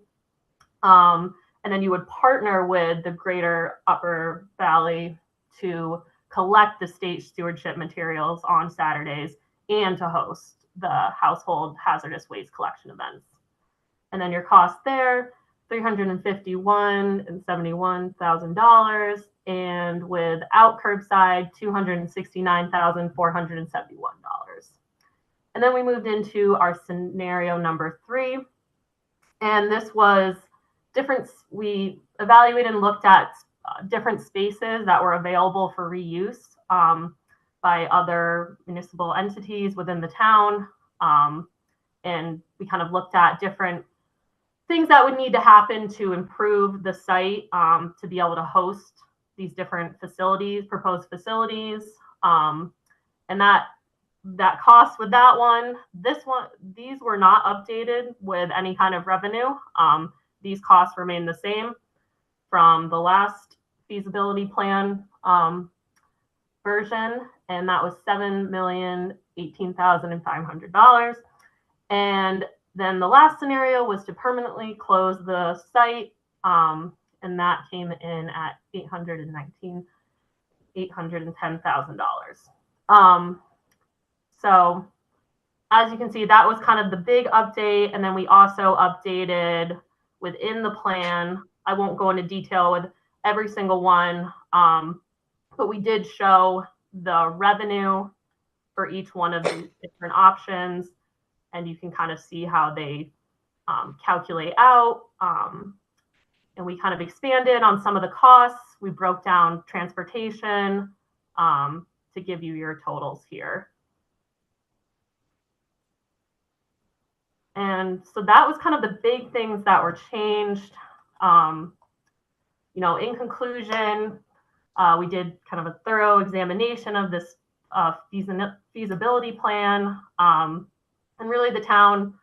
And then you would partner with the Greater Upper Valley to collect the state stewardship materials on Saturdays and to host the household hazardous waste collection events. And then your cost there, $351,071, and without curbside, $269,471. And then we moved into our scenario number 3. And this was different. We evaluated and looked at different spaces that were available for reuse by other municipal entities within the town. And we kind of looked at different things that would need to happen to improve the site to be able to host these different facilities, proposed facilities. And that cost with that one, these were not updated with any kind of revenue. These costs remain the same from the last feasibility plan version, and that was $7,018,500. And then the last scenario was to permanently close the site. And that came in at $810,000. So as you can see, that was kind of the big update. And then we also updated within the plan. I won't go into detail with every single one, but we did show the revenue for each one of these different options. And you can kind of see how they calculate out. And we kind of expanded on some of the costs. We broke down transportation to give you your totals here. And so that was kind of the big things that were changed. You know, in conclusion, we did kind of a thorough examination of this feasibility plan. And really the town,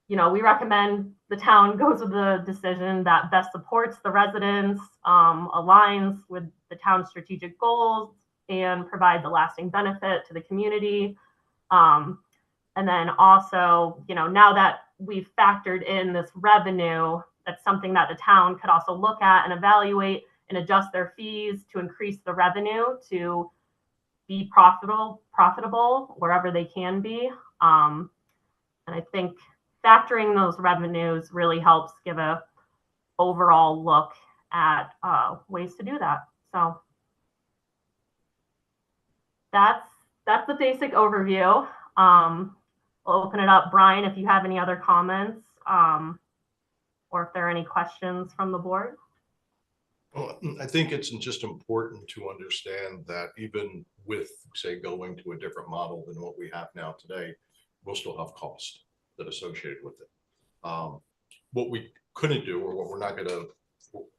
you know, we recommend the town goes with the decision that best supports the residents, aligns with the town's strategic goals, and provides a lasting benefit to the community. And then also, you know, now that we've factored in this revenue, that's something that the town could also look at and evaluate and adjust their fees to increase the revenue to be profitable wherever they can be. And I think factoring those revenues really helps give a overall look at ways to do that. So that's the basic overview. We'll open it up, Brian, if you have any other comments, or if there are any questions from the board. Well, I think it's just important to understand that even with, say, going to a different model than what we have now today, we'll still have costs that associated with it. What we couldn't do, or what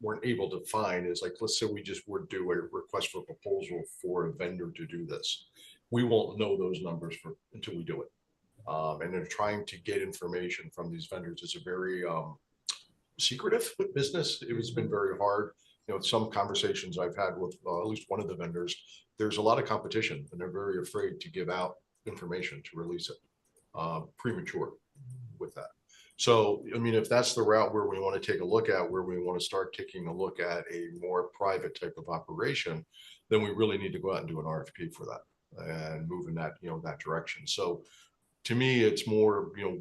weren't able to find is, like, let's say we just would do a request for proposal for a vendor to do this. We won't know those numbers until we do it. And they're trying to get information from these vendors. It's a very secretive business. It's been very hard. You know, some conversations I've had with at least one of the vendors, there's a lot of competition and they're very afraid to give out information, to release it premature with that. So, I mean, if that's the route where we want to take a look at, where we want to start taking a look at a more private type of operation, then we really need to go out and do an RFP for that and move in that, you know, that direction. So to me, it's more, you know,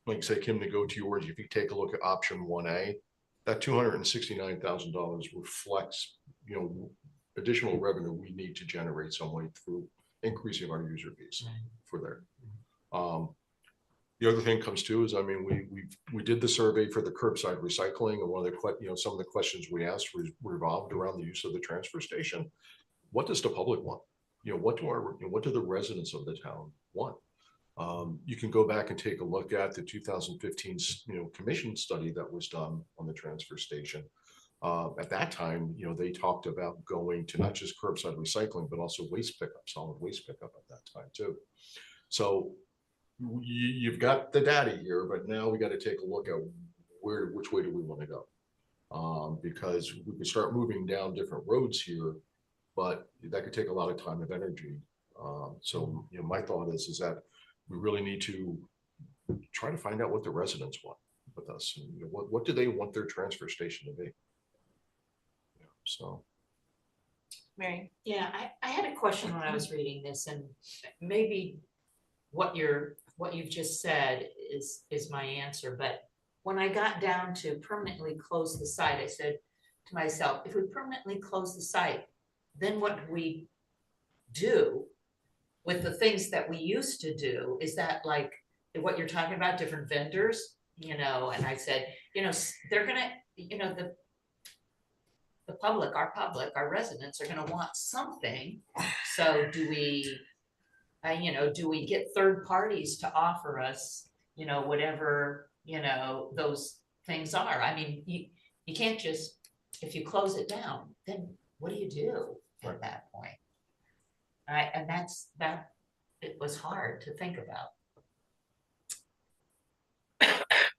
like say, Kim, to go to yours, if you take a look at option 1A, that $269,000 reflects, you know, additional revenue we need to generate some way through increasing our user base for there. The other thing comes too is, I mean, we did the survey for the curbside recycling, and one of the, you know, some of the questions we asked revolved around the use of the transfer station. What does the public want? You know, what do the residents of the town want? You can go back and take a look at the 2015, you know, commission study that was done on the transfer station. At that time, you know, they talked about going to not just curbside recycling, but also waste pickup, solid waste pickup at that time too. So you've got the data here, but now we got to take a look at which way do we want to go? Because we could start moving down different roads here, but that could take a lot of time and energy. So, you know, my thought is that we really need to try to find out what the residents want with us. And, you know, what do they want their transfer station to be? Yeah, so. Mary? Yeah, I had a question when I was reading this, and maybe what you've just said is my answer. But when I got down to permanently close the site, I said to myself, if we permanently close the site, then what do we do with the things that we used to do? Is that like what you're talking about, different vendors, you know? And I said, you know, they're gonna, you know, the public, our residents are gonna want something. So do we, you know, do we get third parties to offer us, you know, whatever, you know, those things are? I mean, you can't just, if you close it down, then what do you do at that point? Right, and that it was hard to think about.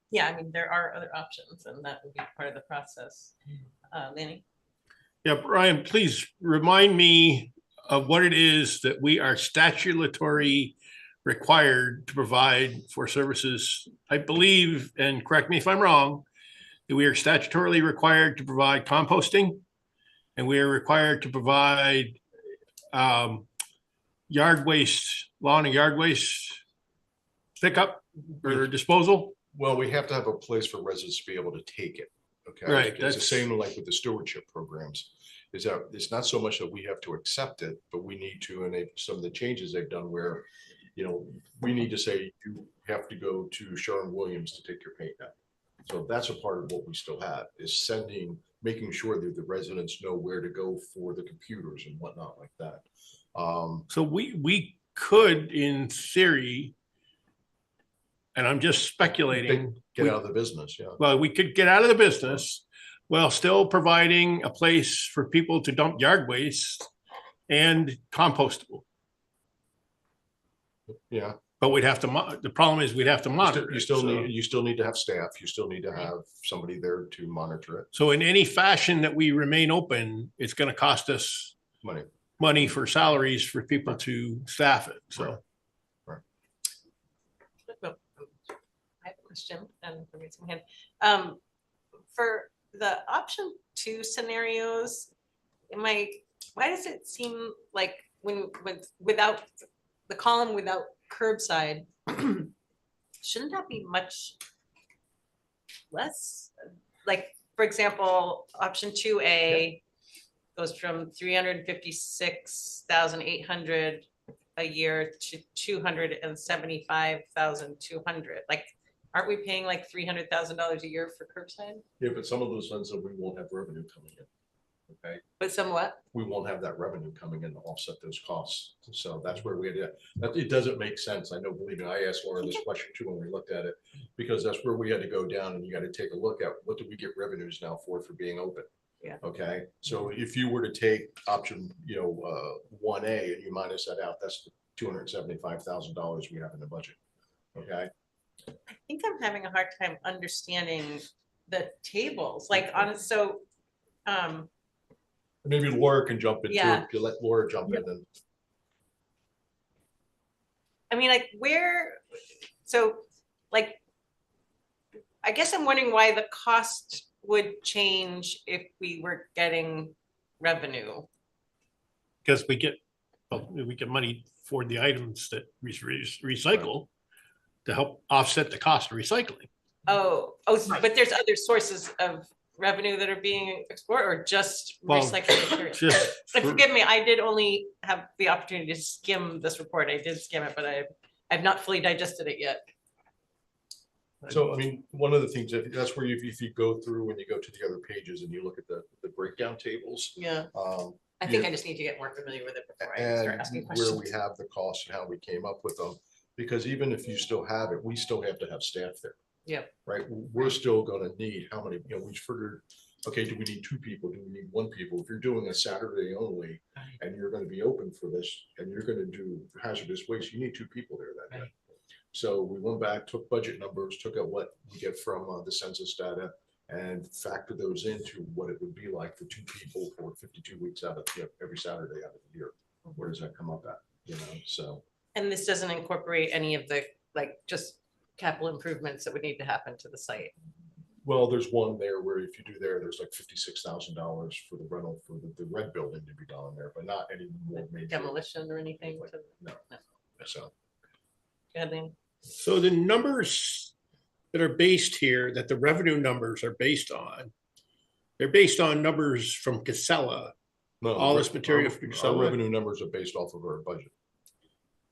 Yeah, I mean, there are other options, and that would be part of the process. Lanny? Yeah, Brian, please remind me of what it is that we are statutorily required to provide for services. I believe, and correct me if I'm wrong, that we are statutorily required to provide composting, and we are required to provide yard waste, lawn and yard waste pickup or disposal. Well, we have to have a place for residents to be able to take it. Okay. Right, It's the that's- same like with the stewardship programs. Is that it's not so much that we have to accept it, but we need to, and some of the changes they've done where, you know, we need to say you have to go to Sherwin-Williams to take your paint now. So that's a part of what we still have is making sure that the residents know where to go for the computers and whatnot like that. So we could, in theory, and I'm just speculating. Get out of the business, yeah. Well, we could get out of the business while still providing a place for people to dump yard waste and compostable. Yeah. But we'd have to, the problem is we'd have to monitor. You still need to have staff. You still need to have somebody there to monitor it. So in any fashion that we remain open, it's going to cost us money for salaries for people to staff it. So. I have a question and I'm raising my hand. For the option 2 scenarios, why does it seem like without the column without curbside, shouldn't that be much less? Like, for example, option 2A goes from 356,800 a year to 275,200. Like, aren't we paying like $300,000 a year for curbside? Yeah, but some of those funds that we won't have revenue coming in. Okay. But somewhat. We won't have that revenue coming in to offset those costs. So that's where we had to, it doesn't make sense. I know, believe me, I asked Laura this question too when we looked at it, because that's where we had to go down and you got to take a look at what do we get revenues now for being open. Yeah. Okay. So if you were to take option, 1A and you minus that out, that's the $275,000 we have in the budget. Okay. I think I'm having a hard time understanding the tables, Maybe Laura can jump in too. Yeah. If you let Laura jump in then. I mean, I guess I'm wondering why the cost would change if we were getting revenue. Because we get money for the items that we recycle to help offset the cost of recycling. But there's other sources of revenue that are being explored, or just recycling materials? Like, forgive me, I did only have the opportunity to skim this report. I did skim it, but I've not fully digested it yet. So, I mean, one of the things, that's where if you go through, when you go to the other pages and you look at the breakdown tables. Yeah. I think I just need to get more familiar with it before I start asking questions. Where we have the costs and how we came up with them, because even if you still have it, we still have to have staff there. Yeah. Right. We're still going to need how many, we figured, okay, do we need 2 people? Do we need 1 people? If you're doing a Saturday only and you're going to be open for this and you're going to do hazardous waste, you need 2 people there that day. So we went back, took budget numbers, took out what we get from the census data and factored those into what it would be like for 2 people for 52 weeks out of every Saturday out of the year. Where does that come up at? So. And this doesn't incorporate any of the just capital improvements that would need to happen to the site. Well, there's one there where if you do there's like $56,000 for the rental for the red building to be done there, but not any more major demolition or anything. No. So. So the numbers that are based here, that the revenue numbers are based on, they're based on numbers from Casella. No, all this material from our Casella. revenue numbers are based off of our budget.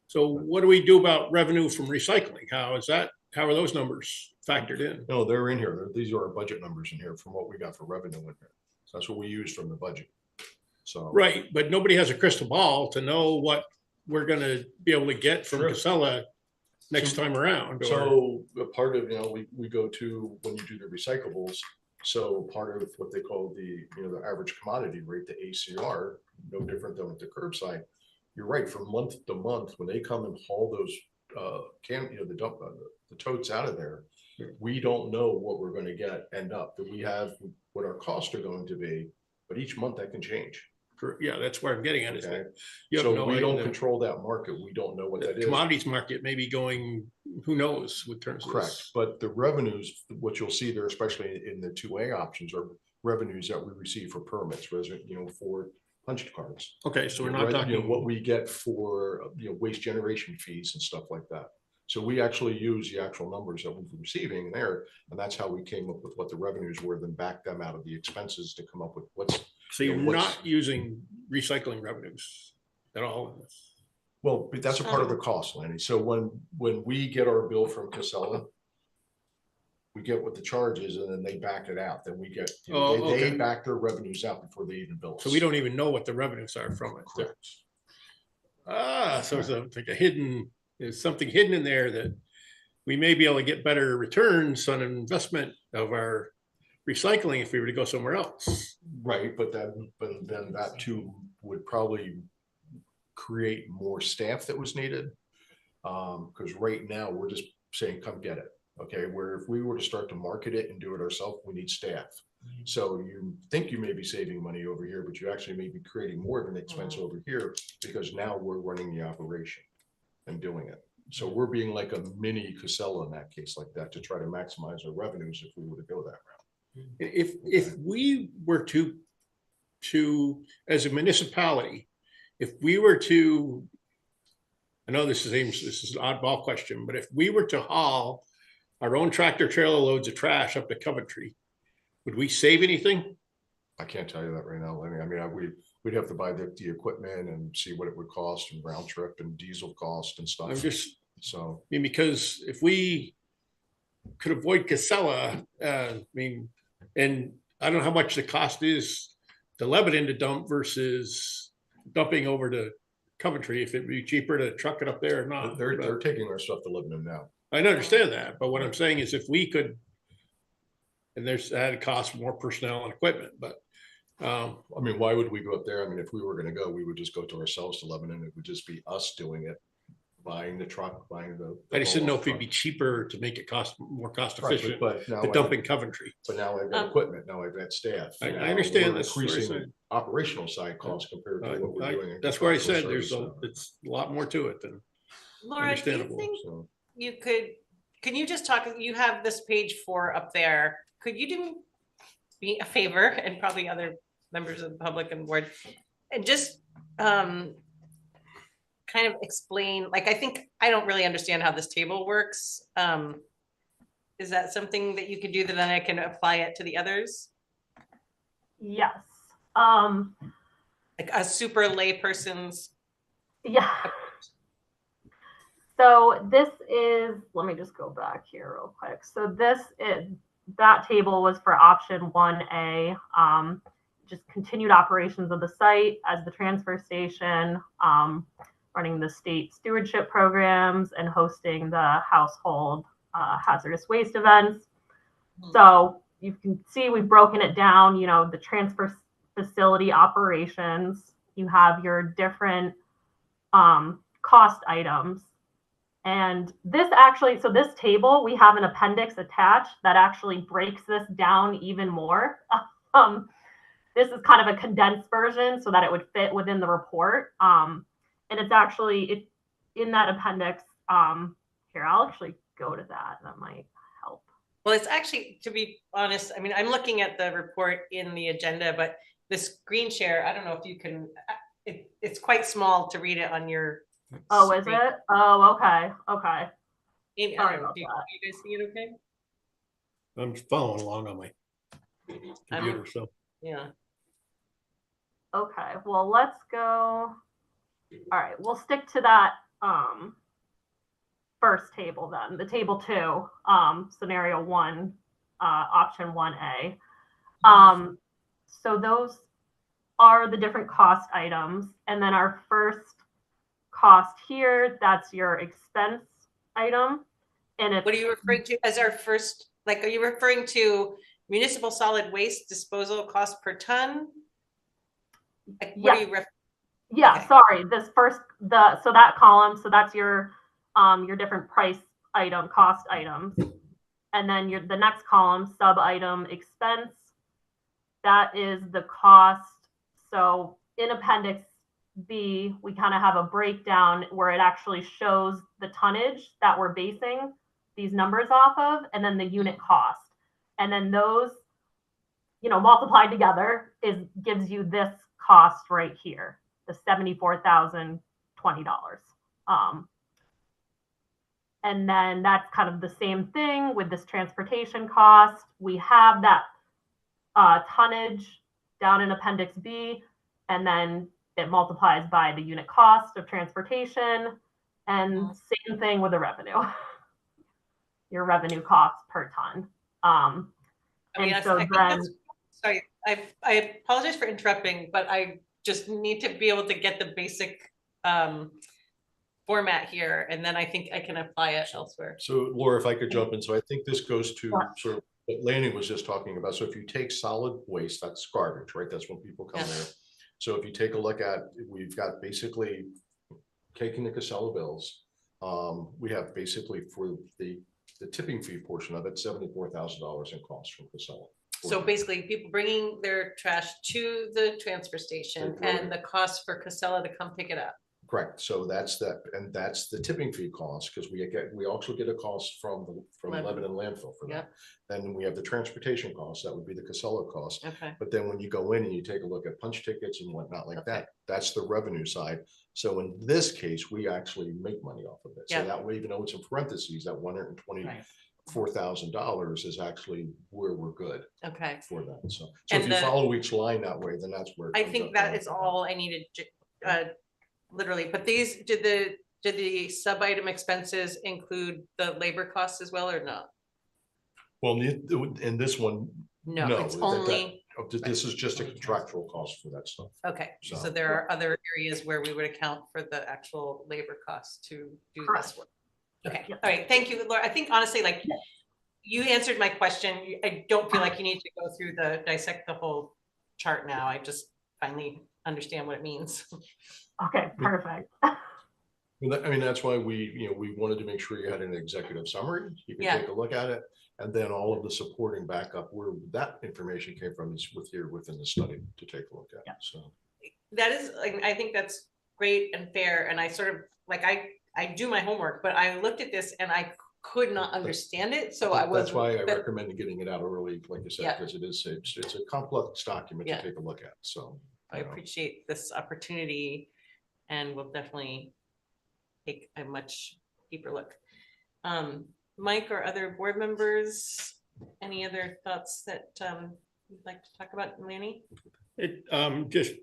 So what do we do about revenue from recycling? How are those numbers factored in? No, they're in here. These are our budget numbers in here from what we got for revenue in here. So that's what we use from the budget. So. Right, but nobody has a crystal ball to know what we're going to be able to get from Casella next time around. So a part of, we go to when you do the recyclables. So part of what they call the average commodity rate, the ACR, no different than with the curbside. You're right. From month to month, when they come and haul those the totes out of there, we don't know what we're going to end up. That we have what our costs are going to be, but each month that can change. Yeah, that's where I'm getting at. Is Okay. that you have So no we don't idea. control that market. We don't know what The that is. commodities market may be going, who knows, with terms of Correct, this. but the revenues, what you'll see there, especially in the 2A options, are revenues that we receive for permits, for punch cards. Okay, so we're not Right, talking. what we get for, waste generation fees and stuff like that. So we actually use the actual numbers that we're receiving there, and that's how we came up with what the revenues were, then back them out of the expenses to come up with what's. So you're not using recycling revenues at all in this? Well, but that's a part of the cost, Lenny. So when we get our bill from Casella, we get what the charge is, and then they back it out. Then we get, they back their revenues out before they even bill us. So we don't even know what the revenues are from it. Correct. So it's like there's something hidden in there that we may be able to get better returns on investment of our recycling if we were to go somewhere else. Right, but then that too would probably create more staff that was needed. Because right now we're just saying, come get it. Okay, where if we were to start to market it and do it ourselves, we need staff. So you think you may be saving money over here, but you actually may be creating more of an expense over here because now we're running the operation and doing it. So we're being like a mini Casella in that case, like that, to try to maximize our revenues if we were to go that route. If we were to as a municipality, if we were to, I know this is an oddball question, but if we were to haul our own tractor trailer loads of trash up to Coventry, would we save anything? I can't tell you that right now, Lenny. I mean, we'd have to buy the equipment and see what it would cost and round trip and diesel cost and stuff. I mean, because if we could avoid Casella, and I don't know how much the cost is to Lebanon to dump versus dumping over to Coventry, if it'd be cheaper to truck it up there or not. They're taking our stuff to Lebanon now. I understand that, but what I'm saying is if we could, and there's added cost for more personnel and equipment, but I mean, why would we go up there? I mean, if we were going to go, we would just go to ourselves to Lebanon. It would just be us doing it, buying the truck, buying the. I just didn't know if it'd be cheaper to make it more cost efficient to dump in Coventry. But now I've got equipment, now I've got staff. I understand this. Increasing operational side costs compared to what we're doing. That's where I said it's a lot more to it than Laura, do you think you can you just talk, you have this page 4 up there. Could you do me a favor, and probably other members of the public and board, and just kind of explain, like, I don't really understand how this table works. Is that something that you could do that then I can apply it to the others? Yes. Like a super lay person's. Yeah. So this is, let me just go back here real quick. So that table was for option 1A, just continued operations of the site as the transfer station, running the state stewardship programs and hosting the household hazardous waste events. So you can see we've broken it down, the transfer facility operations, you have your different cost items. And this actually, so this table, we have an appendix attached that actually breaks this down even more. This is kind of a condensed version so that it would fit within the report. And it's actually, in that appendix, here, I'll actually go to that. That might help. Well, it's actually, to be honest, I mean, I'm looking at the report in the agenda, but the screen share, I don't know if you can, it's quite small to read it on your. Oh, is it? Oh, okay. Okay. Maybe, I don't know. Do you guys see it okay? I'm following along on my computer, so. Yeah. Okay, well, let's go. All right, we'll stick to that first table then, the table 2, scenario 1, option 1A. So those are the different cost items. And then our first cost here, that's your expense item. And what are you referring to as our first, like, are you referring to municipal solid waste disposal cost per ton? Like, what are you Yeah, okay. Sorry, this first, so that column, so that's your different price item, cost items. And then the next column, sub item expense, that is the cost. So in Appendix B, we kind of have a breakdown where it actually shows the tonnage that we're basing these numbers off of, and then the unit cost. And then those, multiplied together gives you this cost right here, the $74,020. And then that's kind of the same thing with this transportation cost. We have that tonnage down in Appendix B, and then it multiplies by the unit cost of transportation, and same thing with the revenue. Your revenue cost per ton. Sorry, I apologize for interrupting, but I just need to be able to get the basic format here, and then I think I can apply it elsewhere. So Laura, if I could jump in, so I think this goes to sort of what Laney was just talking about. So if you take solid waste, that's garbage, right? That's when people come there. So if you take a look at, we've got basically taking the Casella bills. We have basically for the tipping fee portion of it, $74,000 in costs from Casella. So basically people bringing their trash to the transfer station and the cost for Casella to come pick it up. Correct. So that's that, and that's the tipping fee cost, because we also get a cost from Lebanon landfill for that. Then we have the transportation cost, that would be the Casella cost. Okay. But then when you go in and you take a look at punch tickets and whatnot like that, that's the revenue side. So in this case, we actually make money off of it. So that way, even though it's in parentheses, that $124,000 is actually where we're good. Okay. For that. So if you follow each line that way, then that's where I think that is all I needed. Literally, but these did the sub item expenses include the labor costs as well or not? Well, in this one, no, it's only this is just a contractual cost for that stuff. Okay, so there are other areas where we would account for the actual labor costs to do this work. Okay, all right, thank you, Laura. I think honestly, like you answered my question. I don't feel like you need to go through dissect the whole chart now. I just finally understand what it means. Okay, perfect. I mean, that's why we wanted to make sure you had an executive summary. You can take a look at it, and then all of the supporting backup where that information came from is within the study to take a look at. So that is, like, I think that's great and fair. And I sort of like I do my homework, but I looked at this and I could not understand it. So that's why I recommend getting it out early, like you said, because it's a complex document to take a look at. So I appreciate this opportunity, and we'll definitely take a much deeper look. Mike or other board members, any other thoughts that you'd like to talk about, Lanny? Just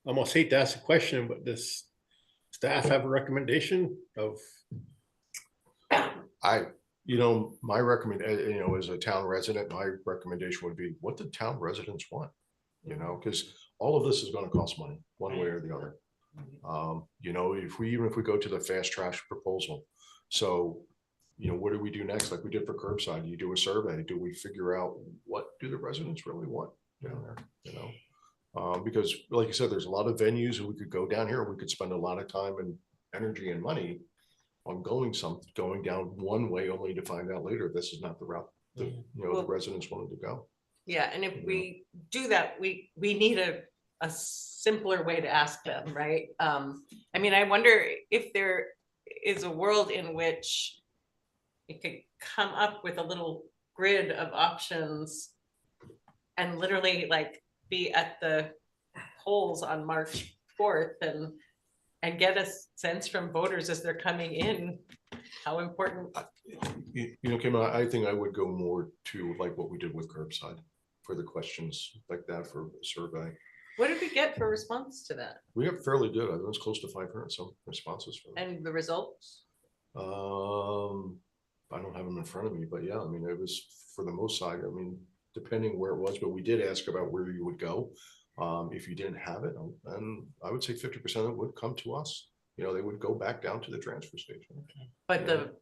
almost hate to ask a question, but does staff have a recommendation of? My recommendation, as a town resident, my recommendation would be what the town residents want. Because all of this is going to cost money one way or the other. If we go to the fast trash proposal, so what do we do next? Like we did for curbside, you do a survey. Do we figure out what do the residents really want down there? Because like you said, there's a lot of venues and we could go down here. We could spend a lot of time and energy and money on going down one way, only to find out later this is not the route that the residents wanted to go. Yeah, and if we do that, we need a simpler way to ask them, right? I mean, I wonder if there is a world in which you could come up with a little grid of options and literally like be at the polls on March 4th and get a sense from voters as they're coming in, how important. Kim, I think I would go more to like what we did with curbside for the questions like that for a survey. What did we get for response to that? We got fairly good. I think it was close to 500 some responses for that. And the results? I don't have them in front of me, but yeah, I mean, it was for the most side. I mean, depending where it was, but we did ask about where you would go. If you didn't have it, and I would say 50% of it would come to us. They would go back down to the transfer station. Okay. But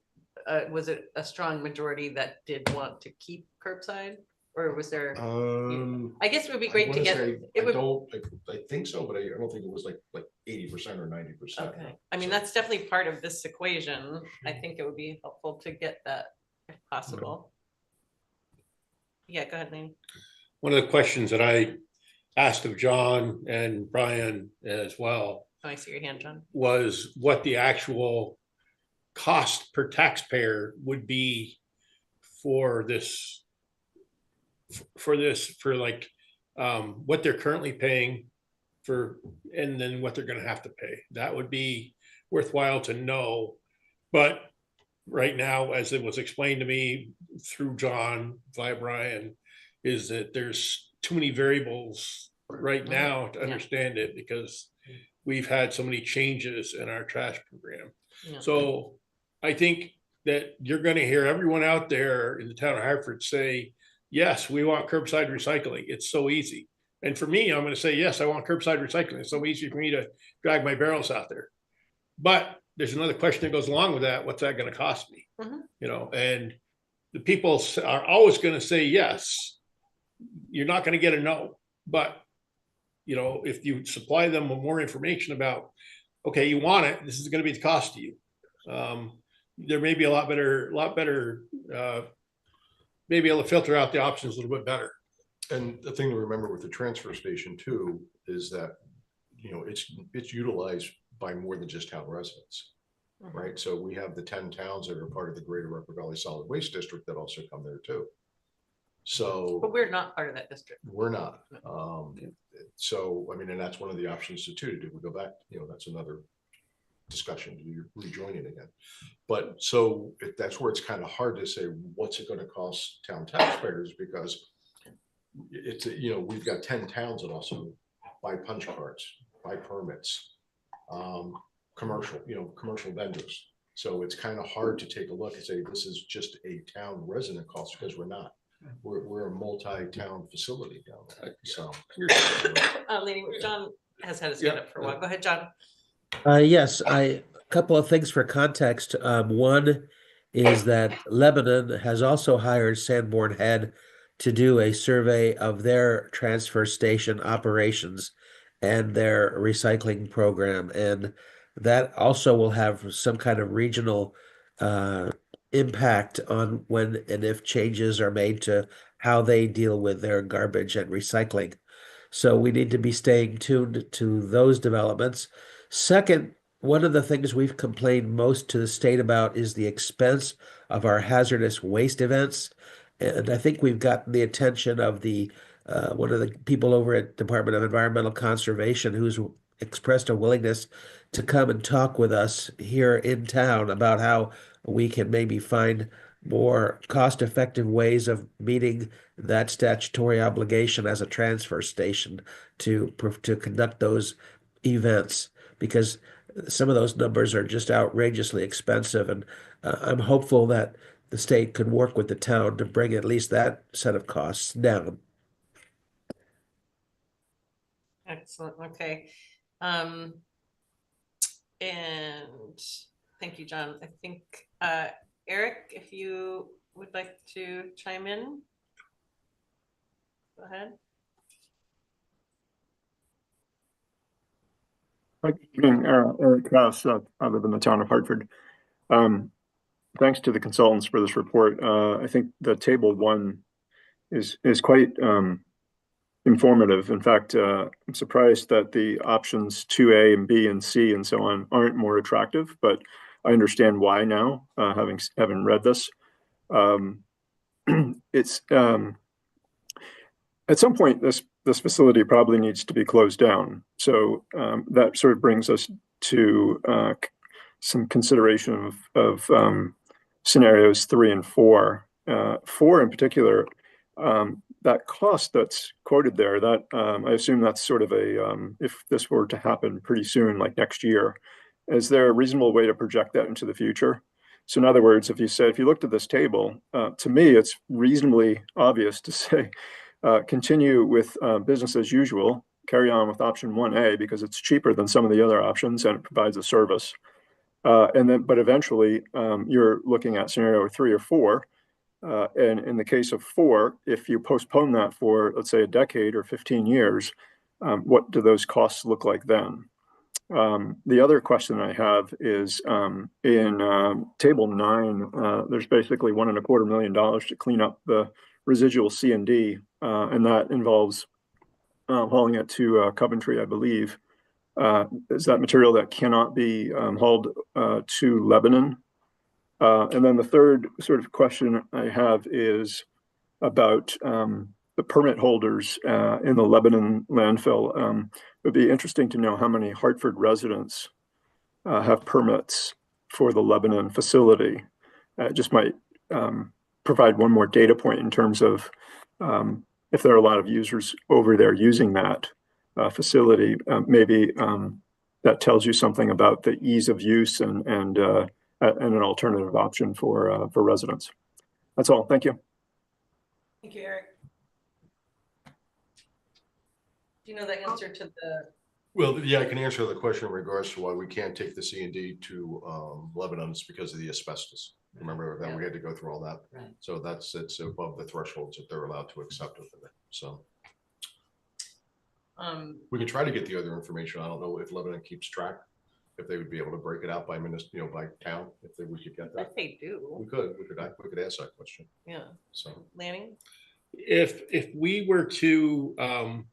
was it a strong majority that did want to keep curbside? Or was there? I guess it would be great to get. I think so, but I don't think it was like 80% or 90%. Okay, I mean that's definitely part of this equation. I think it would be helpful to get that if possible. Yeah, go ahead, Lane. One of the questions that I asked of John and Brian as well Oh, I see your hand, John. was what the actual cost per taxpayer would be for this, for like, what they're currently paying for, and then what they're gonna have to pay. That would be worthwhile to know. But right now, as it was explained to me through John via Brian, is that there's too many variables right now to understand it, because we've had so many changes in our trash program. Yeah. So I think that you're gonna hear everyone out there in the town of Hartford say, yes, we want curbside recycling. It's so easy. And for me, I'm gonna say, yes, I want curbside recycling. It's so easy for me to drag my barrels out there. But there's another question that goes along with that. What's that gonna cost me? Mhm. You know, and the people are always gonna say yes. You're not gonna get a no, but you know, if you supply them with more information about, okay, you want it, this is going to be the cost to you. There may be a lot better, maybe able to filter out the options a little bit better. And the thing to remember with the transfer station too, is that, you know, it's utilized by more than just town residents, right? So we have the 10 towns that are part of the Greater Upper Valley Solid Waste District that also come there too. So, But we're not part of that district. we're not. So, I mean, and that's one of the options to too. Do we go back? You know, that's another discussion. Do you rejoin it again? But so that's where it's kind of hard to say what's it going to cost town taxpayers, because it's, you know, we've got 10 towns that also buy punch cards, buy permits, commercial vendors. So it's kind of hard to take a look and say this is just a town resident cost, because we're not. We're a multi-town facility down there. So John has had his hand up for a while. Go ahead, John. Yes, a couple of things for context. One is that Lebanon has also hired Sanborn Head to do a survey of their transfer station operations and their recycling program. And that also will have some kind of regional impact on when and if changes are made to how they deal with their garbage and recycling. So we need to be staying tuned to those developments. Second, one of the things we've complained most to the state about is the expense of our hazardous waste events. And I think we've gotten the attention of the one of the people over at Department of Environmental Conservation who's expressed a willingness to come and talk with us here in town about how we can maybe find more cost-effective ways of meeting that statutory obligation as a transfer station to conduct those events, because some of those numbers are just outrageously expensive. And I'm hopeful that the state could work with the town to bring at least that set of costs down. Excellent. Okay. And thank you, John. I think, Eric, if you would like to chime in, go ahead. Good evening, Eric Krause. I live in the town of Hartford. Thanks to the consultants for this report. I think the table 1 is quite informative. In fact, I'm surprised that the options 2A and B and C and so on aren't more attractive, but I understand why now, having read this. It's at some point this facility probably needs to be closed down. So that sort of brings us to some consideration of scenarios 3 and 4. 4 in particular, that cost that's quoted there, that I assume that's sort of a, if this were to happen pretty soon, like next year, is there a reasonable way to project that into the future? So in other words, if you looked at this table, to me, it's reasonably obvious to say, continue with business as usual, carry on with option 1A because it's cheaper than some of the other options and it provides a service. But eventually you're looking at scenario 3 or 4. And in the case of 4, if you postpone that for, let's say, a decade or 15 years, what do those costs look like then? The other question I have is in table 9, there's basically $1.25 million to clean up the residual C&D, and that involves hauling it to Coventry, I believe. Is that material that cannot be hauled to Lebanon? And then the third sort of question I have is about the permit holders in the Lebanon landfill. It would be interesting to know how many Hartford residents have permits for the Lebanon facility. It just might provide one more data point in terms of if there are a lot of users over there using that facility. Maybe that tells you something about the ease of use and an alternative option for residents. That's all. Thank you. Thank you, Eric. Do you know the answer to the? Well, yeah, I can answer the question in regards to why we can't take the C&D to Lebanon. It's because of the asbestos. Remember that we had to go through all that. Right. So it's above the thresholds that they're allowed to accept of it. So we can try to get the other information. I don't know if Lebanon keeps track, if they would be able to break it out by minister, by town, we could get that. If they do. We could ask that question. Yeah. So Lanning? If we were to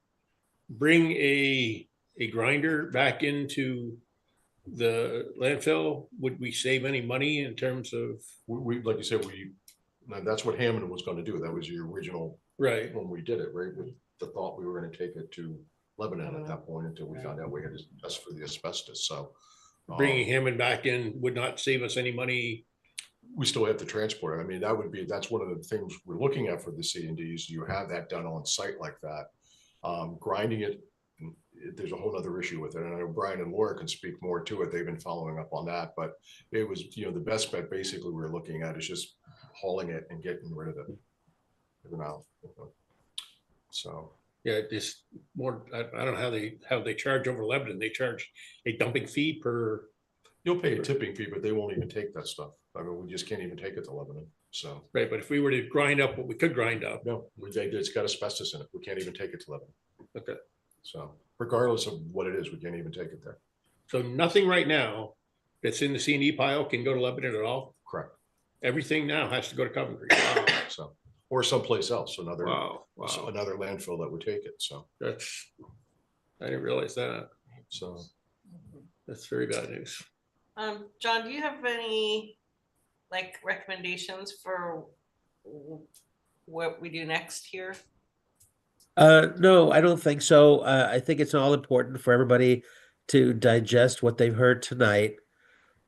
bring a grinder back into the landfill, would we save any money in terms of? We like you said, that's what Hammond was going to do. That was your original, right, when we did it, right? With the thought we were going to take it to Lebanon at that point until we found out we had to test for the asbestos. So bringing Hammond back in would not save us any money. We still have to transport it. I mean, that's one of the things we're looking at for the C&Ds. You have that done on site like that. Grinding it, there's a whole other issue with it. And I know Brian and Laura can speak more to it. They've been following up on that, but it was, the best bet basically we're looking at is just hauling it and getting rid of it. So. Yeah, just more, I don't know how they charge over Lebanon. They charge a dumping fee per. You'll pay a tipping fee, but they won't even take that stuff. I mean, we just can't even take it to Lebanon. So. Right, but if we were to grind up what we could grind up. No, it's got asbestos in it. We can't even take it to Lebanon. Okay. So regardless of what it is, we can't even take it there. So nothing right now that's in the C&E pile can go to Lebanon at all? Correct. Everything now has to go to Coventry. So, or someplace else, another another landfill that would take it. So I didn't realize that. So that's very bad news. John, do you have any recommendations for what we do next here? No, I don't think so. I think it's all important for everybody to digest what they've heard tonight.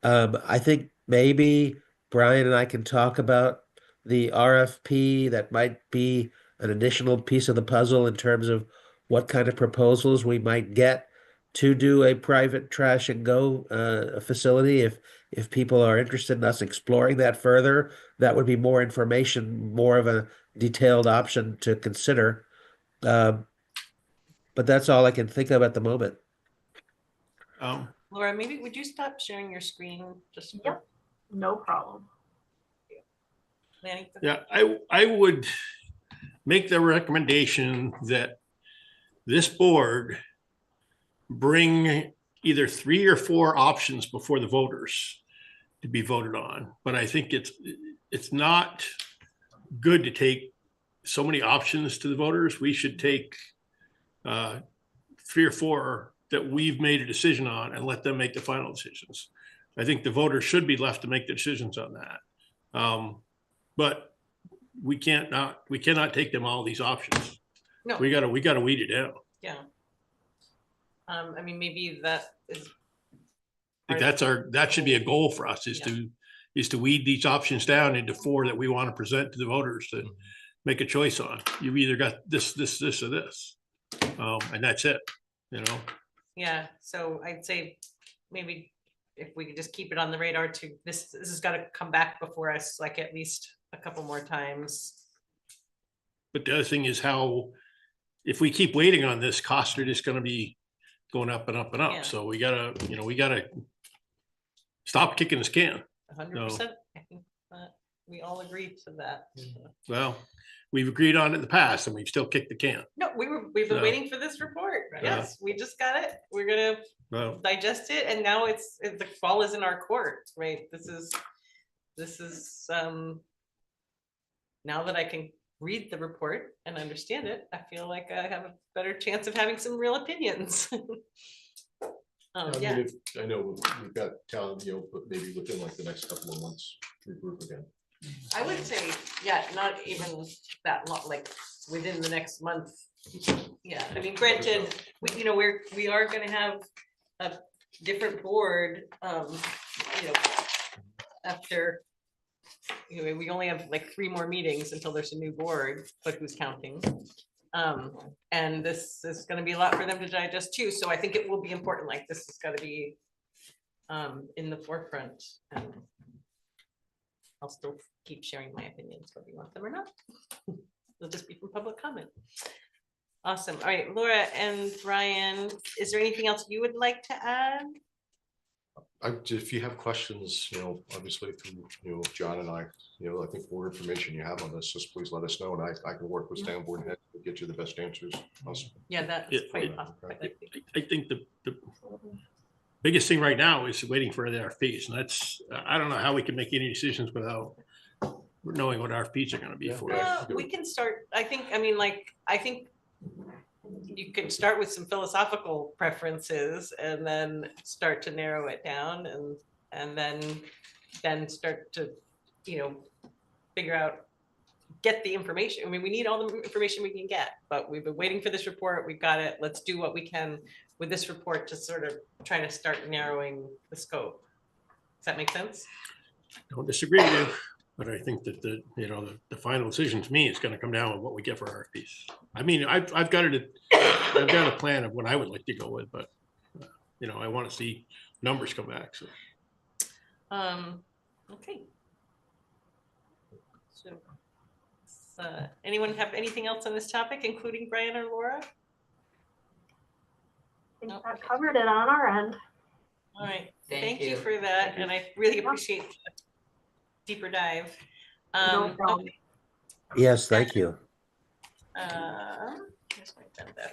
I think maybe Brian and I can talk about the RFP. That might be an additional piece of the puzzle in terms of what kind of proposals we might get to do a private trash and go facility. If people are interested in us exploring that further, that would be more information, more of a detailed option to consider. But that's all I can think of at the moment. Laura, maybe would you stop sharing your screen? Just Yep, no problem. Lanning? Yeah, I would make the recommendation that this board bring either 3 or 4 options before the voters to be voted on. But I think it's not good to take so many options to the voters. We should take 3 or 4 that we've made a decision on and let them make the final decisions. I think the voters should be left to make the decisions on that. But we cannot take them all these options. No, we gotta weed it out. Yeah. I mean, maybe that is. I think that should be a goal for us is to weed these options down into 4 that we want to present to the voters to make a choice on. You've either got this, or this, and that's it. Yeah. So I'd say maybe if we could just keep it on the radar to this has got to come back before us at least a couple more times. But the other thing is if we keep waiting on this, costs are just going to be going up and up and up. Yeah. So we gotta stop kicking this can. 100%. I think that we all agree to that. Well, we've agreed on it in the past and we've still kicked the can. No, we've been waiting for this report. Yes, we just got it. We're gonna digest it, and now the ball is in our court, right? This is now that I can read the report and understand it, I feel like I have a better chance of having some real opinions. I mean, Yeah, I know we've got talent, but maybe within like the next couple of months, regroup again. I would say, yeah, not even that long, like within the next month. Yeah, I mean, granted, we are gonna have a different board, after, we only have like 3 more meetings until there's a new board, but who's counting? And this is gonna be a lot for them to digest too, so I think it will be important, like this has gotta be in the forefront. And I'll still keep sharing my opinions, whether you want them or not. They'll just be from public comment. Awesome. All right, Laura and Brian, is there anything else you would like to add? If you have questions, obviously through, John and I, I think more information you have on this, just please let us know, and I can work with Sanborn Head to get you the best answers possible. Yeah, that's quite possible. I think the biggest thing right now is waiting for the RFPs, and that's, I don't know how we can make any decisions without knowing what RFPs are gonna be for. Well, we can start, I think you could start with some philosophical preferences and then start to narrow it down and then start to, figure out, get the information. I mean, we need all the information we can get, but we've been waiting for this report. We've got it. Let's do what we can with this report to sort of try to start narrowing the scope. Does that make sense? Don't disagree with you, but I think that the final decision to me is gonna come down on what we get for RFPs. I mean, I've got a plan of what I would like to go with, but I want to see numbers come back, so. Okay. So, anyone have anything else on this topic, including Brian or Laura? I think that covered it on our end. All right, Thank thank you you. for that, and I really appreciate the deeper dive. No problem. Okay, Yes, thank you. here's my agenda.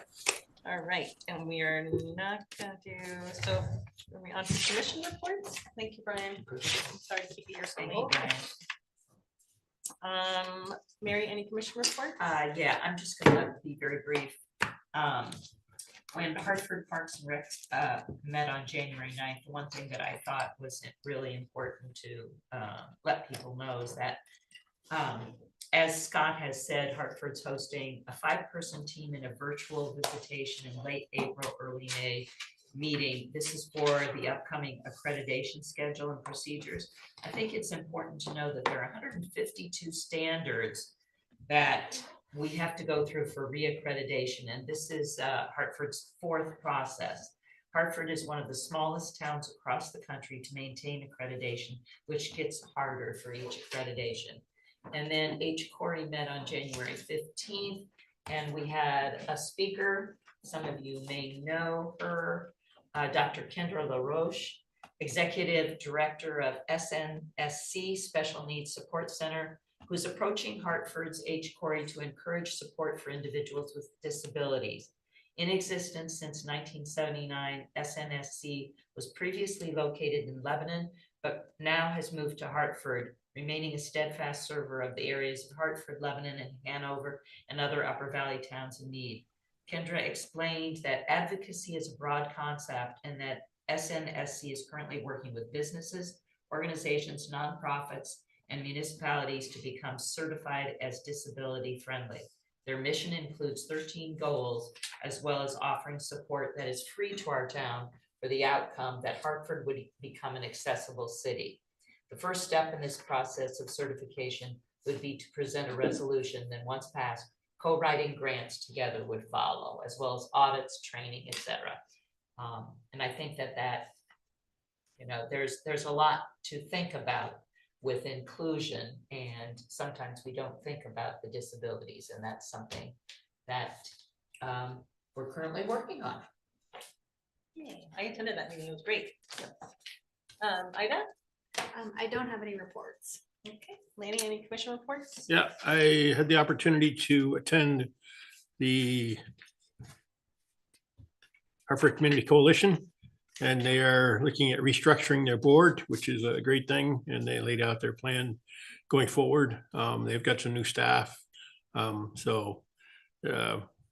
All right, and we are not gonna do, so are we on to commission reports? Thank you, Brian. I'm sorry to keep you here so late. Mary, any commission reports? Yeah, I'm just gonna be very brief. When Hartford Parks and Rec met on January 9th, one thing that I thought was really important to let people know is that as Scott has said, Hartford's hosting a 5-person team in a virtual visitation in late April, early May meeting. This is for the upcoming accreditation schedule and procedures. I think it's important to know that there are 152 standards that we have to go through for re-accreditation, and this is Hartford's 4th process. Hartford is one of the smallest towns across the country to maintain accreditation, which gets harder for each accreditation. And then H. Corey met on January 15th, and we had a speaker. Some of you may know her, Dr. Kendra LaRoche, Executive Director of SNSC Special Needs Support Center, who's approaching Hartford's H. Corey to encourage support for individuals with disabilities. In existence since 1979, SNSC was previously located in Lebanon, but now has moved to Hartford, remaining a steadfast server of the areas of Hartford, Lebanon, and Hanover, and other Upper Valley towns in need. Kendra explained that advocacy is a broad concept and that SNSC is currently working with businesses, organizations, nonprofits, and municipalities to become certified as disability friendly. Their mission includes 13 goals, as well as offering support that is free to our town for the outcome that Hartford would become an accessible city. The first step in this process of certification would be to present a resolution, then once passed, co-writing grants together would follow, as well as audits, training, etc. And I think that there's a lot to think about with inclusion, and sometimes we don't think about the disabilities, and that's something that we're currently working on. Yay, I attended that meeting, it was great. Ida? I don't have any reports. Okay, Lanny, any commission reports? Yeah, I had the opportunity to attend the Hartford Community Coalition, and they are looking at restructuring their board, which is a great thing. And they laid out their plan going forward. They've got some new staff. So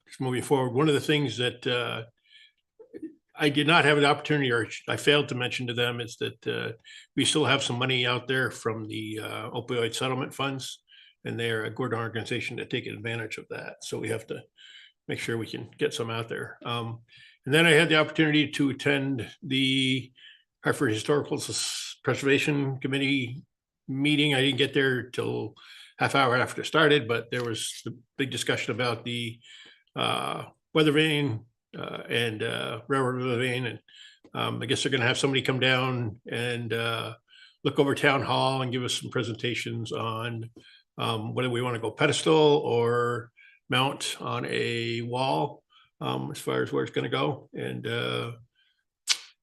just moving forward, one of the things that I did not have an opportunity, or I failed to mention to them, is that we still have some money out there from the opioid settlement funds, and they're a good organization that take advantage of that. So we have to make sure we can get some out there. And then I had the opportunity to attend the Hartford Historical Preservation Committee meeting. I didn't get there till half hour after it started, but there was the big discussion about the weather vane and railroad weather vane. And I guess they're going to have somebody come down and look over town hall and give us some presentations on whether we want to go pedestal or mount on a wall, as far as where it's going to go. And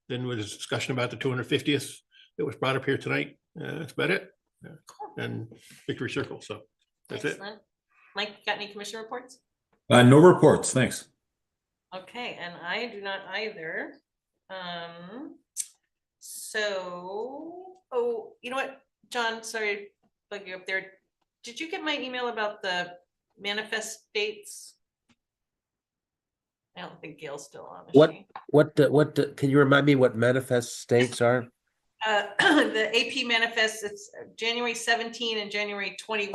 then with this discussion about the 250th that was brought up here tonight. That's about it. And Victory Circle. So that's Excellent. Mike, got any commission reports? No reports, thanks. Okay, and I do not either. So, oh, you know what, John, sorry to bug you up there. Did you get my email about the manifest dates? I don't think Gail's still on. Is she? Can you remind me what manifest states are? The AP manifest, it's January 17 and January 21.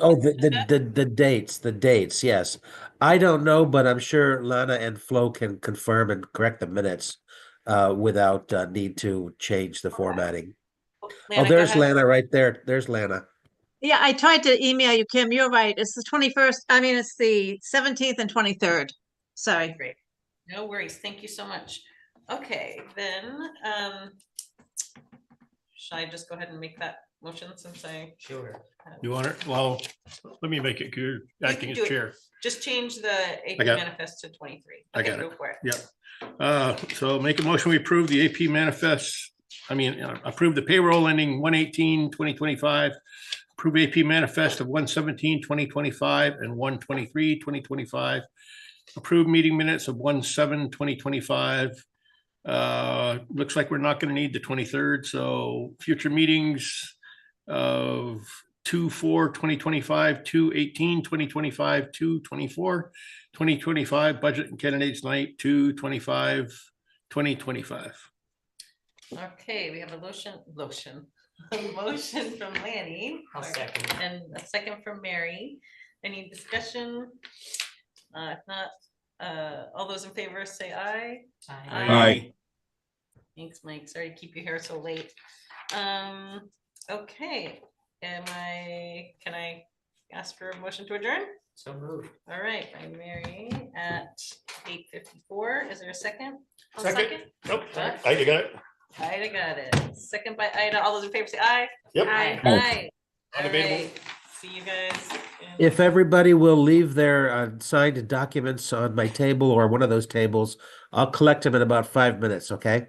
Oh, the dates, yes. I don't know, but I'm sure Lana and Flo can confirm and correct the minutes without need to change the formatting. Lana, Oh, there's go ahead. Lana right there. There's Lana. Yeah, I tried to email you, Kim. You're right. It's the 21st. I mean, it's the 17th and 23rd. Sorry. Great. No worries. Thank you so much. Okay, then should I just go ahead and make that motion since I? Sure. You want it? Well, let me make it. You're acting as chair. Just change the AP I got it. manifest to 23. I Okay, got go it. for it. Yeah. So make a motion, we approve the AP manifest. Approve the payroll ending 1/18/2025. Approve AP manifest of 1/17/2025 and 1/23/2025. Approve meeting minutes of 1/7/2025. Looks like we're not going to need the 23rd. So future meetings of 2/4/2025, 2/18/2025, 2/24/2025, budget and candidates night, 2/25/2025. Okay, we have a a motion from Lanny. I'll second. And a second from Mary. Any discussion? If not, all those in favor say aye. Aye. Thanks, Mike. Sorry to keep you here so late. Okay, can I ask for a motion to adjourn? So moved. All right, by Mary at 8:54. Is there a second? I'll Second. Nope. Huh? I got it. Ida got it. Second by Ida. All those in favor say aye. Yep. Aye. Aye. Aye. All Undebatable. right. See you guys. If everybody will leave their signed documents on my table or one of those tables, I'll collect them in about 5 minutes, okay?